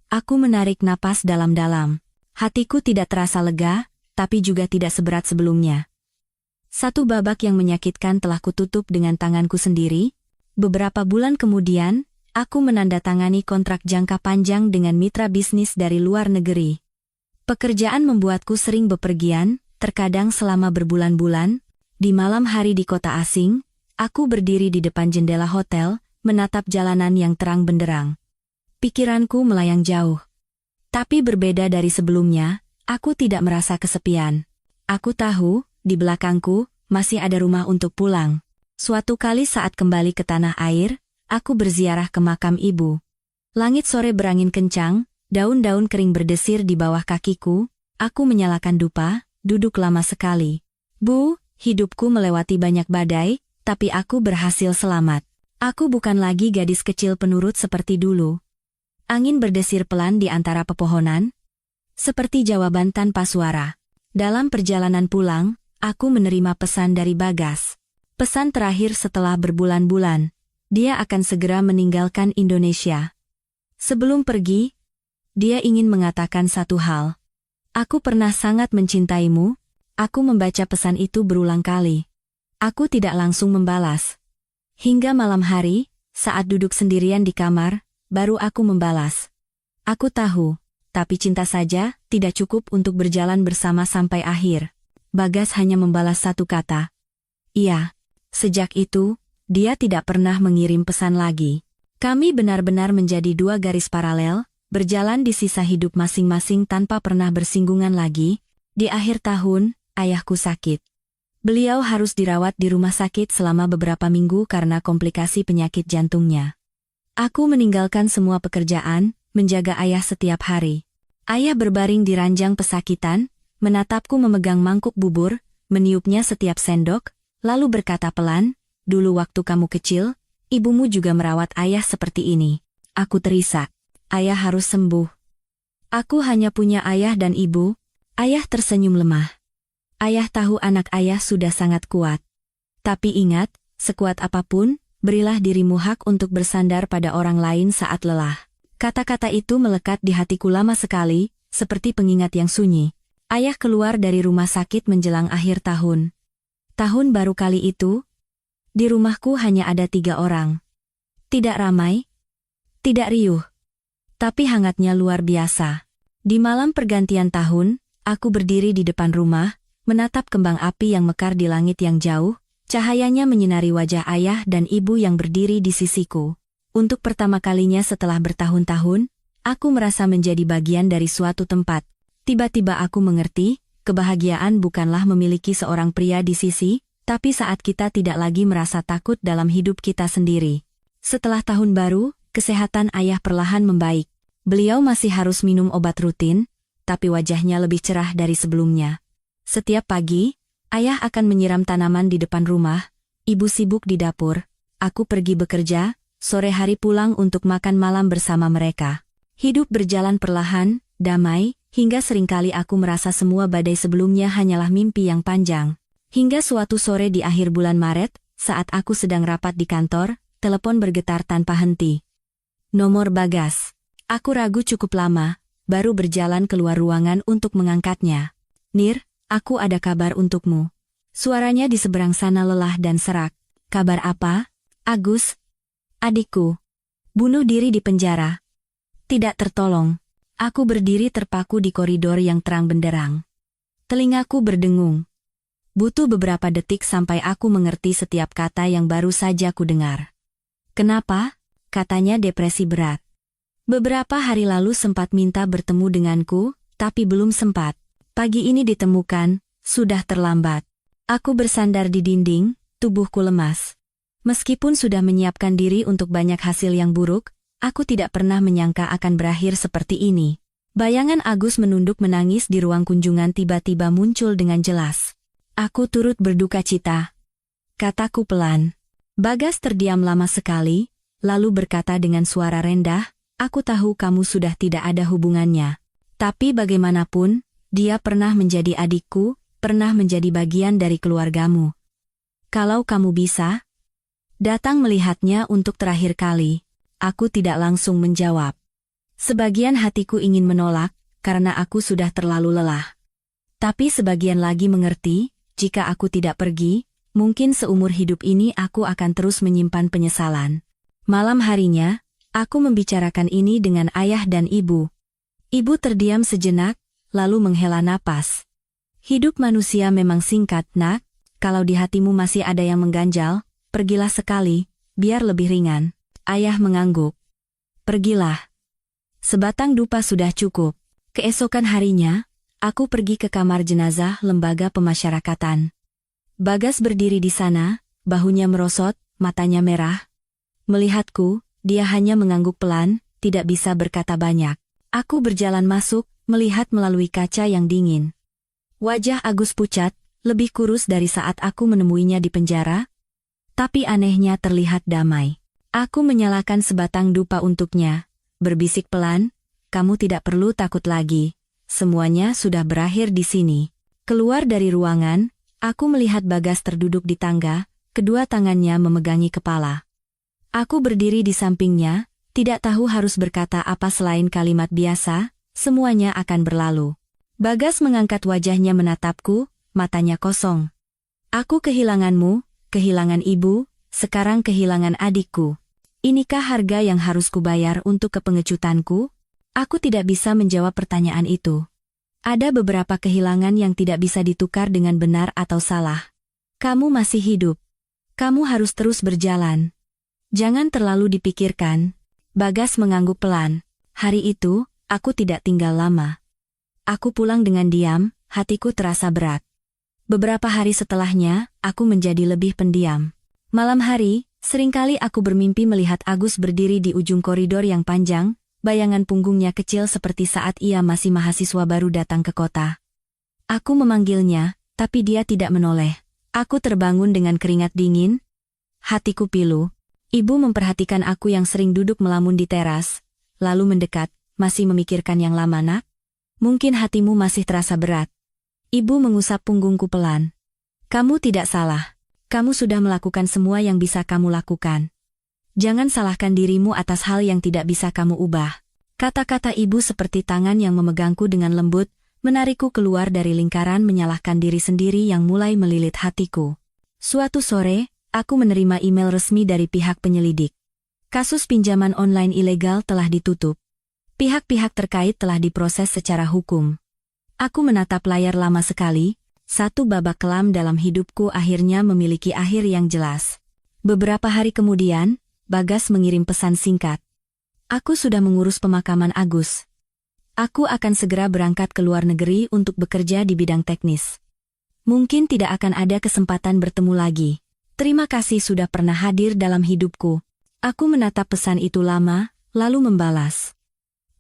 aku menarik napas dalam-dalam. Hatiku tidak terasa lega, tapi juga tidak seberat sebelumnya. Satu babak yang menyakitkan telah kututup dengan tanganku sendiri. Beberapa bulan kemudian, aku menandatangani kontrak jangka panjang dengan mitra bisnis dari luar negeri. Pekerjaan membuatku sering bepergian, terkadang selama berbulan-bulan. Di malam hari di kota asing, aku berdiri di depan jendela hotel, menatap jalanan yang terang benderang. Pikiranku melayang jauh. Tapi berbeda dari sebelumnya, aku tidak merasa kesepian. Aku tahu, di belakangku, masih ada rumah untuk pulang. Suatu kali saat kembali ke tanah air, aku berziarah ke makam ibu. Langit sore berangin kencang, daun-daun kering berdesir di bawah kakiku. Aku menyalakan dupa, duduk lama sekali. Bu, hidupku melewati banyak badai, tapi aku berhasil selamat. Aku bukan lagi gadis kecil penurut seperti dulu. Angin berdesir pelan di antara pepohonan, seperti jawaban tanpa suara. Dalam perjalanan pulang, aku menerima pesan dari Bagas. Pesan terakhir setelah berbulan-bulan. Dia akan segera meninggalkan Indonesia. Sebelum pergi, dia ingin mengatakan satu hal. Aku pernah sangat mencintaimu. Aku membaca pesan itu berulang kali. Aku tidak langsung membalas. Hingga malam hari, saat duduk sendirian di kamar, baru aku membalas. Aku tahu, tapi cinta saja tidak cukup untuk berjalan bersama sampai akhir. Bagas hanya membalas satu kata. Iya. Sejak itu, dia tidak pernah mengirim pesan lagi. Kami benar-benar menjadi dua garis paralel, berjalan di sisa hidup masing-masing tanpa pernah bersinggungan lagi. Di akhir tahun, ayahku sakit. Beliau harus dirawat di rumah sakit selama beberapa minggu karena komplikasi penyakit jantungnya. Aku meninggalkan semua pekerjaan, menjaga ayah setiap hari. Ayah berbaring di ranjang pesakitan, menatapku memegang mangkuk bubur, meniupnya setiap sendok, lalu berkata pelan, dulu waktu kamu kecil, ibumu juga merawat ayah seperti ini. Aku terisak. Ayah harus sembuh. Aku hanya punya ayah dan ibu. Ayah tersenyum lemah. Ayah tahu anak ayah sudah sangat kuat. Tapi ingat, sekuat apapun, berilah dirimu hak untuk bersandar pada orang lain saat lelah. Kata-kata itu melekat di hatiku lama sekali, seperti pengingat yang sunyi. Ayah keluar dari rumah sakit menjelang akhir tahun. Tahun baru kali itu, di rumahku hanya ada 3 orang. Tidak ramai, tidak riuh, tapi hangatnya luar biasa. Di malam pergantian tahun, aku berdiri di depan rumah, menatap kembang api yang mekar di langit yang jauh, cahayanya menyinari wajah ayah dan ibu yang berdiri di sisiku. Untuk pertama kalinya setelah bertahun-tahun, aku merasa menjadi bagian dari suatu tempat. Tiba-tiba aku mengerti, kebahagiaan bukanlah memiliki seorang pria di sisi, tapi saat kita tidak lagi merasa takut dalam hidup kita sendiri. Setelah tahun baru, kesehatan ayah perlahan membaik. Beliau masih harus minum obat rutin, tapi wajahnya lebih cerah dari sebelumnya. Setiap pagi, ayah akan menyiram tanaman di depan rumah, ibu sibuk di dapur, aku pergi bekerja, sore hari pulang untuk makan malam bersama mereka. Hidup berjalan perlahan, damai, hingga seringkali aku merasa semua badai sebelumnya hanyalah mimpi yang panjang. Hingga suatu sore di akhir bulan Maret, saat aku sedang rapat di kantor, telepon bergetar tanpa henti. Nomor Bagas. Aku ragu cukup lama, baru berjalan keluar ruangan untuk mengangkatnya. Nir, aku ada kabar untukmu. Suaranya di seberang sana lelah dan serak. Kabar apa? Agus? Adikku. Bunuh diri di penjara. Tidak tertolong. Aku berdiri terpaku di koridor yang terang benderang. Telingaku berdengung. Butuh beberapa detik sampai aku mengerti setiap kata yang baru saja ku dengar. Kenapa? Katanya depresi berat. Beberapa hari lalu sempat minta bertemu denganku, tapi belum sempat. Pagi ini ditemukan, sudah terlambat. Aku bersandar di dinding, tubuhku lemas. Meskipun sudah menyiapkan diri untuk banyak hasil yang buruk, aku tidak pernah menyangka akan berakhir seperti ini. Bayangan Agus menunduk menangis di ruang kunjungan tiba-tiba muncul dengan jelas. Aku turut berduka cita. Kataku pelan. Bagas terdiam lama sekali, lalu berkata dengan suara rendah, aku tahu kamu sudah tidak ada hubungannya. Tapi bagaimanapun, dia pernah menjadi adikku, pernah menjadi bagian dari keluargamu. Kalau kamu bisa, datang melihatnya untuk terakhir kali. Aku tidak langsung menjawab. Sebagian hatiku ingin menolak, karena aku sudah terlalu lelah. Tapi sebagian lagi mengerti, jika aku tidak pergi, mungkin seumur hidup ini aku akan terus menyimpan penyesalan. Malam harinya, aku membicarakan ini dengan ayah dan ibu. Ibu terdiam sejenak, lalu menghela napas. Hidup manusia memang singkat, nak. Kalau di hatimu masih ada yang mengganjal, pergilah sekali, biar lebih ringan. Ayah mengangguk. Pergilah. Sebatang dupa sudah cukup. Keesokan harinya, aku pergi ke kamar jenazah lembaga pemasyarakatan. Bagas berdiri di sana, bahunya merosot, matanya merah. Melihatku, dia hanya mengangguk pelan, tidak bisa berkata banyak. Aku berjalan masuk, melihat melalui kaca yang dingin. Wajah Agus pucat, lebih kurus dari saat aku menemuinya di penjara. Tapi anehnya terlihat damai. Aku menyalakan sebatang dupa untuknya, berbisik pelan, kamu tidak perlu takut lagi. Semuanya sudah berakhir di sini. Keluar dari ruangan, aku melihat Bagas terduduk di tangga, kedua tangannya memegangi kepala. Aku berdiri di sampingnya, tidak tahu harus berkata apa selain kalimat biasa, semuanya akan berlalu. Bagas mengangkat wajahnya menatapku, matanya kosong. Aku kehilanganmu, kehilangan ibu, sekarang kehilangan adikku. Inikah harga yang harus kubayar untuk kepengecutanku? Aku tidak bisa menjawab pertanyaan itu. Ada beberapa kehilangan yang tidak bisa ditukar dengan benar atau salah. Kamu masih hidup. Kamu harus terus berjalan. Jangan terlalu dipikirkan. Bagas mengangguk pelan. Hari itu, aku tidak tinggal lama. Aku pulang dengan diam, hatiku terasa berat. Beberapa hari setelahnya, aku menjadi lebih pendiam. Malam hari, seringkali aku bermimpi melihat Agus berdiri di ujung koridor yang panjang, bayangan punggungnya kecil seperti saat ia masih mahasiswa baru datang ke kota. Aku memanggilnya, tapi dia tidak menoleh. Aku terbangun dengan keringat dingin. Hatiku pilu. Ibu memperhatikan aku yang sering duduk melamun di teras, lalu mendekat, masih memikirkan yang lama nak? Mungkin hatimu masih terasa berat. Ibu mengusap punggungku pelan. Kamu tidak salah. Kamu sudah melakukan semua yang bisa kamu lakukan. Jangan salahkan dirimu atas hal yang tidak bisa kamu ubah. Kata-kata ibu seperti tangan yang memegangku dengan lembut, menarikku keluar dari lingkaran menyalahkan diri sendiri yang mulai melilit hatiku. Suatu sore, aku menerima email resmi dari pihak penyelidik. Kasus pinjaman online ilegal telah ditutup. Pihak-pihak terkait telah diproses secara hukum. Aku menatap layar lama sekali, satu babak kelam dalam hidupku akhirnya memiliki akhir yang jelas. Beberapa hari kemudian, Bagas mengirim pesan singkat. Aku sudah mengurus pemakaman Agus. Aku akan segera berangkat ke luar negeri untuk bekerja di bidang teknis. Mungkin tidak akan ada kesempatan bertemu lagi. Terima kasih sudah pernah hadir dalam hidupku. Aku menatap pesan itu lama, lalu membalas.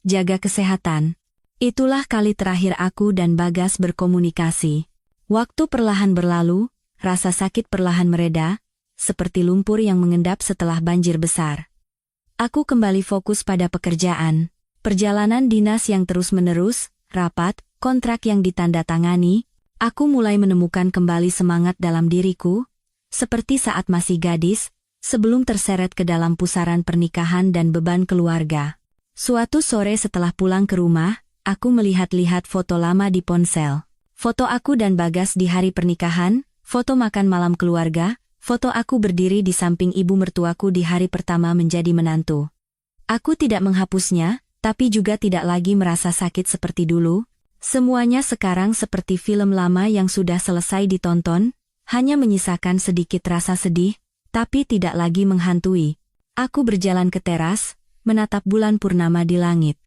Jaga kesehatan. Itulah kali terakhir aku dan Bagas berkomunikasi. Waktu perlahan berlalu, rasa sakit perlahan mereda, seperti lumpur yang mengendap setelah banjir besar. Aku kembali fokus pada pekerjaan. Perjalanan dinas yang terus-menerus, rapat, kontrak yang ditandatangani, aku mulai menemukan kembali semangat dalam diriku, seperti saat masih gadis, sebelum terseret ke dalam pusaran pernikahan dan beban keluarga. Suatu sore setelah pulang ke rumah, aku melihat-lihat foto lama di ponsel. Foto aku dan Bagas di hari pernikahan, foto makan malam keluarga, foto aku berdiri di samping ibu mertuaku di hari pertama menjadi menantu. Aku tidak menghapusnya, tapi juga tidak lagi merasa sakit seperti dulu. Semuanya sekarang seperti film lama yang sudah selesai ditonton, hanya menyisakan sedikit rasa sedih, tapi tidak lagi menghantui. Aku berjalan ke teras, menatap bulan purnama di langit.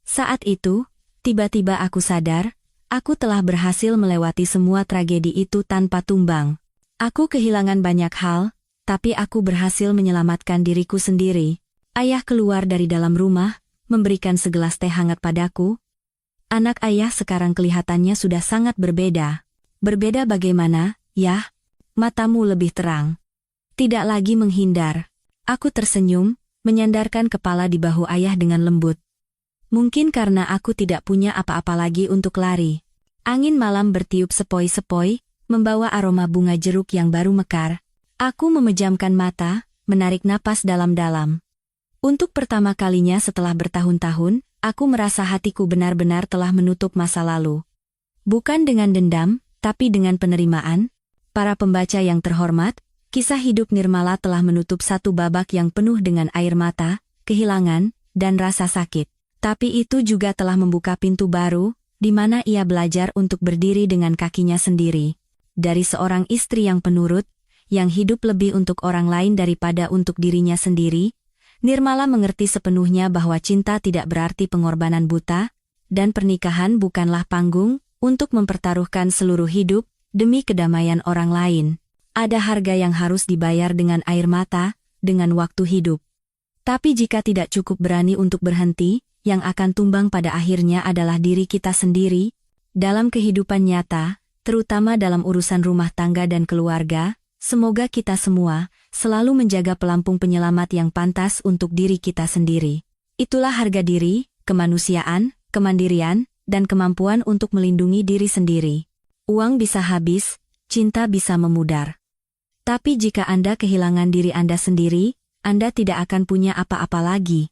Saat itu, tiba-tiba aku sadar, aku telah berhasil melewati semua tragedi itu tanpa tumbang. Aku kehilangan banyak hal, tapi aku berhasil menyelamatkan diriku sendiri. Ayah keluar dari dalam rumah, memberikan segelas teh hangat padaku. Anak ayah sekarang kelihatannya sudah sangat berbeda. Berbeda bagaimana, Yah? Matamu lebih terang. Tidak lagi menghindar. Aku tersenyum, menyandarkan kepala di bahu ayah dengan lembut. Mungkin karena aku tidak punya apa-apa lagi untuk lari. Angin malam bertiup sepoi-sepoi, membawa aroma bunga jeruk yang baru mekar. Aku memejamkan mata, menarik napas dalam-dalam. Untuk pertama kalinya setelah bertahun-tahun, aku merasa hatiku benar-benar telah menutup masa lalu. Bukan dengan dendam, tapi dengan penerimaan. Para pembaca yang terhormat, kisah hidup Nirmala telah menutup satu babak yang penuh dengan air mata, kehilangan, dan rasa sakit. Tapi itu juga telah membuka pintu baru, di mana ia belajar untuk berdiri dengan kakinya sendiri. Dari seorang istri yang penurut, yang hidup lebih untuk orang lain daripada untuk dirinya sendiri, Nirmala mengerti sepenuhnya bahwa cinta tidak berarti pengorbanan buta, dan pernikahan bukanlah panggung untuk mempertaruhkan seluruh hidup demi kedamaian orang lain. Ada harga yang harus dibayar dengan air mata, dengan waktu hidup. Tapi jika tidak cukup berani untuk berhenti, yang akan tumbang pada akhirnya adalah diri kita sendiri. Dalam kehidupan nyata, terutama dalam urusan rumah tangga dan keluarga, semoga kita semua selalu menjaga pelampung penyelamat yang pantas untuk diri kita sendiri. Itulah harga diri, kemanusiaan, kemandirian, dan kemampuan untuk melindungi diri sendiri. Uang bisa habis, cinta bisa memudar. Tapi jika Anda kehilangan diri Anda sendiri, Anda tidak akan punya apa-apa lagi.